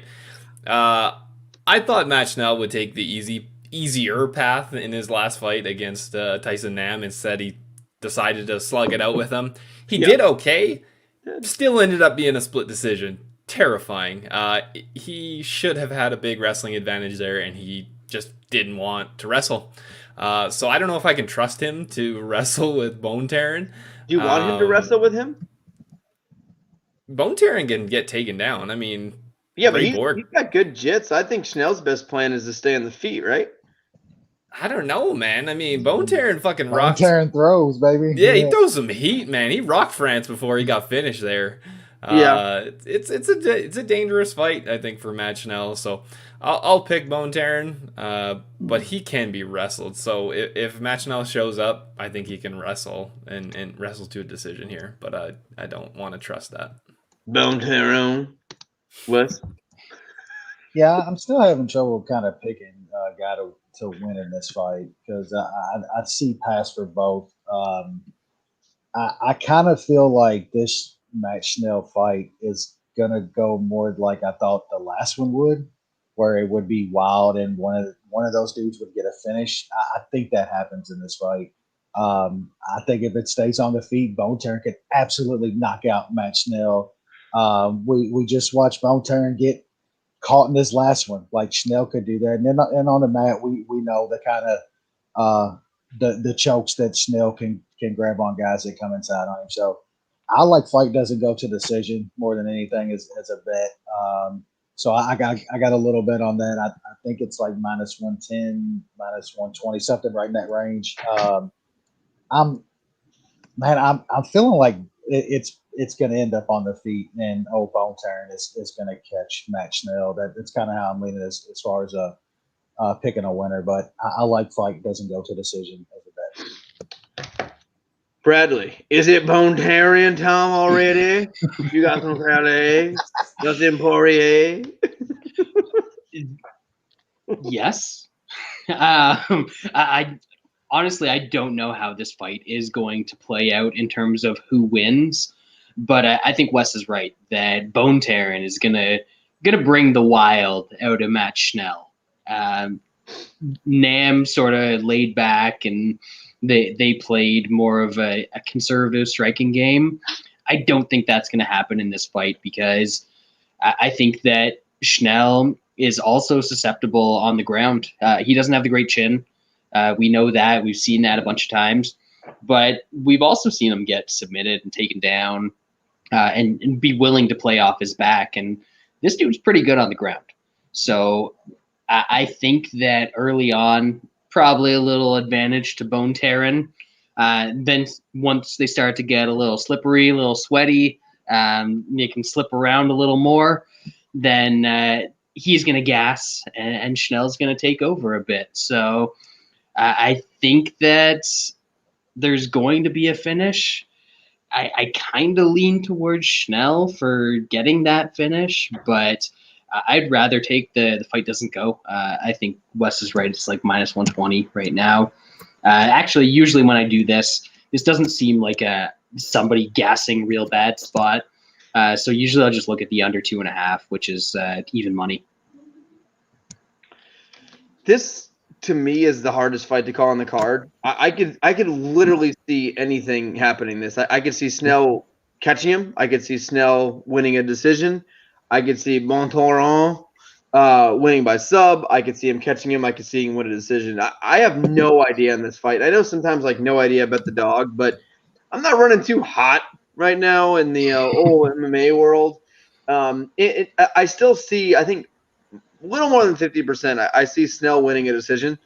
I thought Matt Schnell would take the easier path in his last fight against Tyson Nam. Instead, he decided to slug it out with him. He did okay. Still ended up being a split decision. Terrifying. He should have had a big wrestling advantage there, and he just didn't want to wrestle. So I don't know if I can trust him to wrestle with Bontorin.
Do you want him to wrestle with him?
Bontorin can get taken down. I mean,
yeah, but he's got good jits. I think Schnell's best plan is to stay on the feet, right?
I don't know, man. I mean, Bontorin fucking rocks.
Bontorin throws, baby.
Yeah, he throws some heat, man. He rocked France before he got finished there. It's a dangerous fight, I think, for Matt Schnell. So I'll pick Bontorin, but he can be wrestled. So if Matt Schnell shows up, I think he can wrestle and wrestle to a decision here. But I don't want to trust that.
Bontorin, Wes.
Yeah, I'm still having trouble kind of picking a guy to win in this fight because I see pass for both. I kind of feel like this Matt Schnell fight is gonna go more like I thought the last one would, where it would be wild and one of those dudes would get a finish. I think that happens in this fight. I think if it stays on the feet, Bontorin could absolutely knock out Matt Schnell. We just watched Bontorin get caught in this last one, like Schnell could do that. And on the mat, we know the kind of the chokes that Schnell can grab on guys that come inside on him. So I like fight doesn't go to decision more than anything as a bet. So I got a little bit on that. I think it's like minus 110, minus 120, something right in that range. I'm feeling like it's going to end up on the feet, and Bontorin is going to catch Matt Schnell. That's kind of how I'm leaning as far as picking a winner. But I like fight doesn't go to decision as a bet.
Bradley, is it Bontorin time already? You got some crowd eggs? Nothing Poirier?
Yes. I honestly, I don't know how this fight is going to play out in terms of who wins, but I think Wes is right that Bontorin is gonna bring the wild out of Matt Schnell. Nam sort of laid back, and they played more of a conservative striking game. I don't think that's going to happen in this fight because I think that Schnell is also susceptible on the ground. He doesn't have the great chin. We know that. We've seen that a bunch of times. But we've also seen him get submitted and taken down and be willing to play off his back. And this dude's pretty good on the ground. So I think that early on, probably a little advantage to Bontorin. Then once they start to get a little slippery, a little sweaty, they can slip around a little more, then he's going to gas and Schnell's going to take over a bit. So I think that there's going to be a finish. I kind of lean towards Schnell for getting that finish, but I'd rather take the fight doesn't go. I think Wes is right. It's like minus 120 right now. Actually, usually when I do this doesn't seem like somebody gassing real bad spot. So usually I'll just look at the under 2.5, which is even money.
This to me is the hardest fight to call on the card. I could literally see anything happening. I could see Schnell catching him. I could see Schnell winning a decision. I could see Bontorin winning by sub. I could see him catching him. I could see him win a decision. I have no idea in this fight. I know sometimes like no idea about the dog, but I'm not running too hot right now in the old MMA world. I still see, I think, a little more than 50%. I see Schnell winning a decision.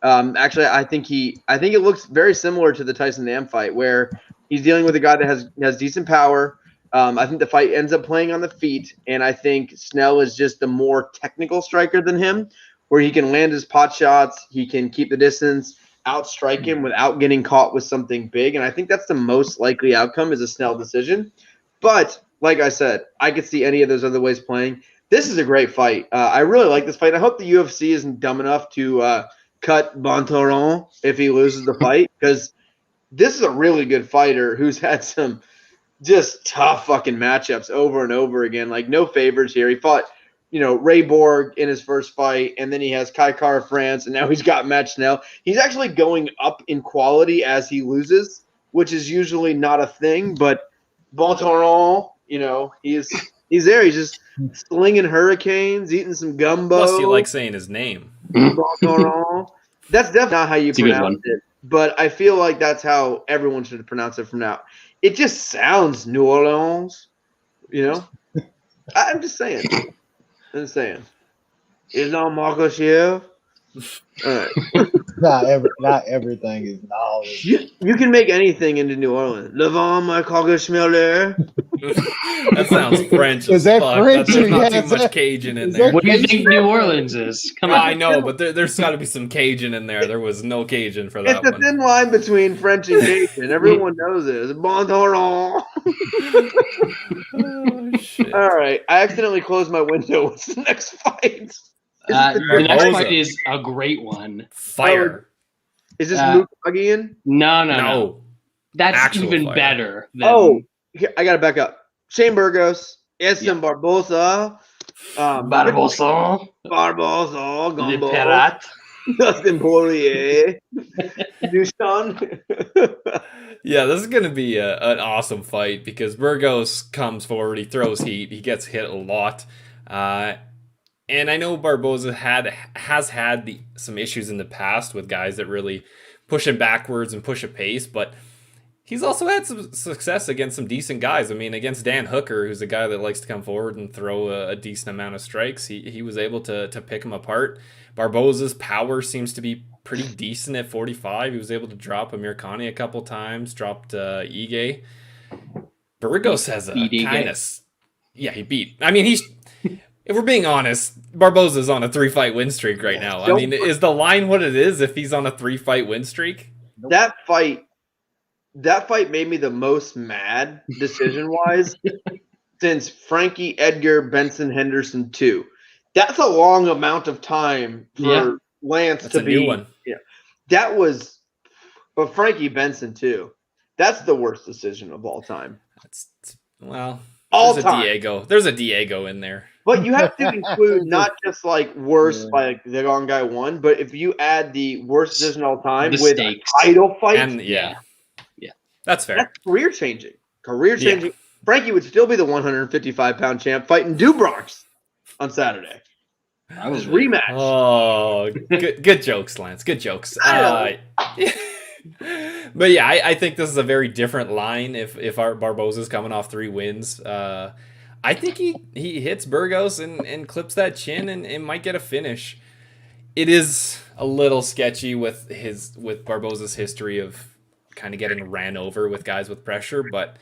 Actually, I think it looks very similar to the Tyson Nam fight where he's dealing with a guy that has decent power. I think the fight ends up playing on the feet, and I think Schnell is just a more technical striker than him, where he can land his pot shots, he can keep the distance, outstrike him without getting caught with something big, and I think that's the most likely outcome is a Schnell decision. But like I said, I could see any of those other ways playing. This is a great fight. I really like this fight. I hope the UFC isn't dumb enough to cut Bontorin if he loses the fight, because this is a really good fighter who's had some just tough fucking matchups over and over again. Like no favors here. He fought, Ray Borg in his first fight, and then he has Kai Kara France, and now he's got Matt Schnell. He's actually going up in quality as he loses, which is usually not a thing. But Bontorin, he's there. He's just slinging hurricanes, eating some gumbo.
Plus, you like saying his name.
Bontorin. That's definitely not how you pronounce it, but I feel like that's how everyone should pronounce it from now. It just sounds New Orleans, I'm just saying. It's on Marco Chef. All right.
Not everything is knowledge.
You can make anything into New Orleans. Levant Michael Schmiller.
That sounds French.
Is that French?
There's not too much Cajun in there.
What do you think New Orleans is? Come on.
I know, but there's got to be some Cajun in there. There was no Cajun for that one.
It's a thin line between French and Cajun. Everyone knows it. It's Bontorin.
Oh, shit.
All right. I accidentally closed my window. What's the next fight?
The next fight is a great one.
Fire.
Is this Chookagian?
No. That's
Actual
even
fire.
Better. Than...
Here, I got to back up. Shane Burgos, Barboza,
Barboza,
Gumbo,
Perat,
Dustin Poirier, Dushan.
Yeah, this is going to be an awesome fight because Burgos comes forward, he throws heat, he gets hit a lot. And I know Barboza has had some issues in the past with guys that really push him backwards and push a pace, but he's also had some success against some decent guys. I mean, against Dan Hooker, who's a guy that likes to come forward and throw a decent amount of strikes, he was able to pick him apart. Barboza's power seems to be pretty decent at 45. He was able to drop Amir Khani a couple times, dropped Ige. Burgos has a kind of... Yeah, he beat... I mean, if we're being honest, Barboza's on a 3-fight win streak right now. I mean, is the line what it is if he's on a 3-fight win streak?
That fight made me the most mad decision-wise since Frankie Edgar Benson Henderson 2. That's a long amount of time for Lance
That's
to
a
be.
new one.
Yeah, that was. But Frankie Benson too. That's the worst decision of all time.
Well,
All
there's
time.
a Diego. There's a Diego in there.
But you have to include not just like worst by like the wrong guy won, but if you add the worst decision of all time
The
with
stakes.
a title fight,
And yeah. That's fair.
that's career changing. Career
Yeah.
changing. Frankie would still be the 155-pound champ fighting Do Bronx on Saturday. Just rematch.
Oh, good jokes, Lance. Good jokes. But yeah, I think this is a very different line if our Barboza's coming off 3 wins. I think he hits Burgos and clips that chin and might get a finish. It is a little sketchy with Barboza's history of kind of getting ran over with guys with pressure, but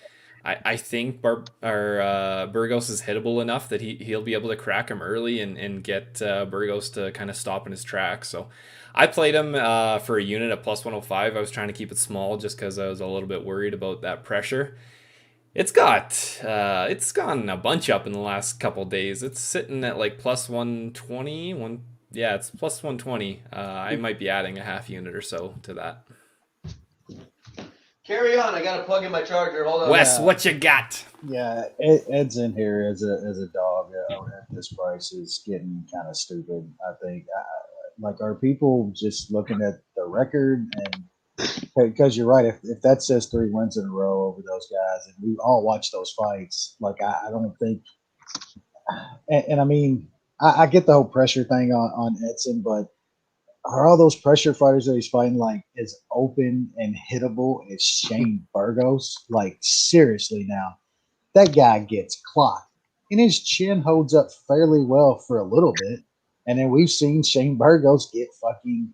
I think Burgos is hittable enough that he'll be able to crack him early and get Burgos to kind of stop in his tracks. So I played him for a unit at plus 105. I was trying to keep it small just because I was a little bit worried about that pressure. It's gone a bunch up in the last couple days. It's sitting at like plus 120. Yeah, it's plus 120. I might be adding a half unit or so to that.
Carry on. I got to plug in my charger. Hold on.
Wes, what you got?
Yeah, Ed's in here as a dog at this price is getting kind of stupid. I think. Like, are people just looking at the record? And because you're right, if that says 3 wins in a row over those guys, and we all watch those fights, like I don't think. And I mean, I get the whole pressure thing on Edson, but are all those pressure fighters that he's fighting like as open and hittable as Shane Burgos? Like, seriously now, that guy gets clocked. And his chin holds up fairly well for a little bit. And then we've seen Shane Burgos get fucking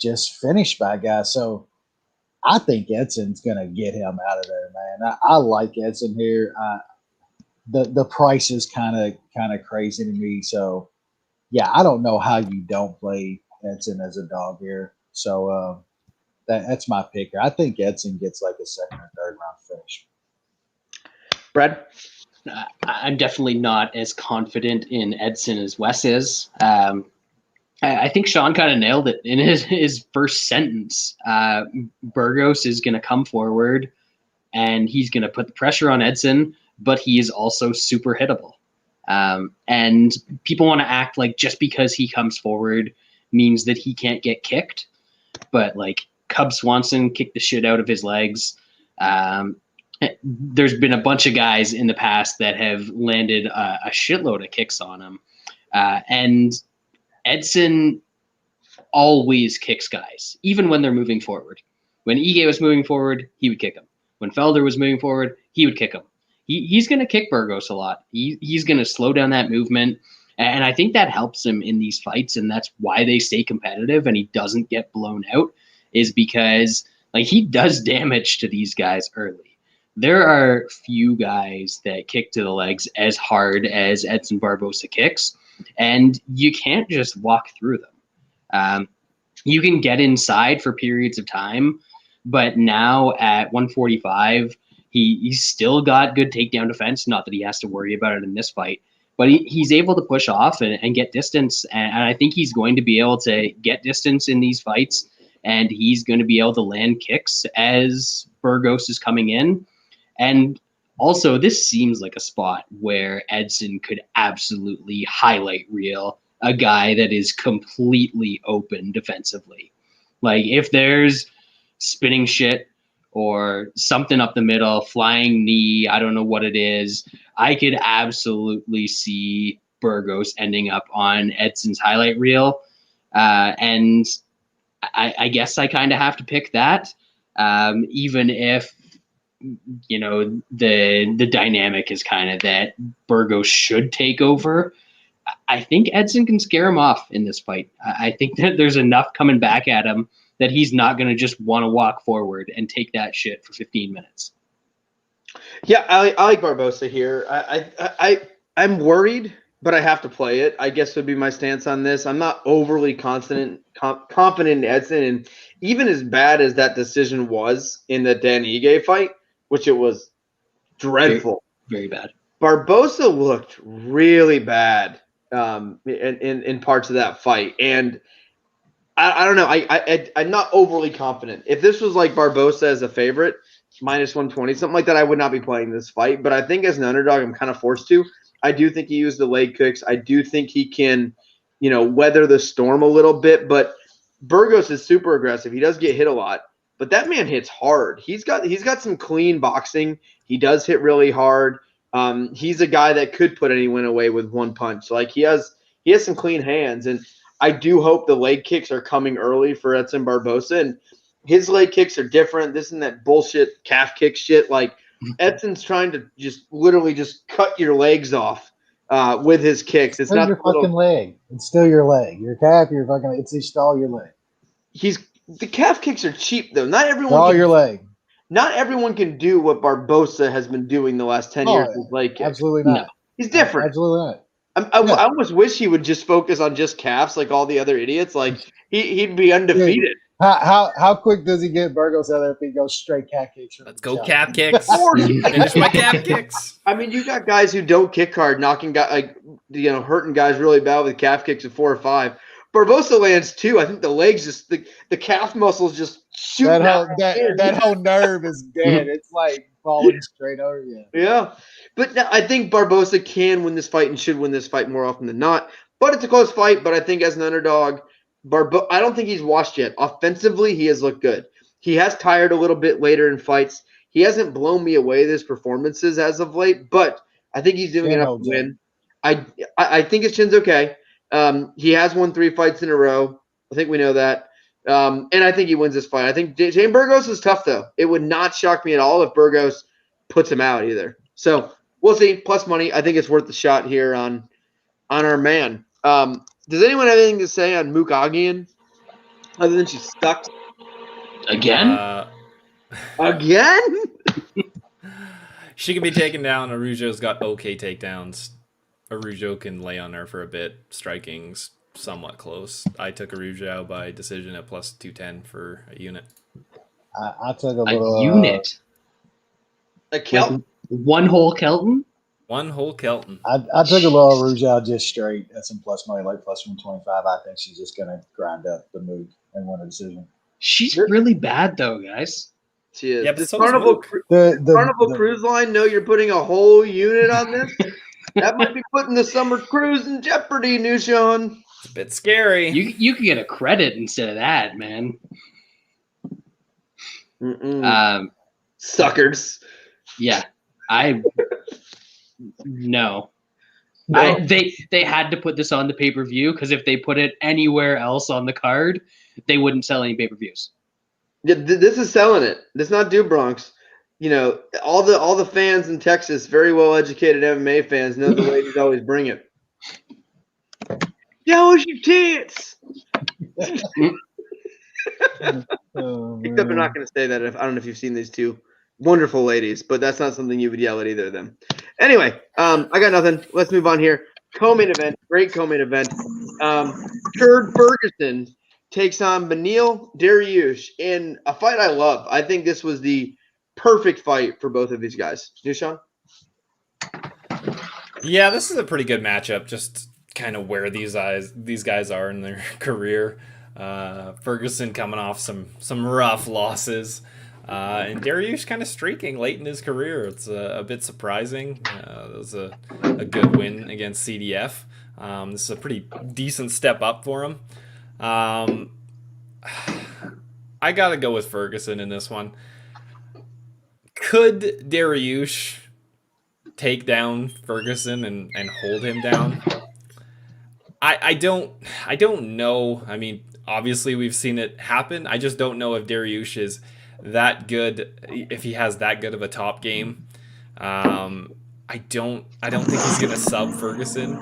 just finished by guys. So I think Edson's going to get him out of there, man. I like Edson here. The price is kind of crazy to me. So, yeah, I don't know how you don't play Edson as a dog here. So that's my picker. I think Edson gets like a second or third round finish.
Brad?
I'm definitely not as confident in Edson as Wes is. I think Sean kind of nailed it in his first sentence. Burgos is going to come forward and he's going to put the pressure on Edson, but he is also super hittable. And people want to act like just because he comes forward means that he can't get kicked. But like Cub Swanson kicked the shit out of his legs. There's been a bunch of guys in the past that have landed a shitload of kicks on him. And Edson always kicks guys, even when they're moving forward. When Ige was moving forward, he would kick him. When Felder was moving forward, he would kick him. He's going to kick Burgos a lot. He's going to slow down that movement. And I think that helps him in these fights. And that's why they stay competitive and he doesn't get blown out, is because like he does damage to these guys early. There are few guys that kick to the legs as hard as Edson Barboza kicks, and you can't just walk through them. You can get inside for periods of time, but now at 145, he's still got good takedown defense. Not that he has to worry about it in this fight, but he's able to push off and get distance, and I think he's going to be able to get distance in these fights, and he's going to be able to land kicks as Burgos is coming in. And also, this seems like a spot where Edson could absolutely highlight reel a guy that is completely open defensively. Like, if there's spinning shit or something up the middle, flying knee, I don't know what it is, I could absolutely see Burgos ending up on Edson's highlight reel. And I guess I kind of have to pick that, even if, you know, the dynamic is kind of that Burgos should take over. I think Edson can scare him off in this fight. I think that there's enough coming back at him that he's not going to just want to walk forward and take that shit for 15 minutes.
Yeah, I like Barboza here. I'm worried, but I have to play it, I guess would be my stance on this. I'm not overly confident in Edson, and even as bad as that decision was in the Dan Ige fight, which it was dreadful.
Very bad.
Barboza looked really bad in parts of that fight. And I don't know. I'm not overly confident. If this was like Barboza as a favorite, minus 120, something like that, I would not be playing this fight. But I think as an underdog, I'm kind of forced to. I do think he used the leg kicks. I do think he can, weather the storm a little bit. But Burgos is super aggressive. He does get hit a lot, but that man hits hard. He's got some clean boxing. He does hit really hard. He's a guy that could put anyone away with one punch. Like he has some clean hands, and I do hope the leg kicks are coming early for Edson Barboza. And his leg kicks are different. This isn't that bullshit calf kick shit. Like Edson's trying to just literally just cut your legs off with his kicks. It's not
your fucking leg. It's still your leg. Your calf, it's just all your leg.
The calf kicks are cheap though. Not everyone.
All your leg.
Not everyone can do what Barboza has been doing the last 10 years with leg kicks.
Absolutely not.
No. He's different.
Absolutely not.
I almost wish he would just focus on just calves like all the other idiots. Like he'd be undefeated.
How quick does he get Burgos out there if he goes straight calf kicks?
Let's go calf kicks. Finish my calf kicks.
I mean, you got guys who don't kick hard, knocking guys, hurting guys really bad with calf kicks at 4 or 5. Barboza lands 2. I think the legs just the calf muscles just shoot.
That whole nerve is dead. It's like falling straight over you.
Yeah, but I think Barboza can win this fight and should win this fight more often than not. But it's a close fight. But I think as an underdog, I don't think he's washed yet. Offensively, he has looked good. He has tired a little bit later in fights. He hasn't blown me away with his performances as of late, but I think he's doing enough to win. I think his chin's okay. He has won 3 fights in a row. I think we know that. And I think he wins this fight. I think Jane Burgos is tough, though. It would not shock me at all if Burgos puts him out either. So we'll see. Plus money. I think it's worth the shot here on our man. Does anyone have anything to say on Chookagian other than she sucks?
Again?
Again?
She can be taken down. Araújo's got okay takedowns. Araújo can lay on her for a bit. Striking's somewhat close. I took Araújo out by decision at plus 210 for a unit.
I took a little
unit.
A Kelton?
One whole Kelton?
One whole Kelton.
I took a little Araújo just straight at some plus money, like plus 125. I think she's just gonna grind up the move and win a decision.
She's really bad though, guys.
She is.
Yeah,
Does Carnival Cruise Line know you're putting a whole unit on this? That might be putting the summer cruise in jeopardy, New Sean.
It's a bit scary.
You could get a credit instead of that, man.
Suckers.
Yeah, no. They had to put this on the pay-per-view because if they put it anywhere else on the card, they wouldn't sell any pay-per-views.
Yeah, this is selling it. This is not Do Bronx. All the fans in Texas, very well educated MMA fans, know the ladies always bring it. Yo, your tits. Except they're not going to say that. I don't know if you've seen these two wonderful ladies, but that's not something you would yell at either of them. Anyway, I got nothing. Let's move on here. Co-main event, great co-main event. Kurt Ferguson takes on Beneil Dariush in a fight I love. I think this was the perfect fight for both of these guys. Sean?
Yeah, this is a pretty good matchup. Just kind of where these guys are in their career. Ferguson coming off some rough losses. And Dariush kind of streaking late in his career. It's a bit surprising. It was a good win against CDF. This is a pretty decent step up for him. I got to go with Ferguson in this one. Could Dariush take down Ferguson and hold him down? I don't know. I mean, obviously we've seen it happen. I just don't know if Dariush is that good, if he has that good of a top game. I don't think he's gonna sub Ferguson,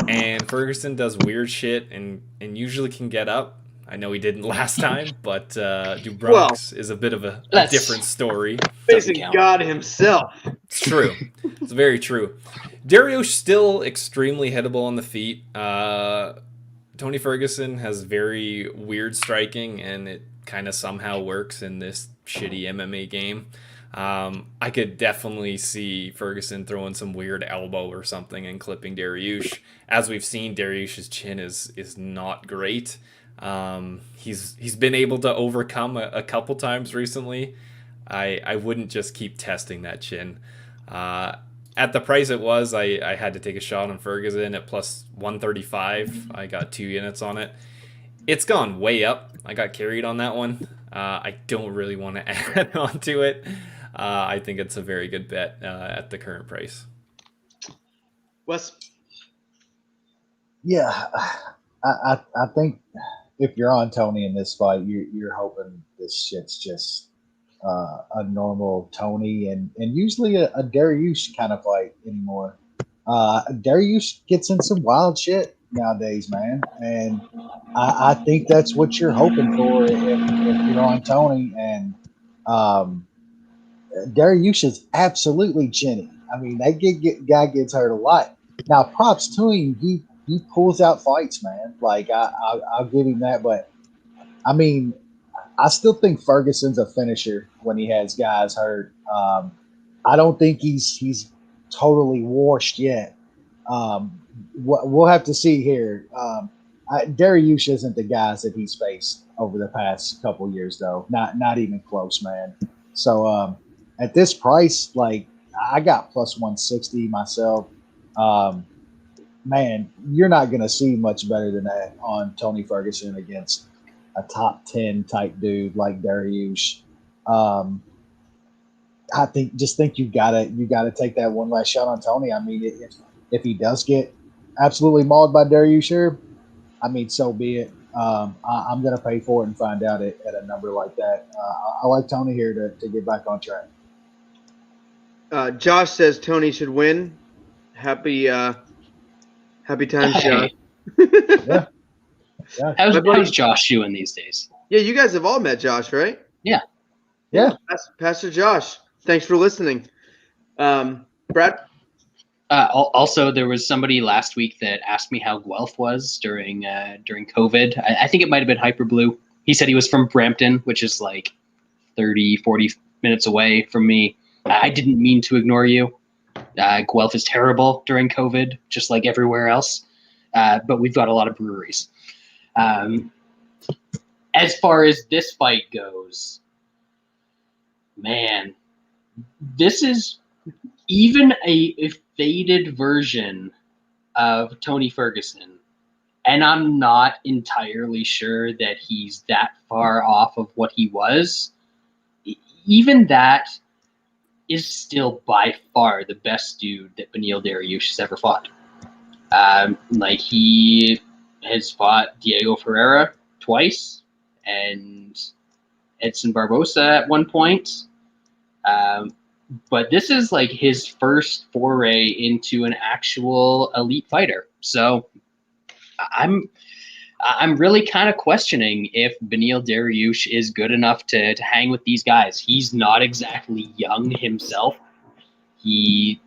and Ferguson does weird shit and usually can get up. I know he didn't last time, but Do Bronx is a bit of a different story.
Facing God himself.
It's true. It's very true. Dariush still extremely hittable on the feet. Tony Ferguson has very weird striking, and it kind of somehow works in this shitty MMA game. I could definitely see Ferguson throwing some weird elbow or something and clipping Dariush. As we've seen, Dariush's chin is not great. He's been able to overcome a couple times recently. I wouldn't just keep testing that chin. At the price it was, I had to take a shot on Ferguson at plus 135. I got 2 units on it. It's gone way up. I got carried on that one. I don't really want to add on to it. I think it's a very good bet at the current price.
Wes?
Yeah, I think if you're on Tony in this fight, you're hoping this shit's just a normal Tony and usually a Dariush kind of fight anymore. Dariush gets in some wild shit nowadays, man, and I think that's what you're hoping for if you're on Tony. And Dariush is absolutely chinny. I mean, that guy gets hurt a lot. Now, props to him. He pulls out fights, man. Like I'll give him that. But I mean, I still think Ferguson's a finisher when he has guys hurt. I don't think he's totally washed yet. We'll have to see here. Dariush isn't the guys that he's faced over the past couple years, though. Not even close, man. So at this price, like I got plus 160 myself. Man, you're not going to see much better than that on Tony Ferguson against a top 10 type dude like Dariush. I think you gotta take that one last shot on Tony. I mean, if he does get absolutely mauled by Dariush here, I mean, so be it. I'm gonna pay for it and find out at a number like that. I like Tony here to get back on track.
Josh says Tony should win. Happy times, Josh.
Yeah.
How's Josh doing these days?
Yeah, you guys have all met Josh, right?
Yeah.
Pastor Josh, thanks for listening. Brad?
Also, there was somebody last week that asked me how Guelph was during COVID. I think it might have been Hyperblue. He said he was from Brampton, which is like 30, 40 minutes away from me. I didn't mean to ignore you. Guelph is terrible during COVID, just like everywhere else. But we've got a lot of breweries. As far as this fight goes, man, this is even a faded version of Tony Ferguson. And I'm not entirely sure that he's that far off of what he was. Even that is still by far the best dude that Beneil Dariush has ever fought. Like he has fought Diego Ferreira twice and Edson Barboza at one point. But this is like his first foray into an actual elite fighter. So I'm really kind of questioning if Beneil Dariush is good enough to hang with these guys. He's not exactly young himself. He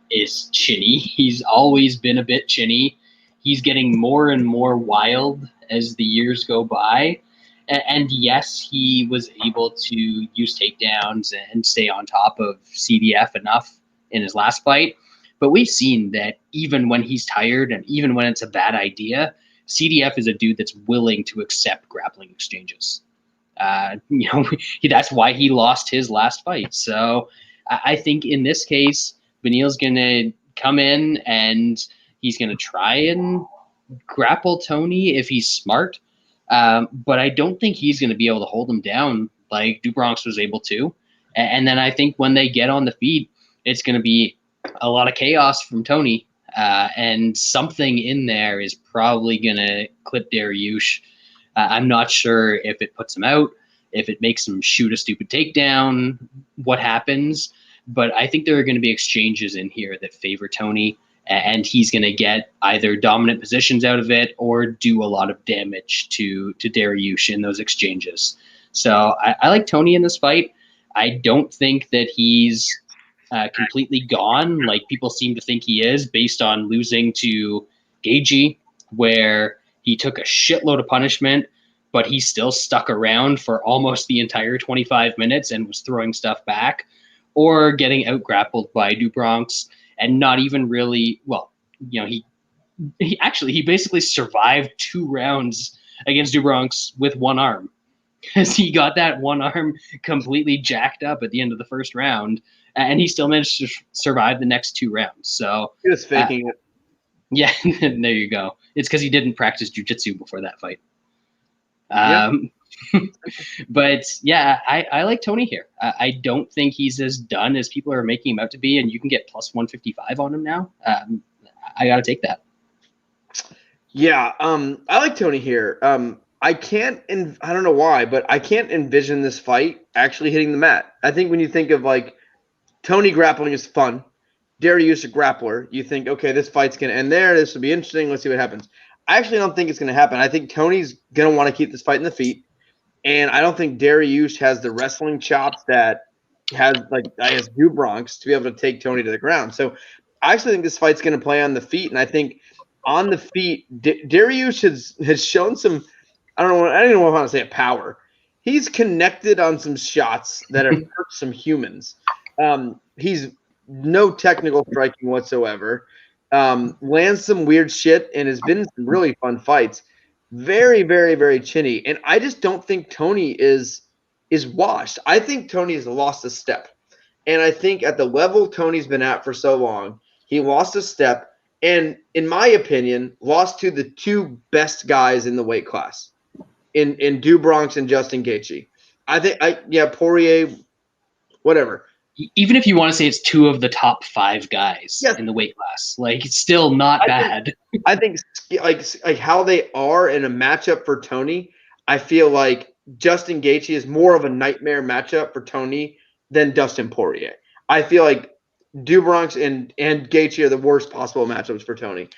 is chinny. He's always been a bit chinny. He's getting more and more wild as the years go by. And yes, he was able to use takedowns and stay on top of CDF enough in his last fight. But we've seen that even when he's tired and even when it's a bad idea, CDF is a dude that's willing to accept grappling exchanges. That's why he lost his last fight. So I think in this case, Beneil's going to come in and he's going to try and grapple Tony if he's smart. But I don't think he's going to be able to hold him down like Do Bronx was able to. And then I think when they get on the feet, it's going to be a lot of chaos from Tony. And something in there is probably going to clip Dariush. I'm not sure if it puts him out, if it makes him shoot a stupid takedown, what happens. But I think there are going to be exchanges in here that favor Tony. And he's going to get either dominant positions out of it or do a lot of damage to Dariush in those exchanges. So I like Tony in this fight. I don't think that he's completely gone like people seem to think he is based on losing to Gagey, where he took a shitload of punishment, but he still stuck around for almost the entire 25 minutes and was throwing stuff back. or getting out grappled by Do Bronx and not even really, well, he basically survived 2 rounds against Do Bronx with one arm, because he got that one arm completely jacked up at the end of the first round, and he still managed to survive the next 2 rounds. So
He was faking it.
Yeah, there you go. It's because he didn't practice jiu-jitsu before that fight. But yeah, I like Tony here. I don't think he's as done as people are making him out to be, and you can get plus 155 on him now. I got to take that.
Yeah, I like Tony here. I can't, I don't know why, but I can't envision this fight actually hitting the mat. I think when you think of like Tony grappling is fun, Dariush a grappler, you think, okay, this fight's going to end there. This will be interesting. Let's see what happens. I actually don't think it's going to happen. I think Tony's going to want to keep this fight in the feet, and I don't think Dariush has the wrestling chops that has Do Bronx to be able to take Tony to the ground. So I actually think this fight's going to play on the feet, and I think on the feet, Dariush has shown some, I don't even want to say a power. He's connected on some shots that have hurt some humans. He's no technical striking whatsoever. Lands some weird shit and has been in some really fun fights. Very, very, very chinny. And I just don't think Tony is washed. I think Tony has lost a step. And I think at the level Tony's been at for so long, he lost a step. And in my opinion, lost to the 2 best guys in the weight class, in Do Bronx and Justin Gaethje. I think Poirier, whatever.
Even if you want to say it's 2 of the top 5 guys in the weight class, like it's still not bad.
I think like how they are in a matchup for Tony, I feel like Justin Gaethje is more of a nightmare matchup for Tony than Dustin Poirier. I feel like Do Bronx and Gaethje are the worst possible matchups for Tony.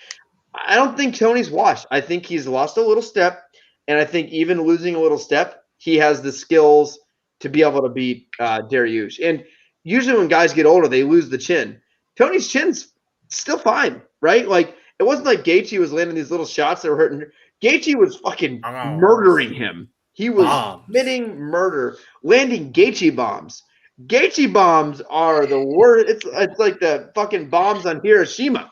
I don't think Tony's washed. I think he's lost a little step, and I think even losing a little step, he has the skills to be able to beat Dariush. And usually when guys get older, they lose the chin. Tony's chin's still fine, right? Like, it wasn't like Gaethje was landing these little shots that were hurting. Gaethje was fucking murdering him. He was committing murder, landing Gaethje bombs. Gaethje bombs are the worst. It's like the fucking bombs on Hiroshima.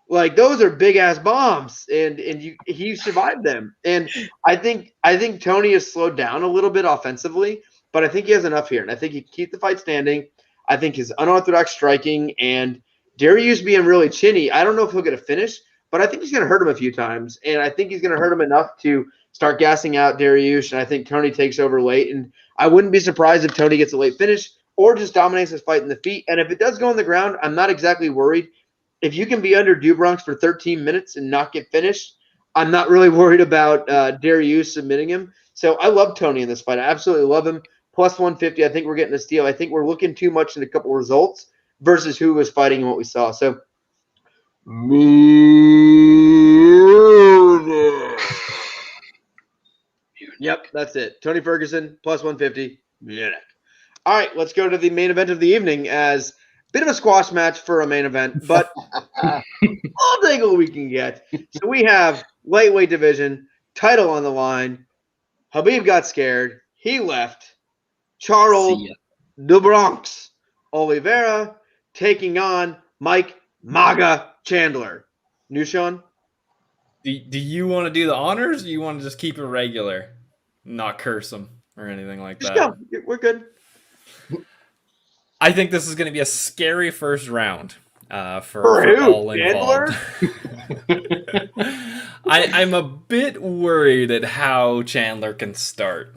Like, those are big ass bombs, and he survived them. And I think Tony has slowed down a little bit offensively, but I think he has enough here, and I think he can keep the fight standing. I think his unorthodox striking and Dariush being really chinny, I don't know if he'll get a finish, but I think he's going to hurt him a few times, and I think he's going to hurt him enough to start gassing out Dariush, and I think Tony takes over late, and I wouldn't be surprised if Tony gets a late finish or just dominates his fight in the feet. And if it does go on the ground, I'm not exactly worried. If you can be under Do Bronx for 13 minutes and not get finished, I'm not really worried about Dariush submitting him. So I love Tony in this fight. I absolutely love him. Plus 150, I think we're getting a steal. I think we're looking too much in a couple results versus who was fighting and what we saw. So, yep, that's it. Tony Ferguson, plus 150. Munich. All right, let's go to the main event of the evening as a bit of a squash match for a main event, but I'll take what we can get. So we have lightweight division, title on the line. Khabib got scared. He left. Charles Do Bronx Oliveira taking on Mike MAGA Chandler. New Sean?
Do you want to do the honors, or you want to just keep it regular? Not curse him or anything like that?
Go. We're good.
I think this is going to be a scary first round for all involved. I'm a bit worried at how Chandler can start.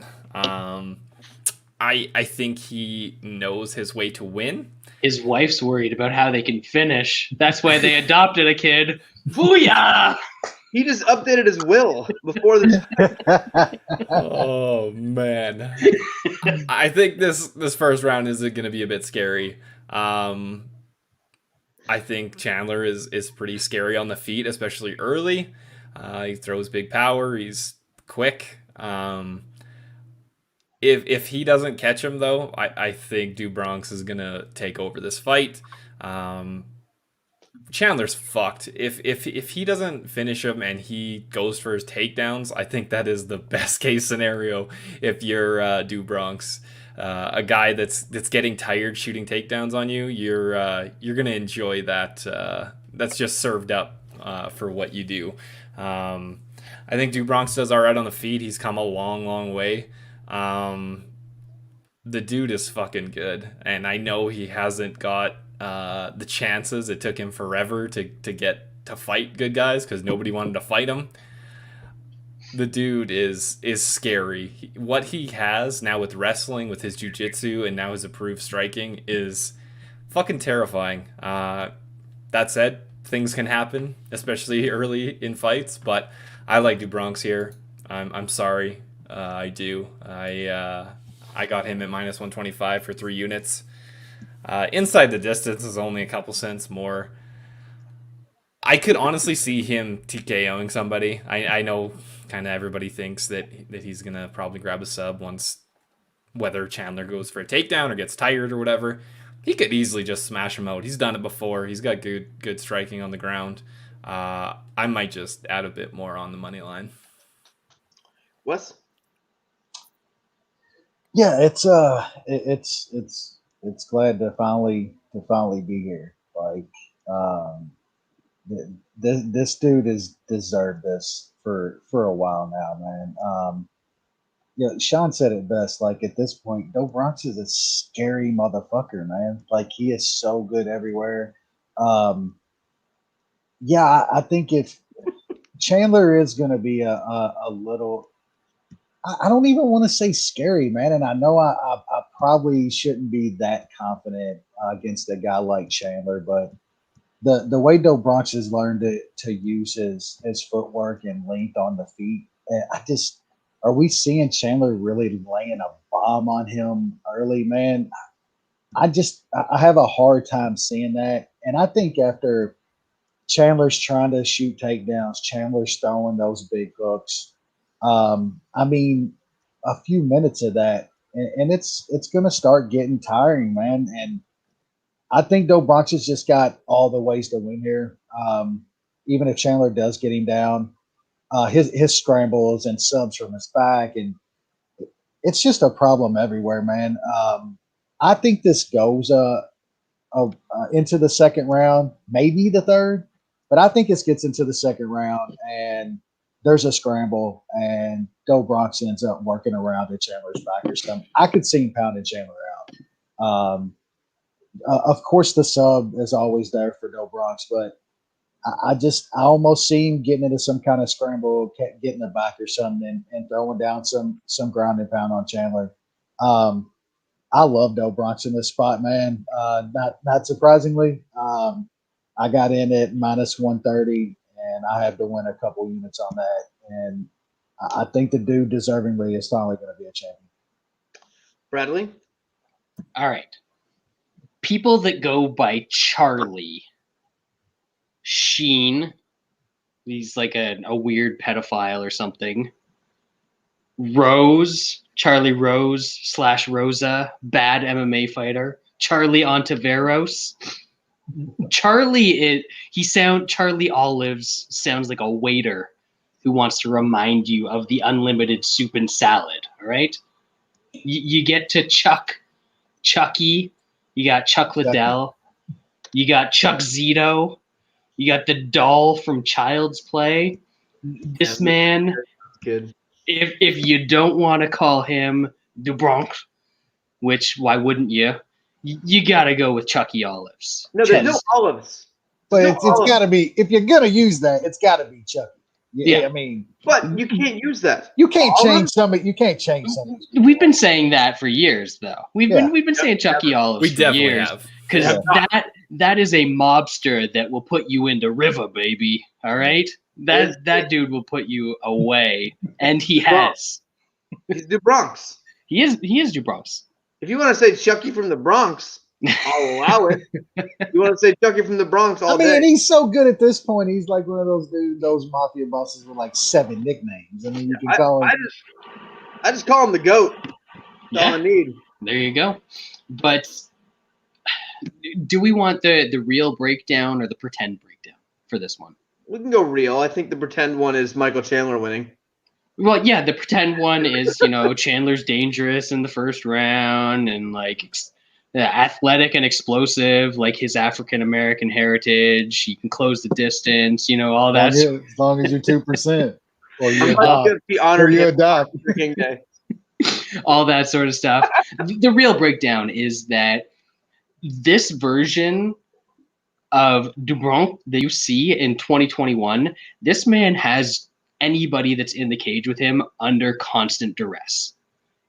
I think he knows his way to win.
His wife's worried about how they can finish. That's why they adopted a kid. Booyah!
He just updated his will before this.
Oh, man. I think this first round is going to be a bit scary. I think Chandler is pretty scary on the feet, especially early. He throws big power. He's quick. If he doesn't catch him, though, I think Do Bronx is going to take over this fight. Chandler's fucked. If he doesn't finish him and he goes for his takedowns, I think that is the best case scenario if you're Do Bronx. a guy that's getting tired shooting takedowns on you, you're gonna enjoy that. That's just served up for what you do. I think Do Bronx does all right on the feet. He's come a long way. The dude is fucking good, and I know he hasn't got the chances. It took him forever to get to fight good guys because nobody wanted to fight him. The dude is scary. What he has now with wrestling, with his jiu-jitsu, and now his improved striking is fucking terrifying. That said, things can happen, especially early in fights, but I like Do Bronx here. I'm sorry. I do. I got him at minus 125 for 3 units. Inside the distance is only a couple cents more. I could honestly see him TKOing somebody. I know kind of everybody thinks that he's going to probably grab a sub once, whether Chandler goes for a takedown or gets tired or whatever. He could easily just smash him out. He's done it before. He's got good striking on the ground. I might just add a bit more on the money line.
Wes?
Yeah, it's glad to finally be here. Like, this dude has deserved this for a while now, man. Sean said it best. Like, at this point, Do Bronx is a scary motherfucker, man. Like, he is so good everywhere. I think if Chandler is going to be a little, I don't even want to say scary, man. And I know I probably shouldn't be that confident against a guy like Chandler, but the way Do Bronx has learned to use his footwork and length on the feet, and are we seeing Chandler really laying a bomb on him early, man? I have a hard time seeing that. And I think after Chandler's trying to shoot takedowns, Chandler's throwing those big hooks. I mean, a few minutes of that, and it's going to start getting tiring, man. And I think Do Bronx has just got all the ways to win here. Even if Chandler does get him down, his scrambles and subs from his back, and it's just a problem everywhere, man. I think this goes into the second round, maybe the third, but I think this gets into the second round, and there's a scramble, and Do Bronx ends up working around at Chandler's back or something. I could see him pounding Chandler out. Of course, the sub is always there for Do Bronx, but I almost see him getting into some kind of scramble, getting the back or something, and throwing down some ground and pound on Chandler. I love Do Bronx in this spot, man. Not surprisingly, I got in at minus 130, and I have to win a couple units on that. And I think the dude deservingly is finally going to be a champion.
Bradley?
All right. People that go by Charlie Sheen, he's like a weird pedophile or something. Charlie Rose / Rosa, bad MMA fighter. Charlie Ontiveros. Charlie Olives sounds like a waiter who wants to remind you of the unlimited soup and salad. All right, you get to Chucky. You got Chuck Liddell. You got Chuck Zito. You got the doll from Child's Play. This man,
good.
If you don't want to call him Do Bronx, which why wouldn't you? You got to go with Chucky Olives.
No, there's no olives.
But it's got to be, if you're going to use that, it's got to be Chucky.
Yeah,
I mean,
but you can't use that.
You can't change something. You can't change something.
We've been saying that for years, though. We've been saying Chucky Olives for years. Because that is a mobster that will put you into River, baby. All right, that dude will put you away, and he has.
He's Do Bronx.
He is Do Bronx.
If you want to say Chucky from the Bronx, I'll allow it. You want to say Chucky from the Bronx all day?
I mean, he's so good at this point. He's like one of those mafia bosses with like 7 nicknames. I mean, you can call him.
I just call him the GOAT. That's all I need.
There you go. But do we want the real breakdown or the pretend breakdown for this one?
We can go real. I think the pretend one is Michael Chandler winning.
Well, yeah, the pretend one is, Chandler's dangerous in the first round and like athletic and explosive, like his African American heritage. He can close the distance, all that.
As long as you're 2%, or you
I'm
adopt,
going to be honored
or you
him
adopt.
for King Day.
All that sort of stuff. The real breakdown is that this version of Do Bronx that you see in 2021, this man has anybody that's in the cage with him under constant duress.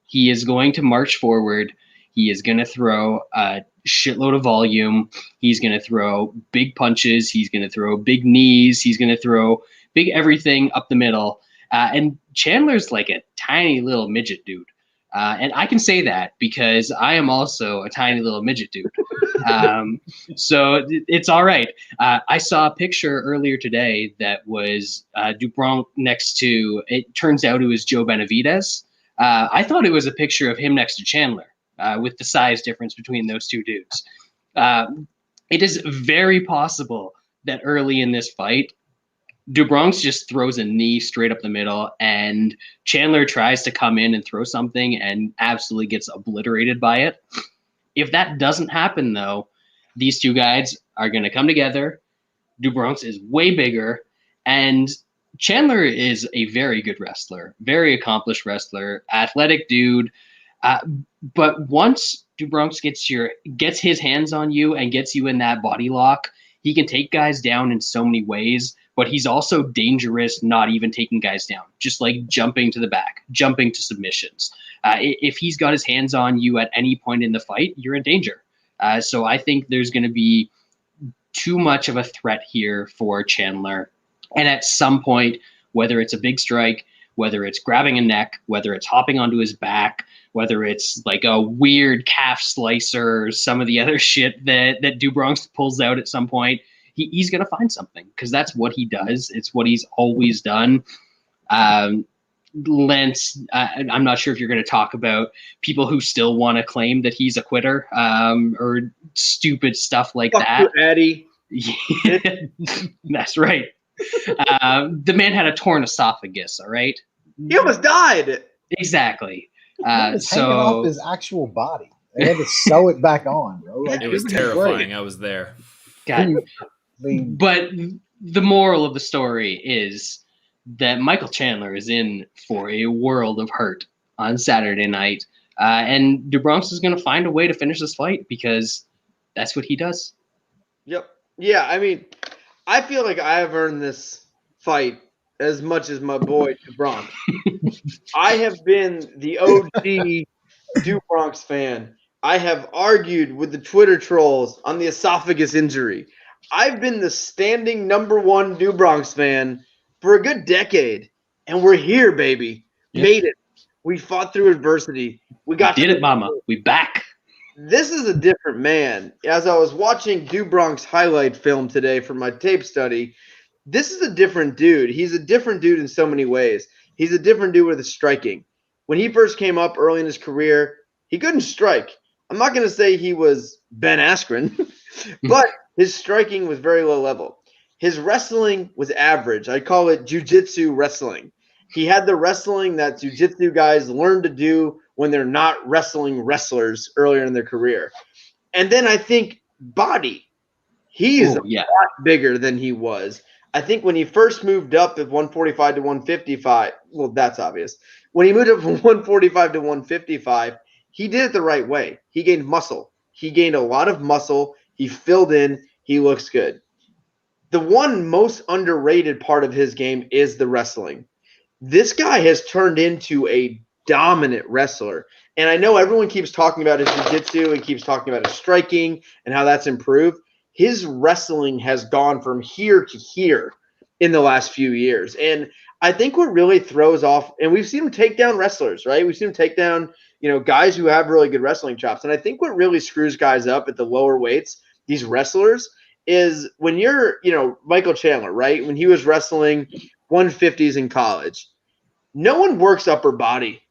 He is going to march forward. He is going to throw a shitload of volume. He's going to throw big punches. He's going to throw big knees. He's going to throw big everything up the middle. And Chandler's like a tiny little midget dude. And I can say that because I am also a tiny little midget dude. So it's all right. I saw a picture earlier today that was Do Bronx next to, it turns out it was Joe Benavidez. I thought it was a picture of him next to Chandler with the size difference between those two dudes. It is very possible that early in this fight, Do Bronx just throws a knee straight up the middle, and Chandler tries to come in and throw something and absolutely gets obliterated by it. If that doesn't happen, though, these two guys are going to come together. Do Bronx is way bigger, and Chandler is a very good wrestler, very accomplished wrestler, athletic dude. But once Do Bronx gets his hands on you and gets you in that body lock, he can take guys down in so many ways. But he's also dangerous, not even taking guys down, just like jumping to the back, jumping to submissions. If he's got his hands on you at any point in the fight, you're in danger. So I think there's going to be too much of a threat here for Chandler. And at some point, whether it's a big strike, whether it's grabbing a neck, whether it's hopping onto his back, whether it's like a weird calf slicer or some of the other shit that Do Bronx pulls out at some point, he's going to find something because that's what he does. It's what he's always done. Lance, I'm not sure if you're going to talk about people who still want to claim that he's a quitter or stupid stuff like that.
You, Eddie.
That's right. The man had a torn esophagus, all right?
He almost died.
Exactly.
It's hanging off his actual body. They had to sew it back on, bro. Like,
it was terrifying. I was there.
God. But the moral of the story is that Michael Chandler is in for a world of hurt on Saturday night. And Do Bronx is going to find a way to finish this fight because that's what he does.
Yep. Yeah, I mean, I feel like I have earned this fight as much as my boy Do Bronx. I have been the OG Do Bronx fan. I have argued with the Twitter trolls on the esophagus injury. I've been the standing #1 Do Bronx fan for a good decade, and we're here, baby.
Yep.
Made it. We fought through adversity. We did
it, mama. We back.
This is a different man. As I was watching Do Bronx highlight film today for my tape study, this is a different dude. He's a different dude in so many ways. He's a different dude with his striking. When he first came up early in his career, he couldn't strike. I'm not going to say he was Ben Askren, but his striking was very low level. His wrestling was average. I call it jiu-jitsu wrestling. He had the wrestling that jiu-jitsu guys learn to do when they're not wrestling wrestlers earlier in their career. And then I think body. He's a lot bigger than he was. I think when he first moved up at 145 to 155, well, that's obvious. When he moved up from 145 to 155, he did it the right way. He gained muscle. He gained a lot of muscle. He filled in. He looks good. The one most underrated part of his game is the wrestling. This guy has turned into a dominant wrestler. And I know everyone keeps talking about his jiu-jitsu and keeps talking about his striking and how that's improved. His wrestling has gone from here to here in the last few years. And I think what really throws off, and we've seen him take down wrestlers, right? We've seen him take down, guys who have really good wrestling chops. And I think what really screws guys up at the lower weights, these wrestlers, is when you're, Michael Chandler, right? When he was wrestling 150s in college, no one works upper body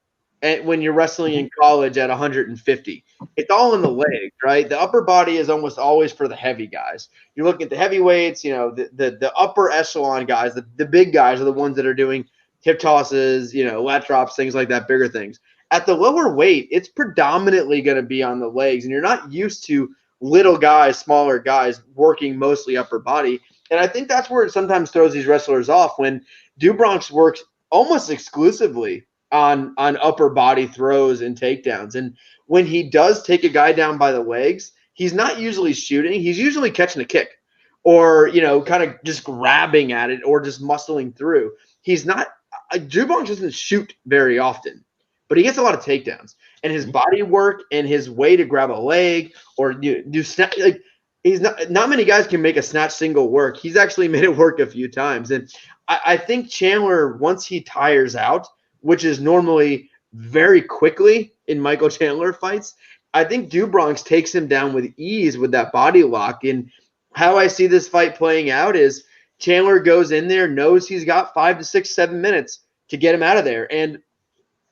when you're wrestling in college at 150. It's all in the legs, right? The upper body is almost always for the heavy guys. You look at the heavyweights, the upper echelon guys, the big guys are the ones that are doing hip tosses, lat drops, things like that, bigger things. At the lower weight, it's predominantly going to be on the legs, and you're not used to little guys, smaller guys working mostly upper body. And I think that's where it sometimes throws these wrestlers off when Do Bronx works almost exclusively on upper body throws and takedowns. And when he does take a guy down by the legs, he's not usually shooting. He's usually catching a kick or, kind of just grabbing at it or just muscling through. He's not – Do Bronx doesn't shoot very often, but he gets a lot of takedowns. And his body work and his way to grab a leg or do snap – like he's not many guys can make a snatch single work. He's actually made it work a few times. And I think Chandler, once he tires out, which is normally very quickly in Michael Chandler fights, I think Do Bronx takes him down with ease with that body lock. And how I see this fight playing out is Chandler goes in there, knows he's got 5 to 6, 7 minutes to get him out of there. And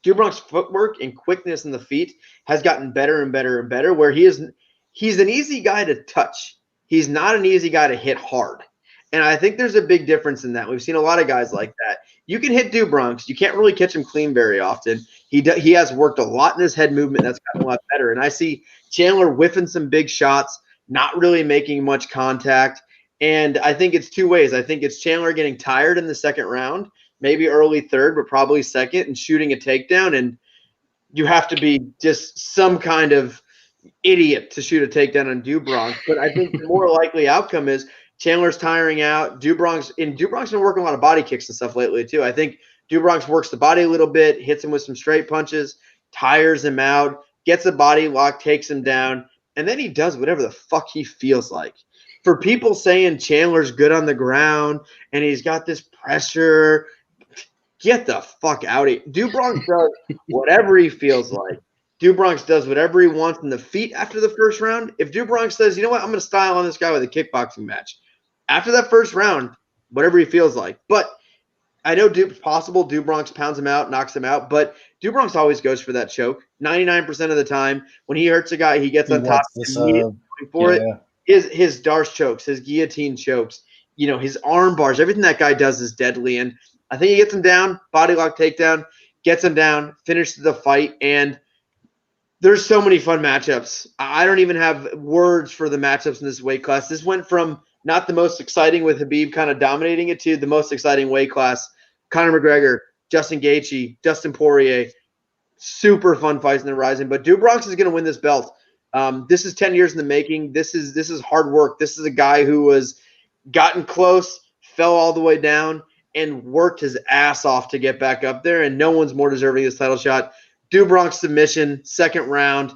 Do Bronx's footwork and quickness in the feet has gotten better and better and better, where he's an easy guy to touch. He's not an easy guy to hit hard. And I think there's a big difference in that. We've seen a lot of guys like that. You can hit Do Bronx. You can't really catch him clean very often. He has worked a lot in his head movement. That's gotten a lot better. And I see Chandler whiffing some big shots, not really making much contact. And I think it's two ways. I think it's Chandler getting tired in the second round, maybe early third, but probably second, and shooting a takedown. And you have to be just some kind of idiot to shoot a takedown on Do Bronx. But I think the more likely outcome is Chandler's tiring out. Do Bronx been working a lot of body kicks and stuff lately too. I think Do Bronx works the body a little bit, hits him with some straight punches, tires him out, gets a body lock, takes him down, and then he does whatever the fuck he feels like. For people saying Chandler's good on the ground and he's got this pressure, get the fuck out of here. Do Bronx does whatever he feels like. Do Bronx does whatever he wants in the feet after the first round. If Do Bronx says, you know what, I'm going to style on this guy with a kickboxing match, after that first round, whatever he feels like. But I know it's possible Do Bronx pounds him out, knocks him out, but Do Bronx always goes for that choke. 99% of the time, when he hurts a guy, he gets on top for it. His Darce chokes, his guillotine chokes, his arm bars, everything that guy does is deadly. And I think he gets him down, body lock takedown, gets him down, finishes the fight, and there's so many fun matchups. I don't even have words for the matchups in this weight class. This went from not the most exciting with Khabib kind of dominating it to the most exciting weight class. Conor McGregor, Justin Gaethje, Dustin Poirier, super fun fights in the horizon. But Do Bronx is going to win this belt. This is 10 years in the making. This is hard work. This is a guy who was gotten close, fell all the way down, and worked his ass off to get back up there. And no one's more deserving of this title shot. Do Bronx submission, second round.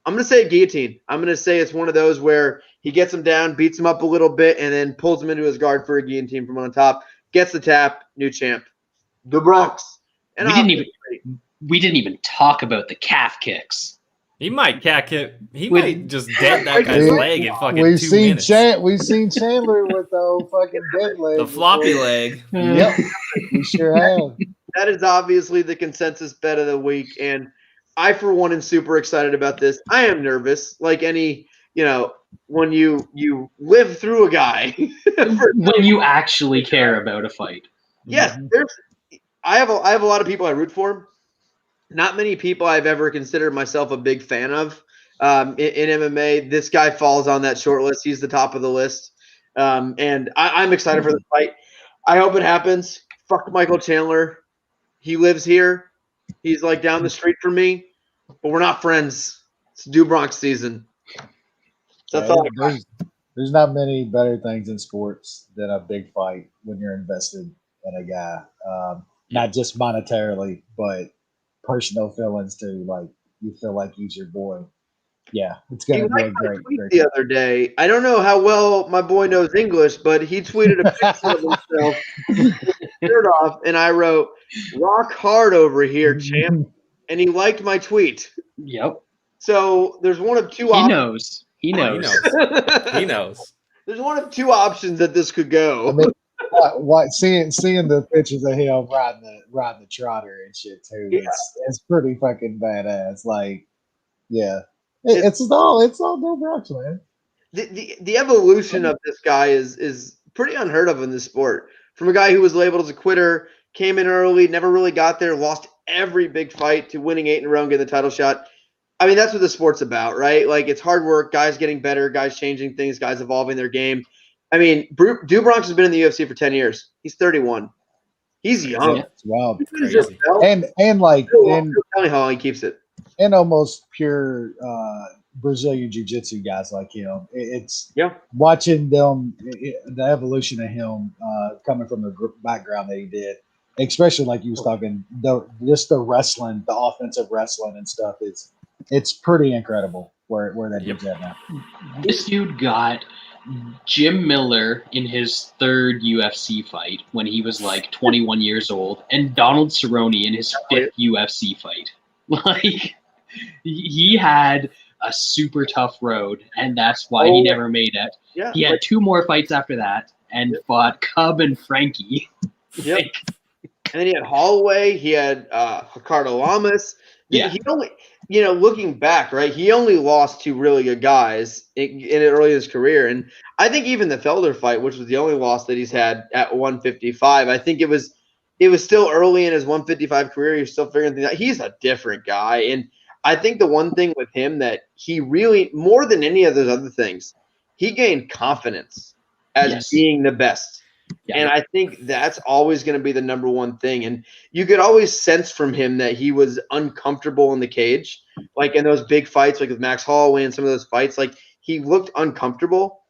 I'm going to say guillotine. I'm going to say it's one of those where he gets him down, beats him up a little bit, and then pulls him into his guard for a guillotine from on top. Gets the tap, new champ. Do Bronx. And
we didn't even talk about the calf kicks.
He might might just dead that guy's leg in fucking
we've
2
seen
minutes.
We've seen Chandler with the fucking dead leg.
The floppy leg.
Yep, we sure have.
That is obviously the consensus bet of the week, and I, for one, am super excited about this. I am nervous, like any, when you live through a guy.
When you actually care about a fight.
Yes, I have a lot of people I root for. Not many people I've ever considered myself a big fan of in MMA. This guy falls on that short list. He's the top of the list, and I'm excited for the fight. I hope it happens. Fuck Michael Chandler. He lives here. He's like down the street from me, but we're not friends. It's Do Bronx season. So that's all.
There's not many better things in sports than a big fight when you're invested in a guy. Not just monetarily, but personal feelings too. Like you feel like he's your boy. Yeah, it's gonna be a great
the other day. I don't know how well my boy knows English, but he tweeted a picture of himself with his shirt off, and I wrote, "Rock hard over here, champ," and he liked my tweet.
Yep.
So there's one of two options.
He knows.
He knows.
There's one of two options that this could go.
I mean, seeing the pictures of him riding the trotter and shit too. Yeah. It's pretty fucking badass. Like, yeah. It's all Do Bronx, man.
The evolution of this guy is pretty unheard of in this sport. From a guy who was labeled as a quitter, came in early, never really got there, lost every big fight to winning 8 in a row and getting the title shot. I mean, that's what the sport's about, right? Like, it's hard work, guys getting better, guys changing things, guys evolving their game. I mean, Do Bronx has been in the UFC for 10 years. He's 31. He's young.
Yeah.
It's wild.
Crazy.
And like and
tell me how long he keeps it.
and almost pure Brazilian jiu-jitsu guys like him. It's watching them, the evolution of him coming from the background that he did, especially like you was talking, just the wrestling, the offensive wrestling and stuff. It's pretty incredible where that dude's at now.
This dude got Jim Miller in his 3rd UFC fight when he was like 21 years old, and Donald Cerrone in his 5th UFC fight. Like, he had a super tough road, and that's why he never made it.
Yeah.
He had 2 more fights after that and fought Cub and Frankie.
Yep. And then he had Holloway. He had Ricardo Lamas.
Yeah.
He only, looking back, right, he only lost 2 really good guys in early in his career. And I think even the Felder fight, which was the only loss that he's had at 155, I think it was still early in his 155 career. He was still figuring things out. He's a different guy. And I think the one thing with him that he really, more than any of those other things, he gained confidence as being the best. Yeah. And I think that's always going to be the number one thing. And you could always sense from him that he was uncomfortable in the cage. Like in those big fights, like with Max Holloway and some of those fights, like he looked uncomfortable.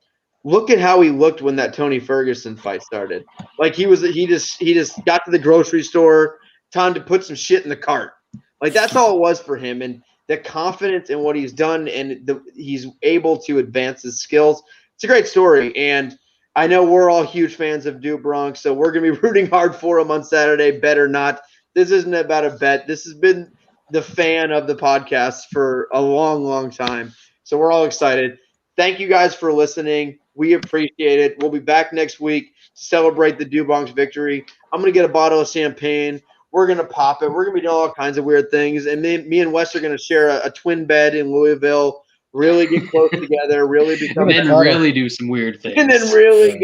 Look at how he looked when that Tony Ferguson fight started. Like he just got to the grocery store, time to put some shit in the cart. Like that's all it was for him. And the confidence in what he's done, and he's able to advance his skills. It's a great story. And I know we're all huge fans of Do Bronx, so we're going to be rooting hard for him on Saturday, bet or not. This isn't about a bet. This has been the fan of the podcast for a long, long time. So we're all excited. Thank you guys for listening. We appreciate it. We'll be back next week to celebrate the Do Bronx victory. I'm going to get a bottle of champagne. We're going to pop it. We're going to be doing all kinds of weird things. And me and Wes are going to share a twin bed in Louisville. Really get close together, really become,
and then really do some weird things,
and then really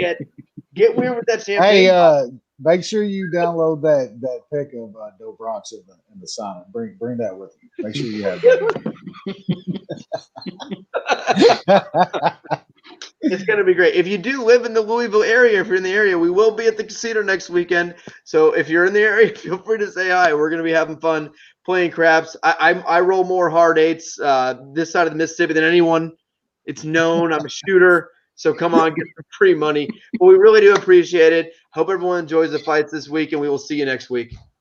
get weird with that champagne.
Hey, make sure you download that pic of Do Bronx in the sauna. Bring that with you. Make sure you have that.
It's going to be great. If you do live in the Louisville area, if you're in the area, we will be at the casino next weekend. So if you're in the area, feel free to say hi. We're going to be having fun playing craps. I roll more hard 8s this side of the Mississippi than anyone. It's known. I'm a shooter. So come on, get some free money. But we really do appreciate it. Hope everyone enjoys the fights this week, and we will see you next week.